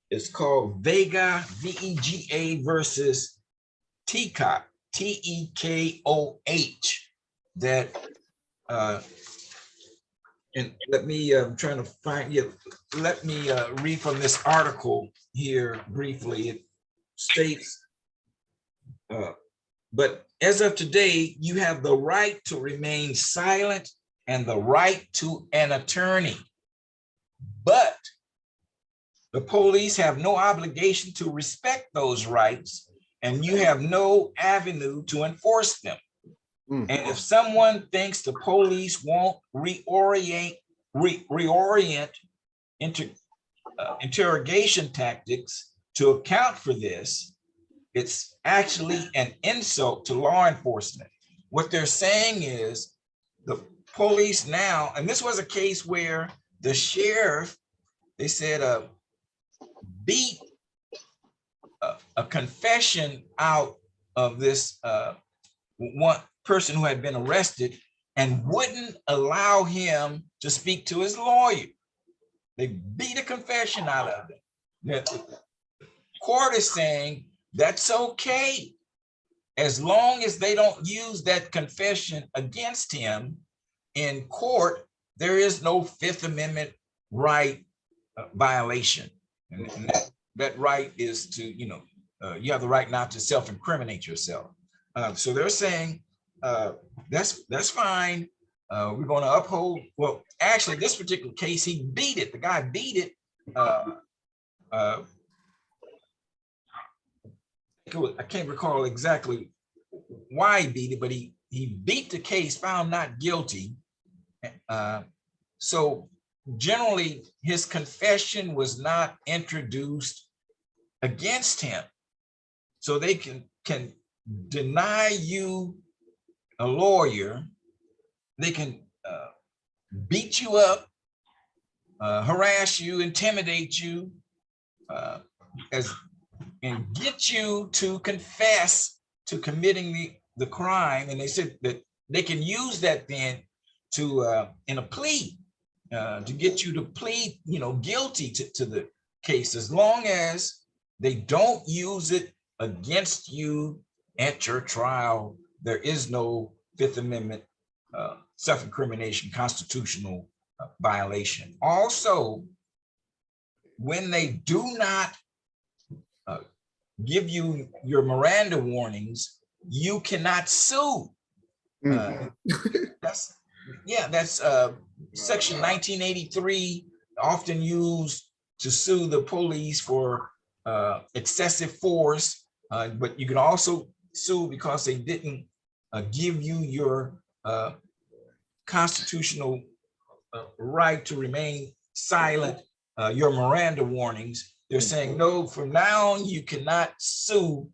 it's called Vega, V-E-G-A versus Tekoh, T-E-K-O-H, that, and let me, I'm trying to find, let me read from this article here briefly. It states, but as of today, you have the right to remain silent and the right to an attorney, but the police have no obligation to respect those rights, and you have no avenue to enforce them. And if someone thinks the police won't reorient interrogation tactics to account for this, it's actually an insult to law enforcement. What they're saying is the police now, and this was a case where the sheriff, they said, beat a confession out of this one person who had been arrested and wouldn't allow him to speak to his lawyer. They beat a confession out of it. The court is saying that's okay as long as they don't use that confession against him in court. There is no Fifth Amendment right violation, and that right is to, you have the right not to self-incriminate yourself. So they're saying that's fine. We're going to uphold. Well, actually, this particular case, he beat it. The guy beat it. I can't recall exactly why he beat it, but he beat the case, found not guilty. So generally, his confession was not introduced against him. So they can deny you a lawyer, they can beat you up, harass you, intimidate you, and get you to confess to committing the crime. And they said that they can use that then to in a plea to get you to plead, guilty to the case, as long as they don't use it against you at your trial. There is no Fifth Amendment self-incrimination constitutional violation. Also, when they do not give you your Miranda warnings, you cannot sue. That's section 1983, often used to sue the police for excessive force, but you can also sue because they didn't give you your constitutional right to remain silent, your Miranda warnings. They're saying, no, from now on, you cannot sue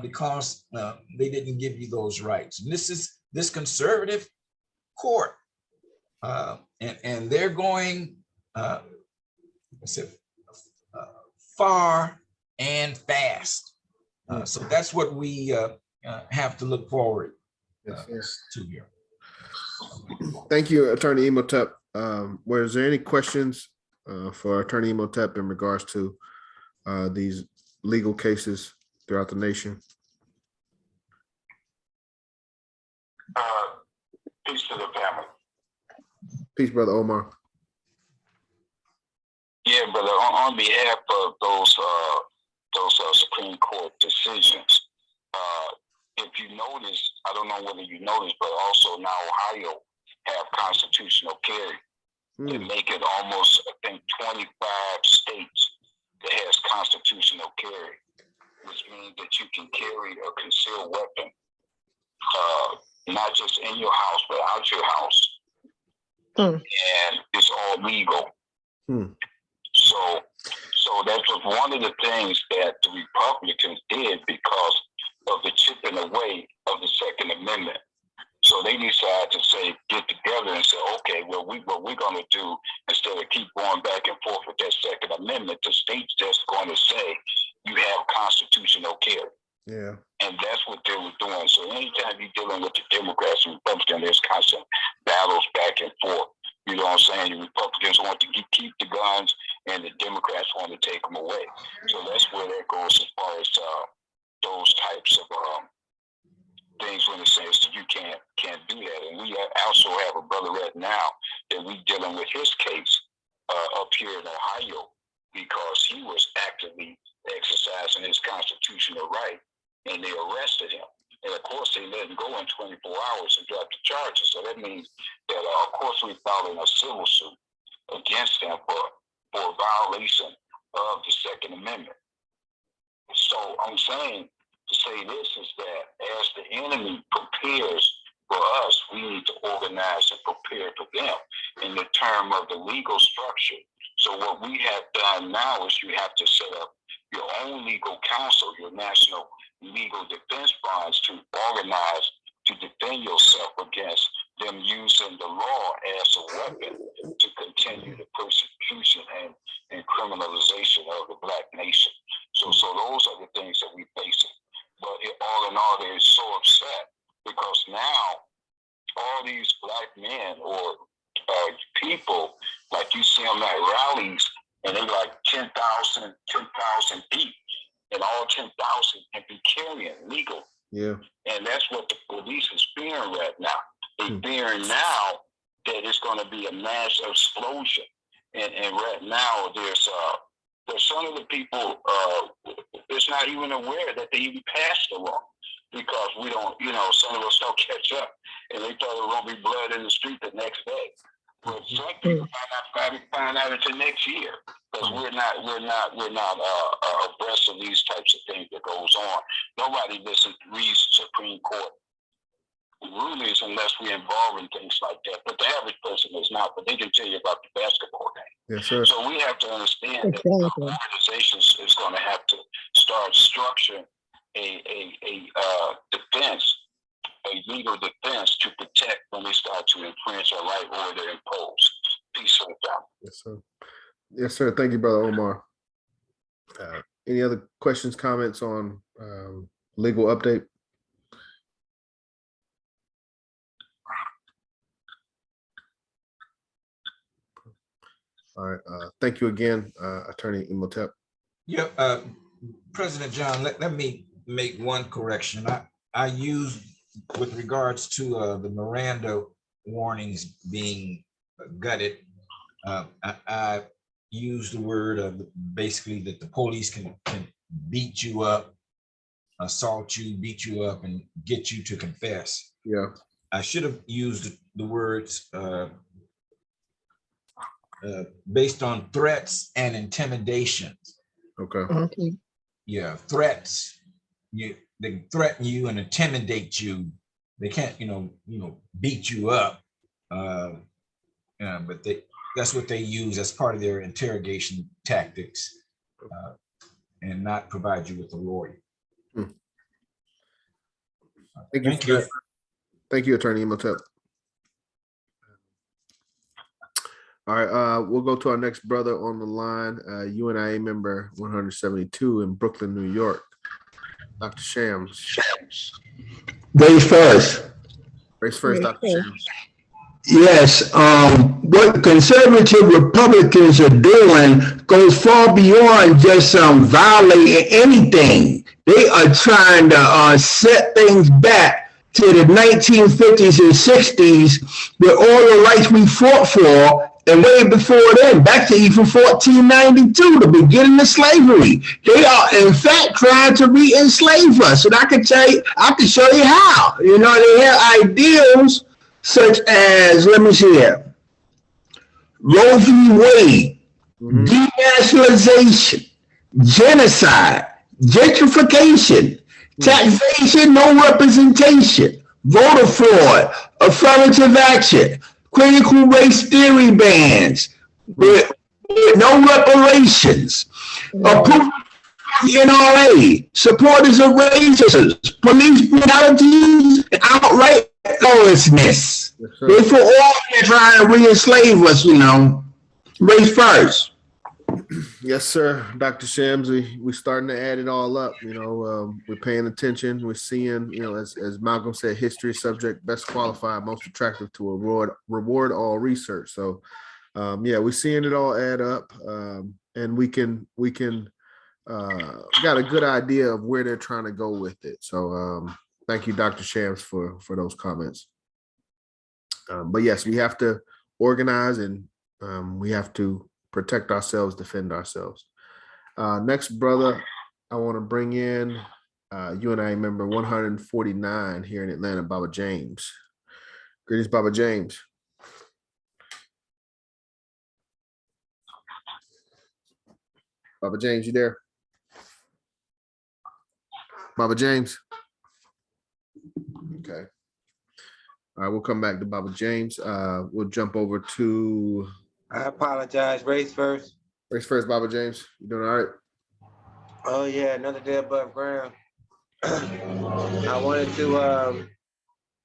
because they didn't give you those rights. And this conservative court, and they're going far and fast. So that's what we have to look forward to here. Thank you, Attorney Imhotep. Was there any questions for Attorney Imhotep in regards to these legal cases throughout the nation? Peace to the family. Peace, Brother Omar. Yeah, brother. On behalf of those Supreme Court decisions, if you notice, I don't know whether you noticed, but also now Ohio have constitutional carry. They make it almost, I think, 25 states that has constitutional carry, which means that you can carry a concealed weapon, not just in your house, but out your house. And it's all legal. So that was one of the things that the Republicans did because of the chipping away of the Second Amendment. So they decided to get together and say, okay, well, what we're going to do, instead of keep going back and forth with that Second Amendment, the state's just going to say you have constitutional carry. Yeah. And that's what they were doing. So anytime you're dealing with the Democrats and Republicans, there's constant battles back and forth. You know what I'm saying? The Republicans want to keep the guns, and the Democrats want to take them away. So that's where that goes as far as those types of things when it says that you can't do that. And we also have a brother right now that we're dealing with his case up here in Ohio because he was actively exercising his constitutional right, and they arrested him. And of course, they let him go in 24 hours and drop the charges. So that means that, of course, we're filing a civil suit against him for violation of the Second Amendment. So I'm saying to say this is that as the enemy prepares for us, we need to organize and prepare for them in the term of the legal structure. So what we have done now is you have to set up your own legal counsel, your national legal defense bonds to organize to defend yourself against them using the law as a weapon to continue the persecution and criminalization of the Black nation. So those are the things that we face. But all in all, they're so upset because now all these Black men or people, like you see them at rallies, and they're like 10,000 deep, and all 10,000 can be carrying legal. Yeah. And that's what the police is fearing right now. They're fearing now that it's going to be a mass explosion. And right now, there's some of the people that's not even aware that they even passed the law because we don't, some of us don't catch up, and they thought it was going to be blood in the street the next day. But some people find out until next year. because we're not abreast of these types of things that goes on. Nobody reads Supreme Court rulings unless we're involved in things like that. But the average person is not. But they can tell you about the basketball game. Yes, sir. So we have to understand that organizations is going to have to start structuring a defense, a legal defense to protect when they start to infringe our right or to impose. Peace and family. Yes, sir. Yes, sir. Thank you, Brother Omar. Any other questions, comments on legal update? All right. Thank you again, Attorney Imhotep. Yeah, President John, let me make one correction. I used, with regards to the Miranda warnings being gutted, I used the word basically that the police can beat you up, assault you, beat you up, and get you to confess. Yeah. I should have used the words based on threats and intimidations. Okay. Yeah, threats. They threaten you and intimidate you. They can't, beat you up. But that's what they use as part of their interrogation tactics, and not provide you with a lawyer. Thank you. Thank you, Attorney Imhotep. All right, we'll go to our next brother on the line, UNIA member 172 in Brooklyn, New York, Dr. Shams. Race first. Race first, Dr. Shams. Yes, what conservative Republicans are doing goes far beyond just violating anything. They are trying to set things back to the 1950s and 60s, where all the rights we fought for, and way before then, back to even 1492, the beginning of slavery. They are, in fact, trying to re-enslave us. And I can show you how. They have ideals such as, let me see here, Roe v. Wade, denationalization, genocide, gentrification, taxation, no representation, voter fraud, affirmative action, critical race theory bans with no reparations, approval of the NRA, supporters of racists, police brutalities, and outright lawlessness. They for all trying to re-enslave us, race first. Yes, sir, Dr. Shams. We're starting to add it all up. We're paying attention. We're seeing, as Malcolm said, history subject best qualified, most attractive to reward all research. So, yeah, we're seeing it all add up, and we can got a good idea of where they're trying to go with it. So, thank you, Dr. Shams, for those comments. But yes, we have to organize, and we have to protect ourselves, defend ourselves. Next, brother, I want to bring in UNIA member 149 here in Atlanta, Baba James. Greetings, Baba James. Baba James, you there? Baba James? Okay. All right, we'll come back to Baba James. We'll jump over to... I apologize. Race first. Race first, Baba James. You doing all right? Oh yeah, another day above ground. I wanted to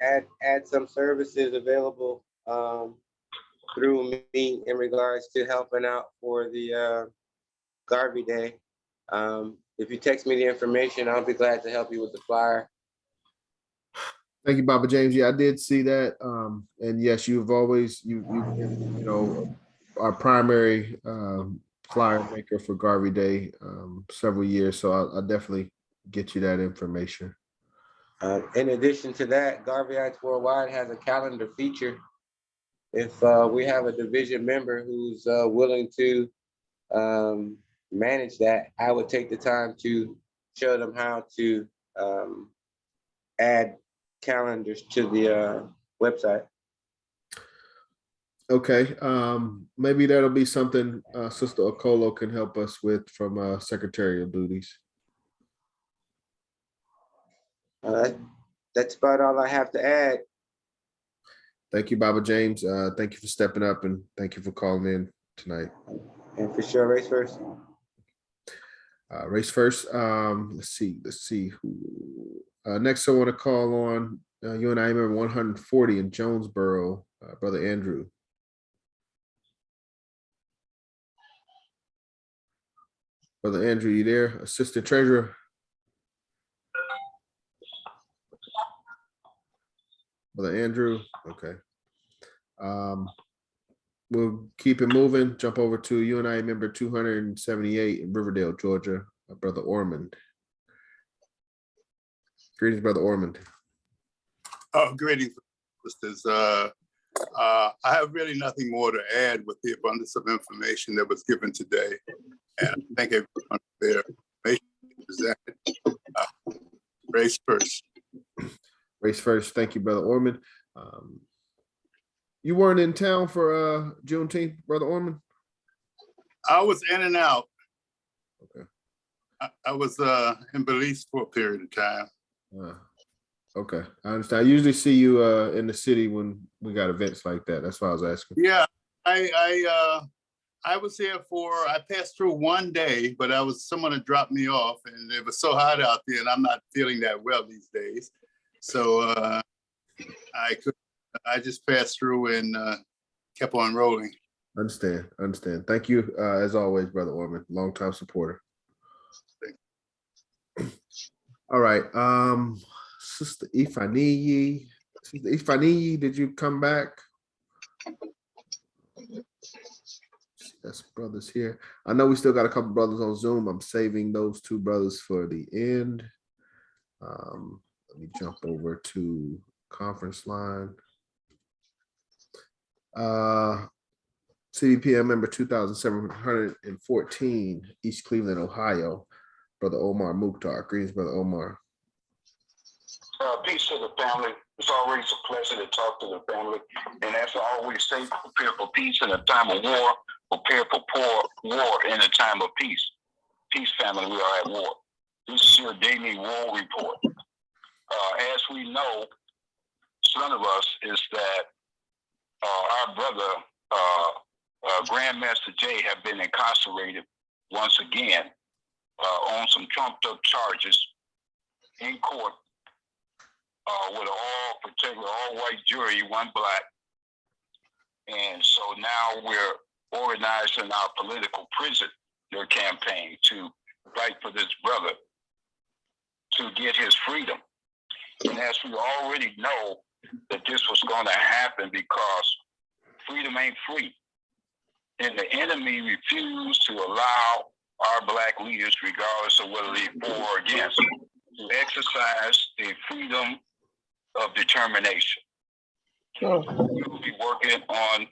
add some services available through me in regards to helping out for the Garvey Day. If you text me the information, I'll be glad to help you with the flyer. Thank you, Baba James. Yeah, I did see that. And yes, you've always, our primary flyer maker for Garvey Day several years. So I'll definitely get you that information. In addition to that, Garveyites Worldwide has a calendar feature. If we have a division member who's willing to manage that, I would take the time to show them how to add calendars to the website. Okay, maybe that'll be something Sister Okolo can help us with from secretarial duties. That's about all I have to add. Thank you, Baba James. Thank you for stepping up and thank you for calling in tonight. And for sure, race first. Race first. Let's see who. Next, I want to call on UNI member 140 in Jonesboro, Brother Andrew. Brother Andrew, you there? Assistant Treasurer. Brother Andrew, okay. We'll keep it moving. Jump over to UNI member 278 in Riverdale, Georgia, Brother Ormond. Greetings, Brother Ormond. Oh, greetings, sisters. I have really nothing more to add with the abundance of information that was given today. And I thank everyone for their information presented. Race first. Race first. Thank you, Brother Ormond. You weren't in town for Juneteenth, Brother Ormond? I was in and out. Okay. I was in Belize for a period of time. Okay, I understand. I usually see you in the city when we got events like that. That's why I was asking. Yeah, I was here I passed through one day, but someone had dropped me off and it was so hot out there and I'm not feeling that well these days. So I just passed through and kept on rolling. Understand. Thank you, as always, Brother Ormond, longtime supporter. All right, Sister Ifaniyi. Sister Ifaniyi, did you come back? That's brothers here. I know we still got a couple brothers on Zoom. I'm saving those two brothers for the end. Let me jump over to conference line. CBPM member 2714, East Cleveland, Ohio, Brother Omar Mukhtar. Greetings, Brother Omar. Peace to the family. It's always a pleasure to talk to the family. And as I always say, prepare for peace in a time of war, prepare for war in a time of peace. Peace, family, we are at war. This is your daily war report. As we know, some of us is that our brother, Grandmaster Jay, have been incarcerated once again on some trumped up charges in court with an all white jury, one black. And so now we're organizing our political prisoner campaign to fight for this brother to get his freedom. And as we already know that this was going to happen because freedom ain't free. And the enemy refused to allow our black leaders, regardless of whether they're for or against, to exercise the freedom of determination. We will be working on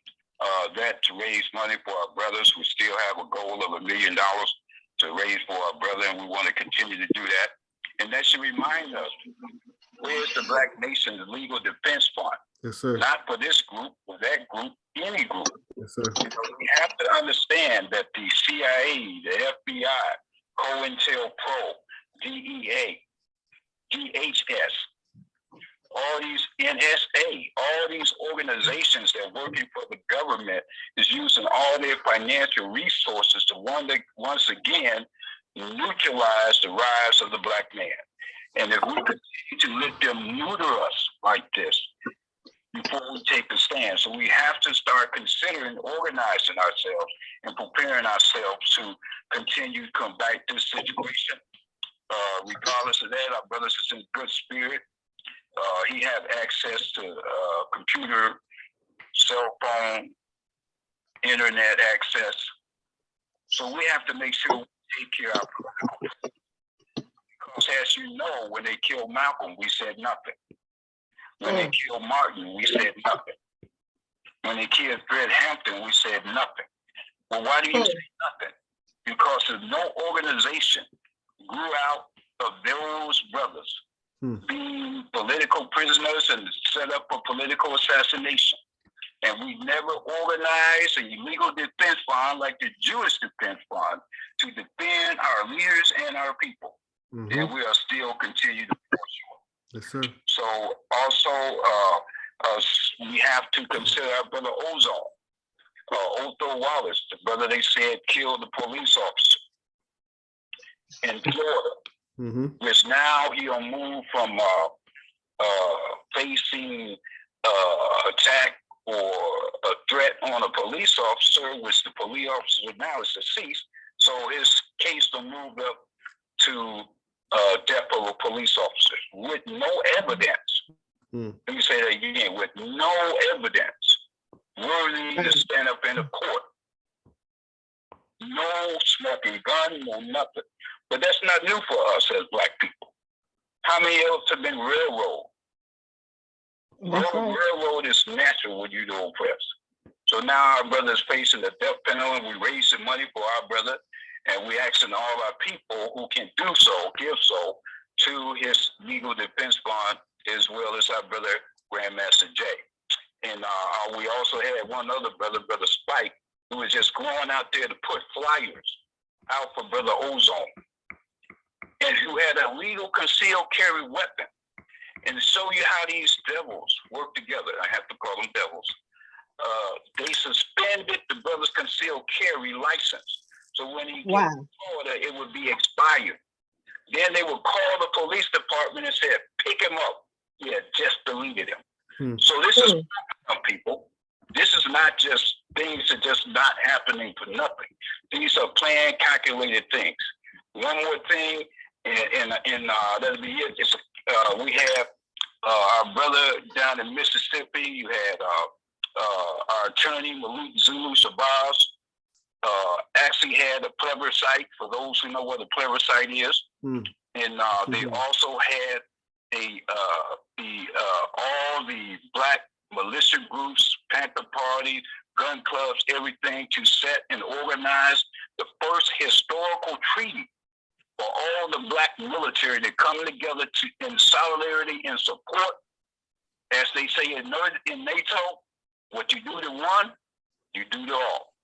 that to raise money for our brothers. We still have a goal of $1 million to raise for our brother, and we want to continue to do that. And that should remind us, where's the Black Nation's Legal Defense Fund? Yes, sir. Not for this group, for that group, any group. Yes, sir. We have to understand that the CIA, the FBI, COINTELPRO, DEA, DHS, all these NSA, all these organizations that are working for the government is using all their financial resources to once again neutralize the rise of the black man. And if we continue to let them neuter us like this before we take a stand, so we have to start considering organizing ourselves and preparing ourselves to continue to combat this situation. Regardless of that, our brothers is in good spirit. He have access to computer, cell phone, internet access. So we have to make sure we take care of our political. Because as you know, when they killed Malcolm, we said nothing. When they killed Martin, we said nothing. When they killed Fred Hampton, we said nothing. Well, why do you say nothing? Because there's no organization grew out of those brothers being political prisoners and set up for political assassination. And we never organized an illegal defense fund like the Jewish Defense Fund to defend our leaders and our people. And we are still continuing to push on. Yes, sir. So also, we have to consider our brother Ozone, Otho Wallace, the brother they said killed the police officer in Florida, which now he'll move from facing attack or a threat on a police officer, which the police officer now is deceased. So his case will move up to death of a police officer with no evidence. Let me say that again, with no evidence worthy to stand up in a court. No smoking gun, no nothing. But that's not new for us as Black people. How many else have been railroaded? Railroad is natural when you do oppress. So now our brother is facing the death penalty. We raising money for our brother, and we asking all our people who can do so, give so, to his legal defense fund, as well as our brother Grandmaster Jay. And we also had one other brother, Brother Spike, who was just going out there to put flyers out for Brother Ozone, and who had a legal concealed carry weapon. And to show you how these devils work together, I have to call them devils, they suspended the brother's concealed carry license. So when he gets to Florida, it would be expired. Then they would call the police department and said, pick him up. He had just deleted him. So this is people. This is not just things that just not happening for nothing. These are planned, calculated things. One more thing, and that'll be it. It's, we have our brother down in Mississippi. You had our attorney, Malik Zulu Shabazz, actually had a plebiscite, for those who know what a plebiscite is. And they also had all the Black militia groups, Panther Party, gun clubs, everything to set and organize the first historical treaty for all the Black military to come together in solidarity and support. As they say in NATO, what you do to one, you do to all.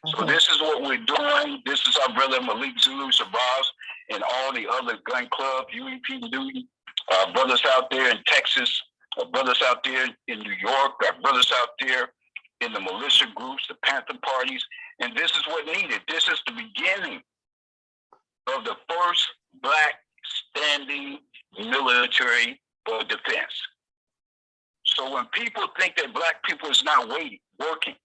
So this is what we're doing. This is our brother Malik Zulu Shabazz and all the other gun clubs, UEP Duty, our brothers out there in Texas, our brothers out there in New York, our brothers out there in the militia groups, the Panther parties. And this is what needed. This is the beginning of the first Black standing military for defense. So when people think that Black people is not working,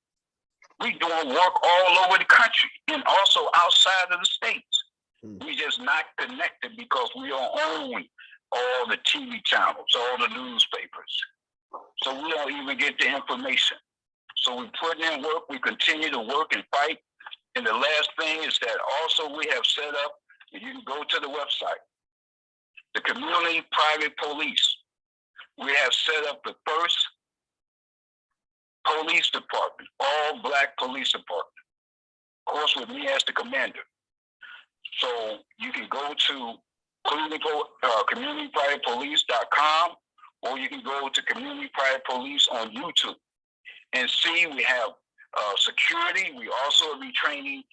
we doing work all over the country and also outside of the states. We just not connected because we don't own all the TV channels, all the newspapers. So we don't even get the information. So we put in work, we continue to work and fight. And the last thing is that also we have set up, and you can go to the website, the Community Private Police. We have set up the first police department, all Black police department, of course with me as the commander. So you can go to communityprivatepolice.com, or you can go to Community Private Police on YouTube and see we have security. We also will be training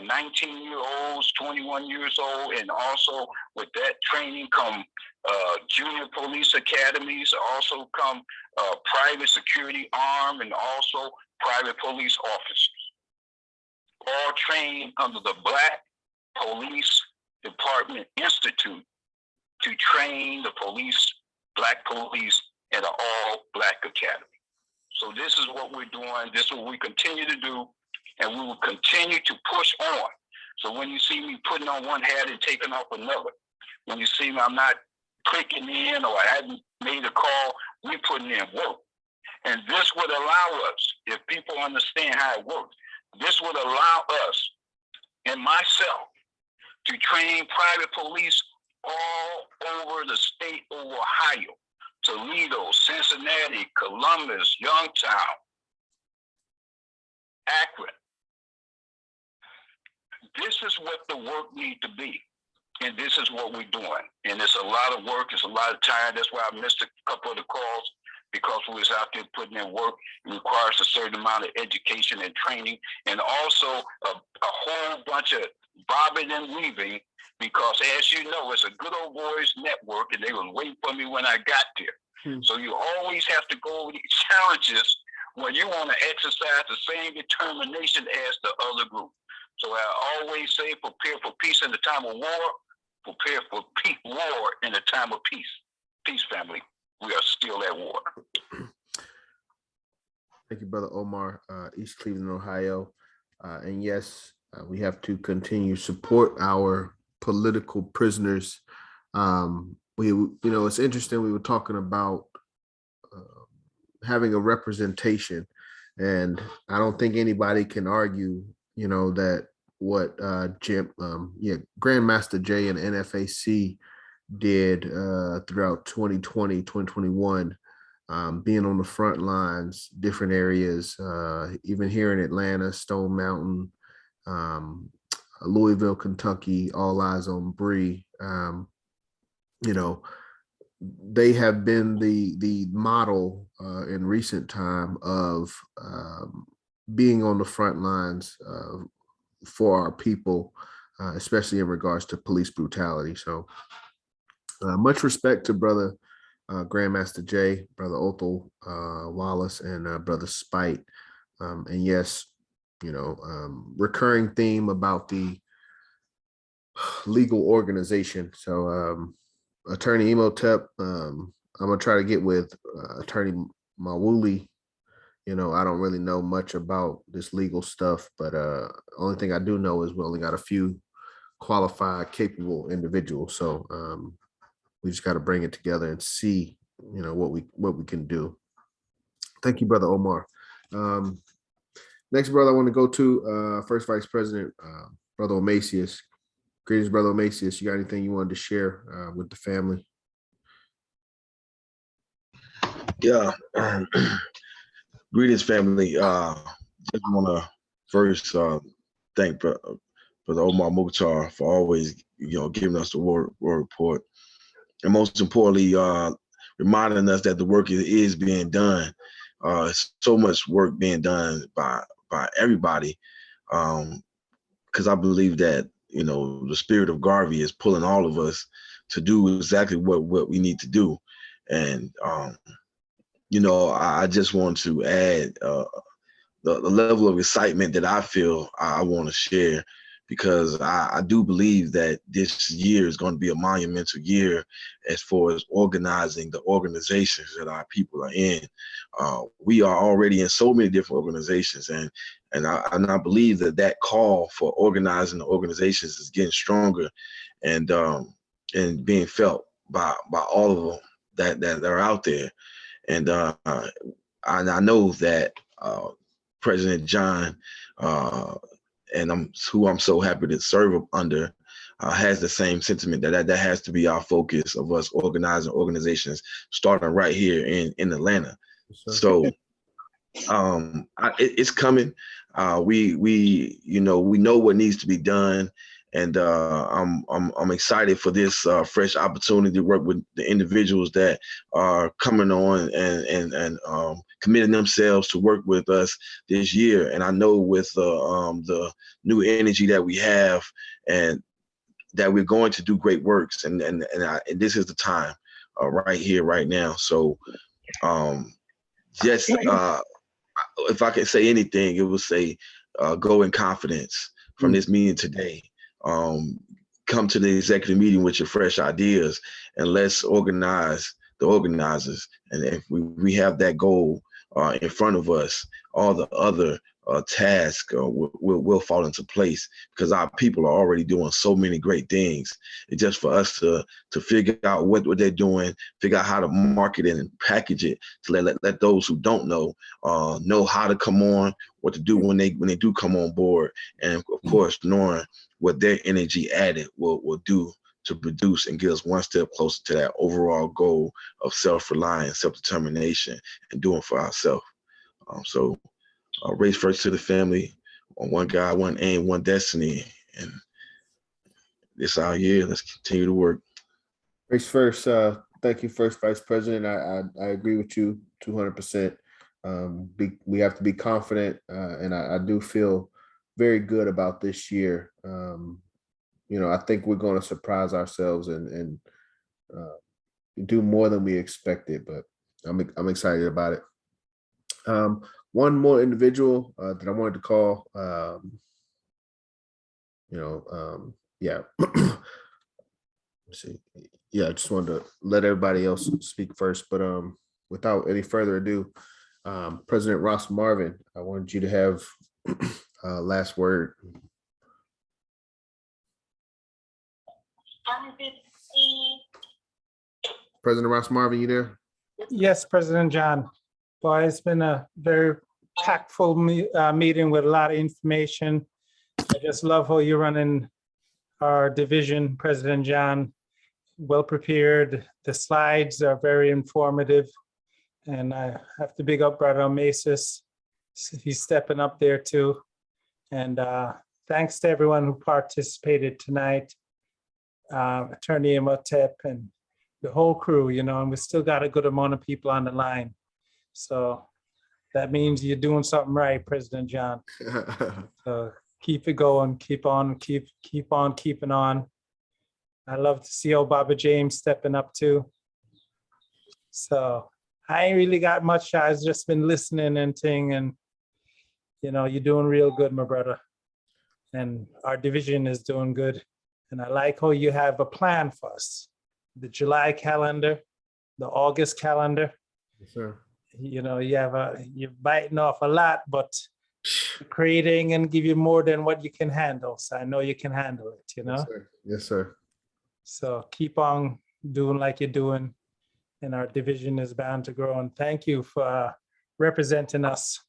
19-year-olds, 21 years old, and also with that training come junior police academies, also come private security arm, and also private police officers, all trained under the Black Police Department Institute to train the police, Black police, at an all-Black academy. So this is what we're doing. This is what we continue to do, and we will continue to push on. So when you see me putting on one hat and taking off another, when you see me, I'm not clicking in or I hadn't made a call, we're putting in work. And this would allow us, if people understand how it works, this would allow us and myself to train private police all over the state of Ohio, Toledo, Cincinnati, Columbus, Youngstown, Akron. This is what the work needs to be. And this is what we're doing. And it's a lot of work, it's a lot of time. That's why I missed a couple of the calls. because we was out there putting in work. It requires a certain amount of education and training, and also a whole bunch of bobbing and weaving, because as you know, it's a good old boys network, and they was waiting for me when I got there. So you always have to go over these challenges when you want to exercise the same determination as the other group. So I always say, prepare for peace in the time of war, prepare for war in the time of peace. Peace, family. We are still at war. Thank you, Brother Omar, East Cleveland, Ohio. And yes, we have to continue support our political prisoners. It's interesting. We were talking about having a representation, and I don't think anybody can argue, that what Grandmaster Jay and NFAC did throughout 2020, 2021, being on the front lines, different areas, even here in Atlanta, Stone Mountain, Louisville, Kentucky, All Eyes on Bree. They have been the model in recent time of being on the front lines for our people, especially in regards to police brutality. So much respect to Brother Grandmaster Jay, Brother Othel Wallace, and Brother Spite. And yes, recurring theme about the legal organization. So Attorney Imhotep, I'm gonna try to get with Attorney Mawuli. I don't really know much about this legal stuff, but only thing I do know is we only got a few qualified, capable individuals. So we just got to bring it together and see, what we can do. Thank you, Brother Omar. Next, brother, I want to go to First Vice President, Brother Omasius. Greetings, Brother Omasius. You got anything you wanted to share with the family? Yeah. Greetings, family. Just want to first thank Brother Omar Mukhtar for always, giving us the war report, and most importantly, reminding us that the work is being done. So much work being done by everybody, because I believe that the spirit of Garvey is pulling all of us to do exactly what we need to do, and I just want to add the level of excitement that I feel I want to share, because I do believe that this year is going to be a monumental year as far as organizing the organizations that our people are in. We are already in so many different organizations, and I believe that call for organizing the organizations is getting stronger and being felt by all of them that are out there. And I know that President John, and who I'm so happy to serve under, has the same sentiment that has to be our focus of us organizing organizations, starting right here in Atlanta. So it's coming. We know what needs to be done, and I'm excited for this fresh opportunity to work with the individuals that are coming on and committing themselves to work with us this year. And I know with the new energy that we have, and that we're going to do great works, and this is the time right here, right now. So just if I can say anything, it would say go in confidence from this meeting today. Come to the executive meeting with your fresh ideas, and let's organize the organizers. And if we have that goal in front of us, all the other tasks will fall into place, because our people are already doing so many great things. It's just for us to figure out what they're doing, figure out how to market it and package it, to let those who don't know how to come on, what to do when they do come on board, and of course knowing what their energy added will do to produce and get us one step closer to that overall goal of self-reliance, self-determination, and doing for ourselves. So race first to the family, on one God, one aim, one destiny. And this our year. Let's continue to work. Race first. thank you, First Vice President. I agree with you 200%. We have to be confident, and I do feel very good about this year. I think we're going to surprise ourselves and do more than we expected, but I'm excited about it. One more individual that I wanted to call. Yeah. Let's see. Yeah, I just wanted to let everybody else speak first, but without any further ado, President Ross Marvin, I wanted you to have last word. President Ross Marvin, you there? Yes, President John. Boy, it's been a very impactful meeting with a lot of information. I just love how you're running our division, President John. Well prepared. The slides are very informative. And I have to big up Brother Macis. He's stepping up there too. And thanks to everyone who participated tonight. Attorney Imhotep and the whole crew, and we still got a good amount of people on the line. So that means you're doing something right, President John. So keep it going, keep on keeping on. I love to see old Baba James stepping up too. So I ain't really got much. I've just been listening and thing, and you're doing real good, my brother. And our division is doing good. And I like how you have a plan for us. The July calendar, the August calendar. Yes, sir. You're biting off a lot, but creating and give you more than what you can handle. So I know you can handle it, Yes, sir. Yes, sir. So keep on doing like you're doing, and our division is bound to grow. And thank you for representing us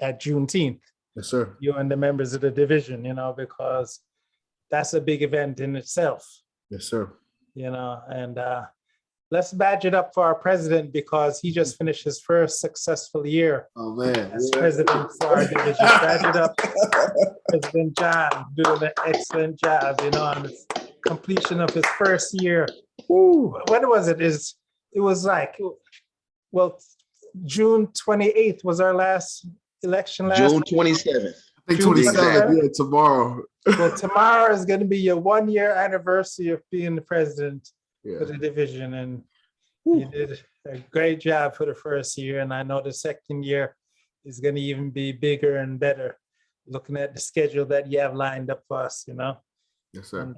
at Juneteenth. Yes, sir. You and the members of the division, because that's a big event in itself. Yes, sir. And let's badge it up for our president, because he just finished his first successful year as president for our division. Badge it up, President John, doing an excellent job, on the completion of his first year. Ooh, when was it? It was like, June 28th was our last election. June 27th. I think 27th, yeah, tomorrow. Well, tomorrow is going to be your 1-year anniversary of being the president for the division, and you did a great job for the first year, and I know the second year is going to even be bigger and better, looking at the schedule that you have lined up for us, Yes, sir. And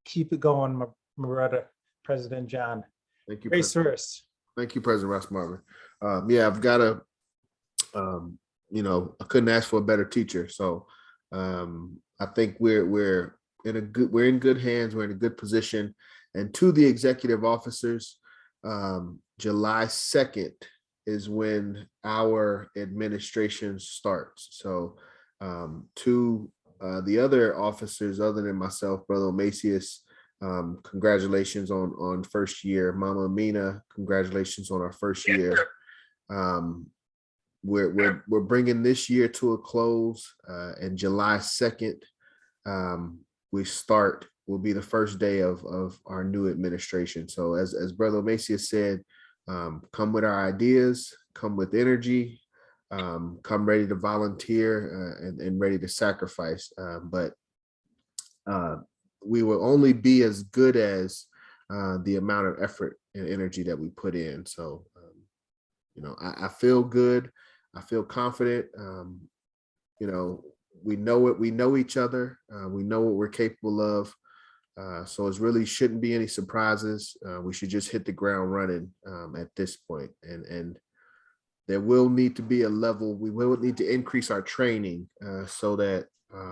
keep it going, my brother, President John. Thank you. Race first. Thank you, President Ross Marvin. I've got to, I couldn't ask for a better teacher. So I think we're in good hands. We're in a good position. And to the executive officers, July 2nd is when our administration starts. So to the other officers, other than myself, Brother Macias, congratulations on first year. Mama Amina, congratulations on our first year. We're bringing this year to a close, and July 2nd will be the first day of our new administration. So as Brother Macias said, come with our ideas, come with energy, come ready to volunteer and ready to sacrifice. But we will only be as good as the amount of effort and energy that we put in. So, I feel good. I feel confident. We know it. We know each other. We know what we're capable of. So it really shouldn't be any surprises. We should just hit the ground running at this point. And there will need to be a level. We will need to increase our training so that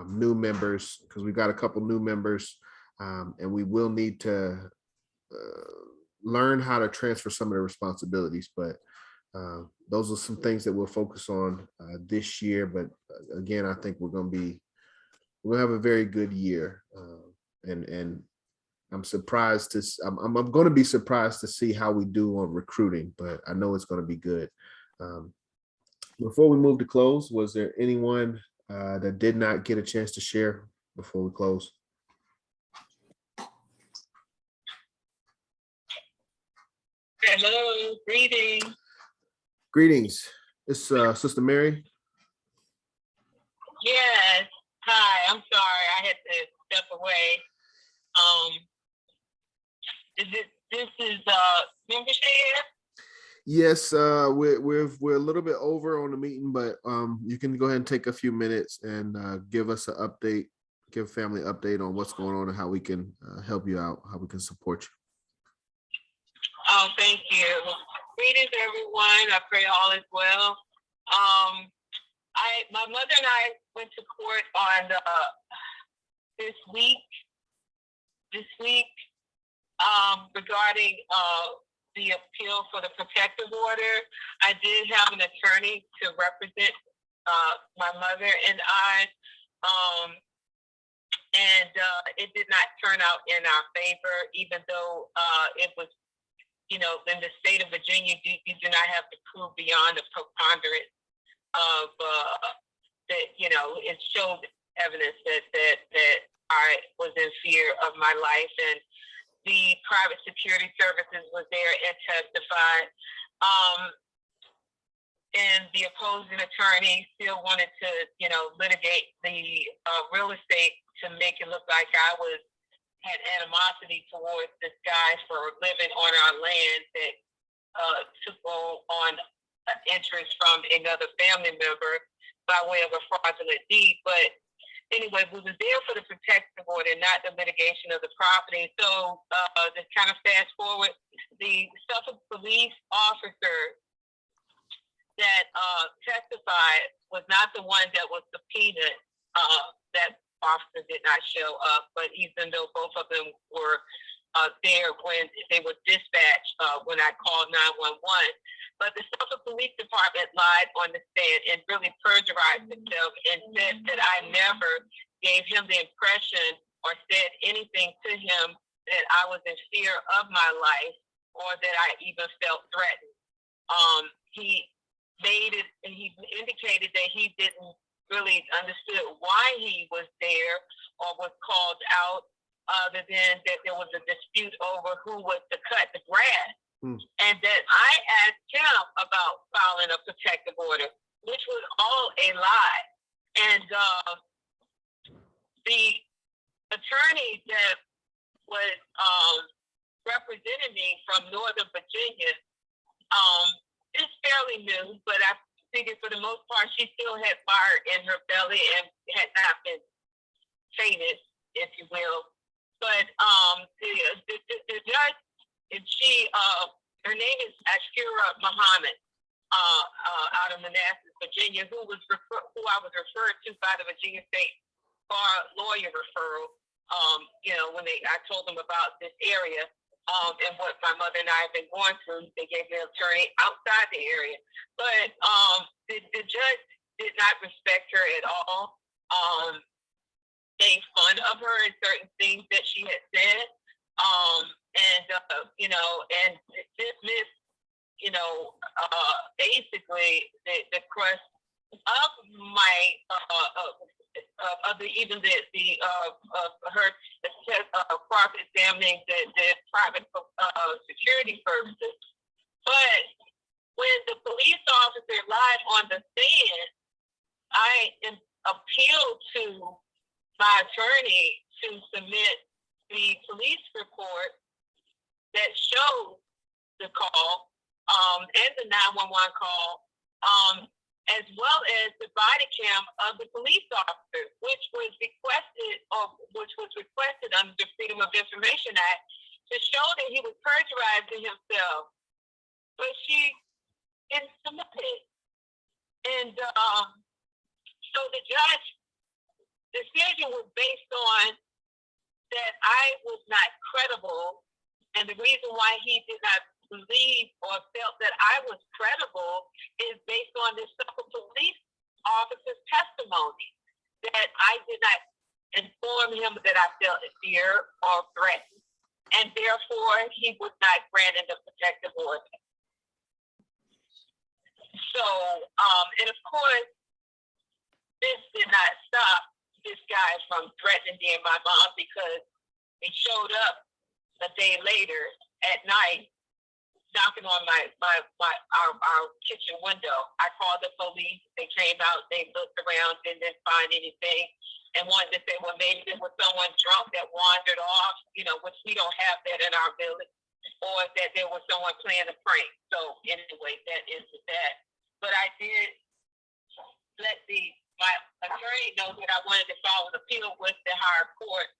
new members, because we've got a couple new members, and we will need to learn how to transfer some of the responsibilities. But those are some things that we'll focus on this year. But again, I think we'll have a very good year. And I'm surprised I'm going to be surprised to see how we do on recruiting, but I know it's going to be good. Before we move to close, was there anyone that did not get a chance to share before we close? Hello, greetings. Greetings. It's Sister Mary. Yes. Hi, I'm sorry. I had to step away. This is membership? Yes, we're a little bit over on the meeting, but you can go ahead and take a few minutes and give us an update, give family an update on what's going on and how we can help you out, how we can support you. Oh, thank you. Greetings, everyone. I pray all is well. My mother and I went to court on this week regarding the appeal for the protective order. I did have an attorney to represent my mother and I, and it did not turn out in our favor, even though it was, in the state of Virginia, you do not have to prove beyond a preponderance of that, it showed evidence that I was in fear of my life, and the private security services was there and testified. And the opposing attorney still wanted to, litigate the real estate to make it look like I had animosity towards this guy for living on our land that took on interest from another family member by way of a fraudulent deed. But anyway, we were there for the protective order, not the litigation of the property. So to kind of fast forward, the Suffolk police officer that testified was not the one that was subpoenaed. That officer did not show up, but even though both of them were there when they were dispatched when I called 911. But the Suffolk Police Department lied on the stand and really perjurized itself and said that I never gave him the impression or said anything to him that I was in fear of my life or that I even felt threatened. He indicated that he didn't really understood why he was there or was called out, other than that there was a dispute over who was to cut the grass. And that I asked him about filing a protective order, which was all a lie. And the attorney that was representing me from Northern Virginia is fairly new, but I figured for the most part she still had fire in her belly and had not been famous, if you will. But the judge, and she, her name is Ashura Muhammad, out of Manassas, Virginia, who I was referred to by the Virginia State Bar lawyer referral. When I told them about this area and what my mother and I have been going through, they gave me an attorney outside the area. But the judge did not respect her at all. Made fun of her and certain things that she had said. And dismissed, basically the crux of my her cross-examining the private security purposes. But when the police officer lied on the stand, I appealed to my attorney to submit the police report that showed the call and the 911 call, as well as the body cam of the police officer, which was requested under the Freedom of Information Act to show that he was perjurizing himself. But she didn't submit it. And so the judge decision was based on that I was not credible, and the reason why he did not believe or felt that I was credible is based on the Suffolk police officer's testimony that I did not inform him that I felt fear or threatened, and therefore he was not granted a protective order. So, and of course, this did not stop this guy from threatening me and my mom, because he showed up a day later at night knocking on our kitchen window. I called the police. They came out. They looked around and didn't find anything, and wanted to say, well, maybe there was someone drunk that wandered off. Which we don't have that in our village, or that there was someone playing a prank. So anyway, that is that. But I did let my attorney know that I wanted to file an appeal with the higher court.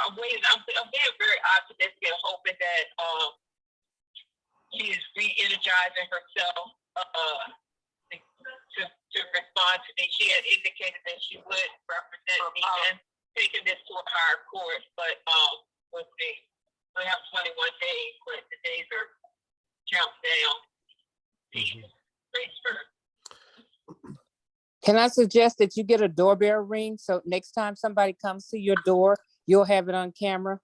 I'm waiting. I'm being very optimistic and hoping that she is re-energizing herself to respond to me. She had indicated that she would represent me and taking this to a higher court, but we'll see. We have 21 days, but the days are counting down. Can I suggest that you get a doorbell ring so next time somebody comes to your door, you'll have it on camera?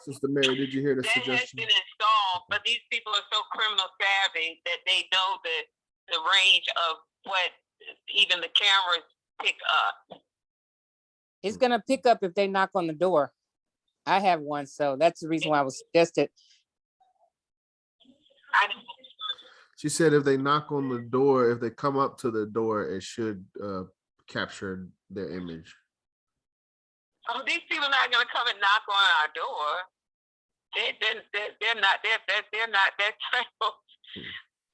Sister Mary, did you hear the suggestion? That has been installed, but these people are so criminal savvy that they know the range of what even the cameras pick up. It's gonna pick up if they knock on the door. I have one, so that's the reason why I was suggested. She said if they knock on the door, if they come up to the door, it should capture their image. Oh, these people are not going to come and knock on our door. They're not that type of.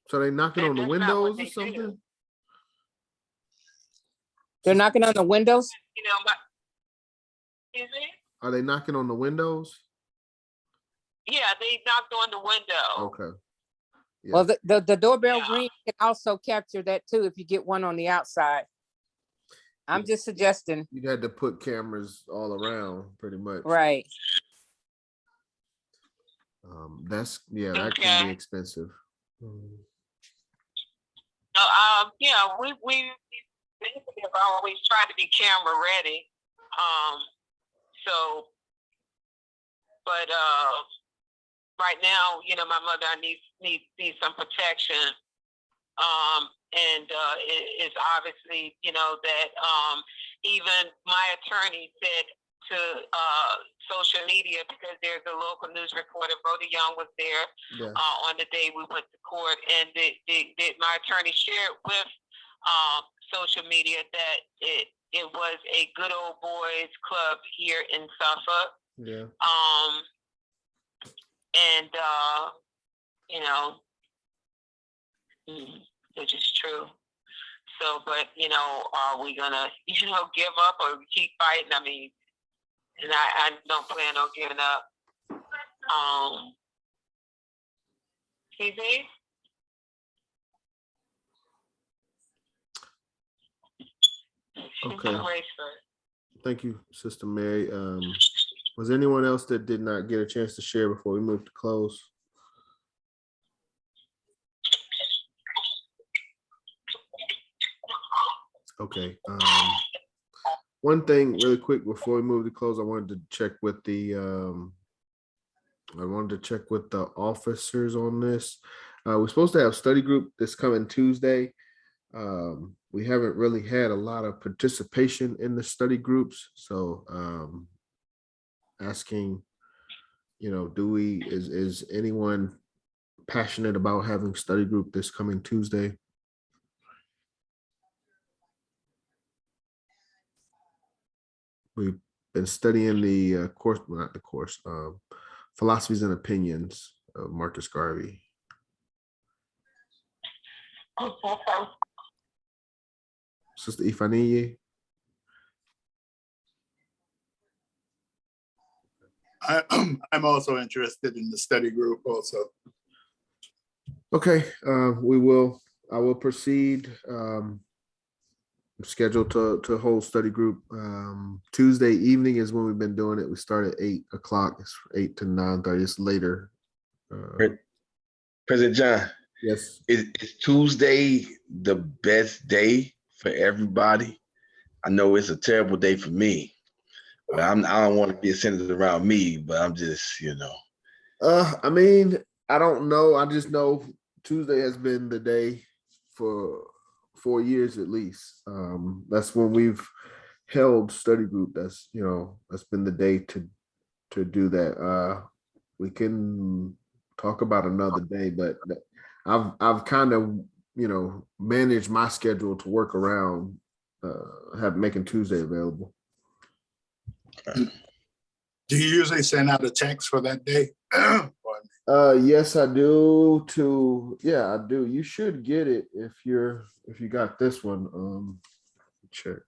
So they knocking on the windows or something? Do. They're knocking on the windows? Excuse me? Are they knocking on the windows? Yeah, they knocked on the window. Okay. Yeah. Well, the doorbell ring can also capture that too if you get one on the outside. I'm just suggesting. You'd had to put cameras all around pretty much. Right. That can be expensive. We have always tried to be camera ready. But right now, my mother needs some protection. And it's obviously, that even my attorney said to social media, because there's a local news reporter, Brody Young was there on the day we went to court, and my attorney shared with social media that it was a good old boys club here in Suffolk. Yeah. Which is true. So, but are we gonna, give up or keep fighting? I mean, and I don't plan on giving up. TV? Okay. Thank you, Sister Mary. Was anyone else that did not get a chance to share before we move to close? Okay. One thing really quick before we move to close, I wanted to check with the officers on this. We're supposed to have study group this coming Tuesday. We haven't really had a lot of participation in the study groups. So asking, is anyone passionate about having study group this coming Tuesday? We've been studying the Philosophies and Opinions of Marcus Garvey. Sister Ifaniye. I'm also interested in the study group also. Okay, I will proceed. I'm scheduled to hold study group. Tuesday evening is when we've been doing it. We start at 8 o'clock. It's 8 to 9:30. It's later. President John. Yes. Is Tuesday the best day for everybody? I know it's a terrible day for me, but I don't want to be centered around me, but I'm just, I mean, I don't know. I just know Tuesday has been the day for 4 years at least. That's when we've held study group. That's, you know, that's been the day to do that. We can talk about another day, but I've kind of, you know, managed my schedule to work around making Tuesday available. Do you usually send out a text for that day? Yes, I do. Yeah, I do. You should get it if you got this one. Check.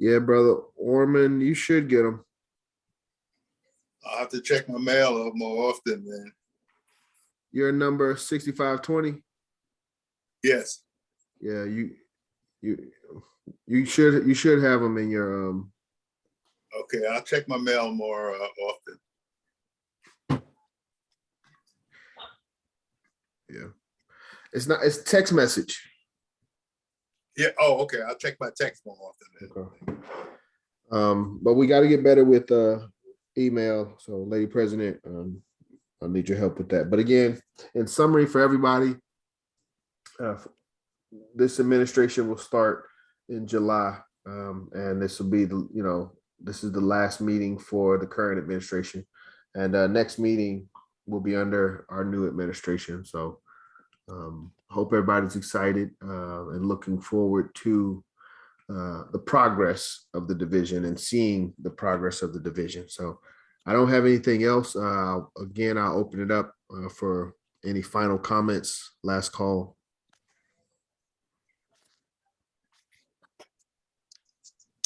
Yeah, brother Orman, you should get them. I'll have to check my mail up more often, man. Your number 6520. Yes. Yeah, you should have them in your Okay, I'll check my mail more often. Yeah. It's text message. Yeah. Oh, okay. I'll check my text more often. Okay. But we got to get better with email. So, Lady President, I'll need your help with that. But again, in summary for everybody, this administration will start in July, and this will be this is the last meeting for the current administration, and next meeting will be under our new administration. So, hope everybody's excited and looking forward to the progress of the division and seeing the progress of the division. So I don't have anything else. Again, I'll open it up for any final comments. Last call.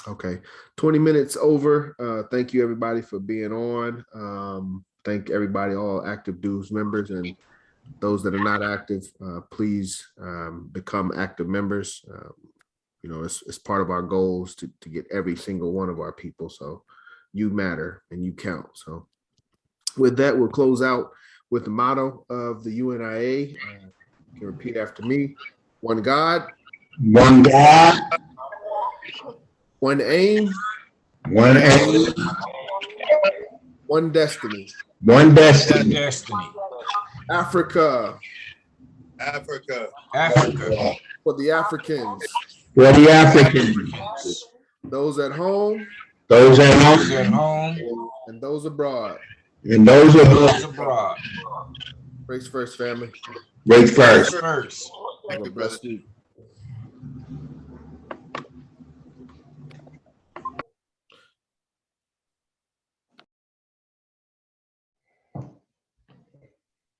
Okay, 20 minutes over. Thank you everybody for being on. Thank everybody, all active dues members, and those that are not active, please become active members. You know, it's part of our goals to get every single one of our people. So you matter and you count. So with that, we'll close out with the motto of the UNIA. You can repeat after me. One God. One God. One aim. One aim. One destiny. One destiny. Africa. Africa. Africa. For the Africans. For the Africans. Those at home. Those at home. And those abroad. And those abroad. Race first, family. Race first. Have a blessed week.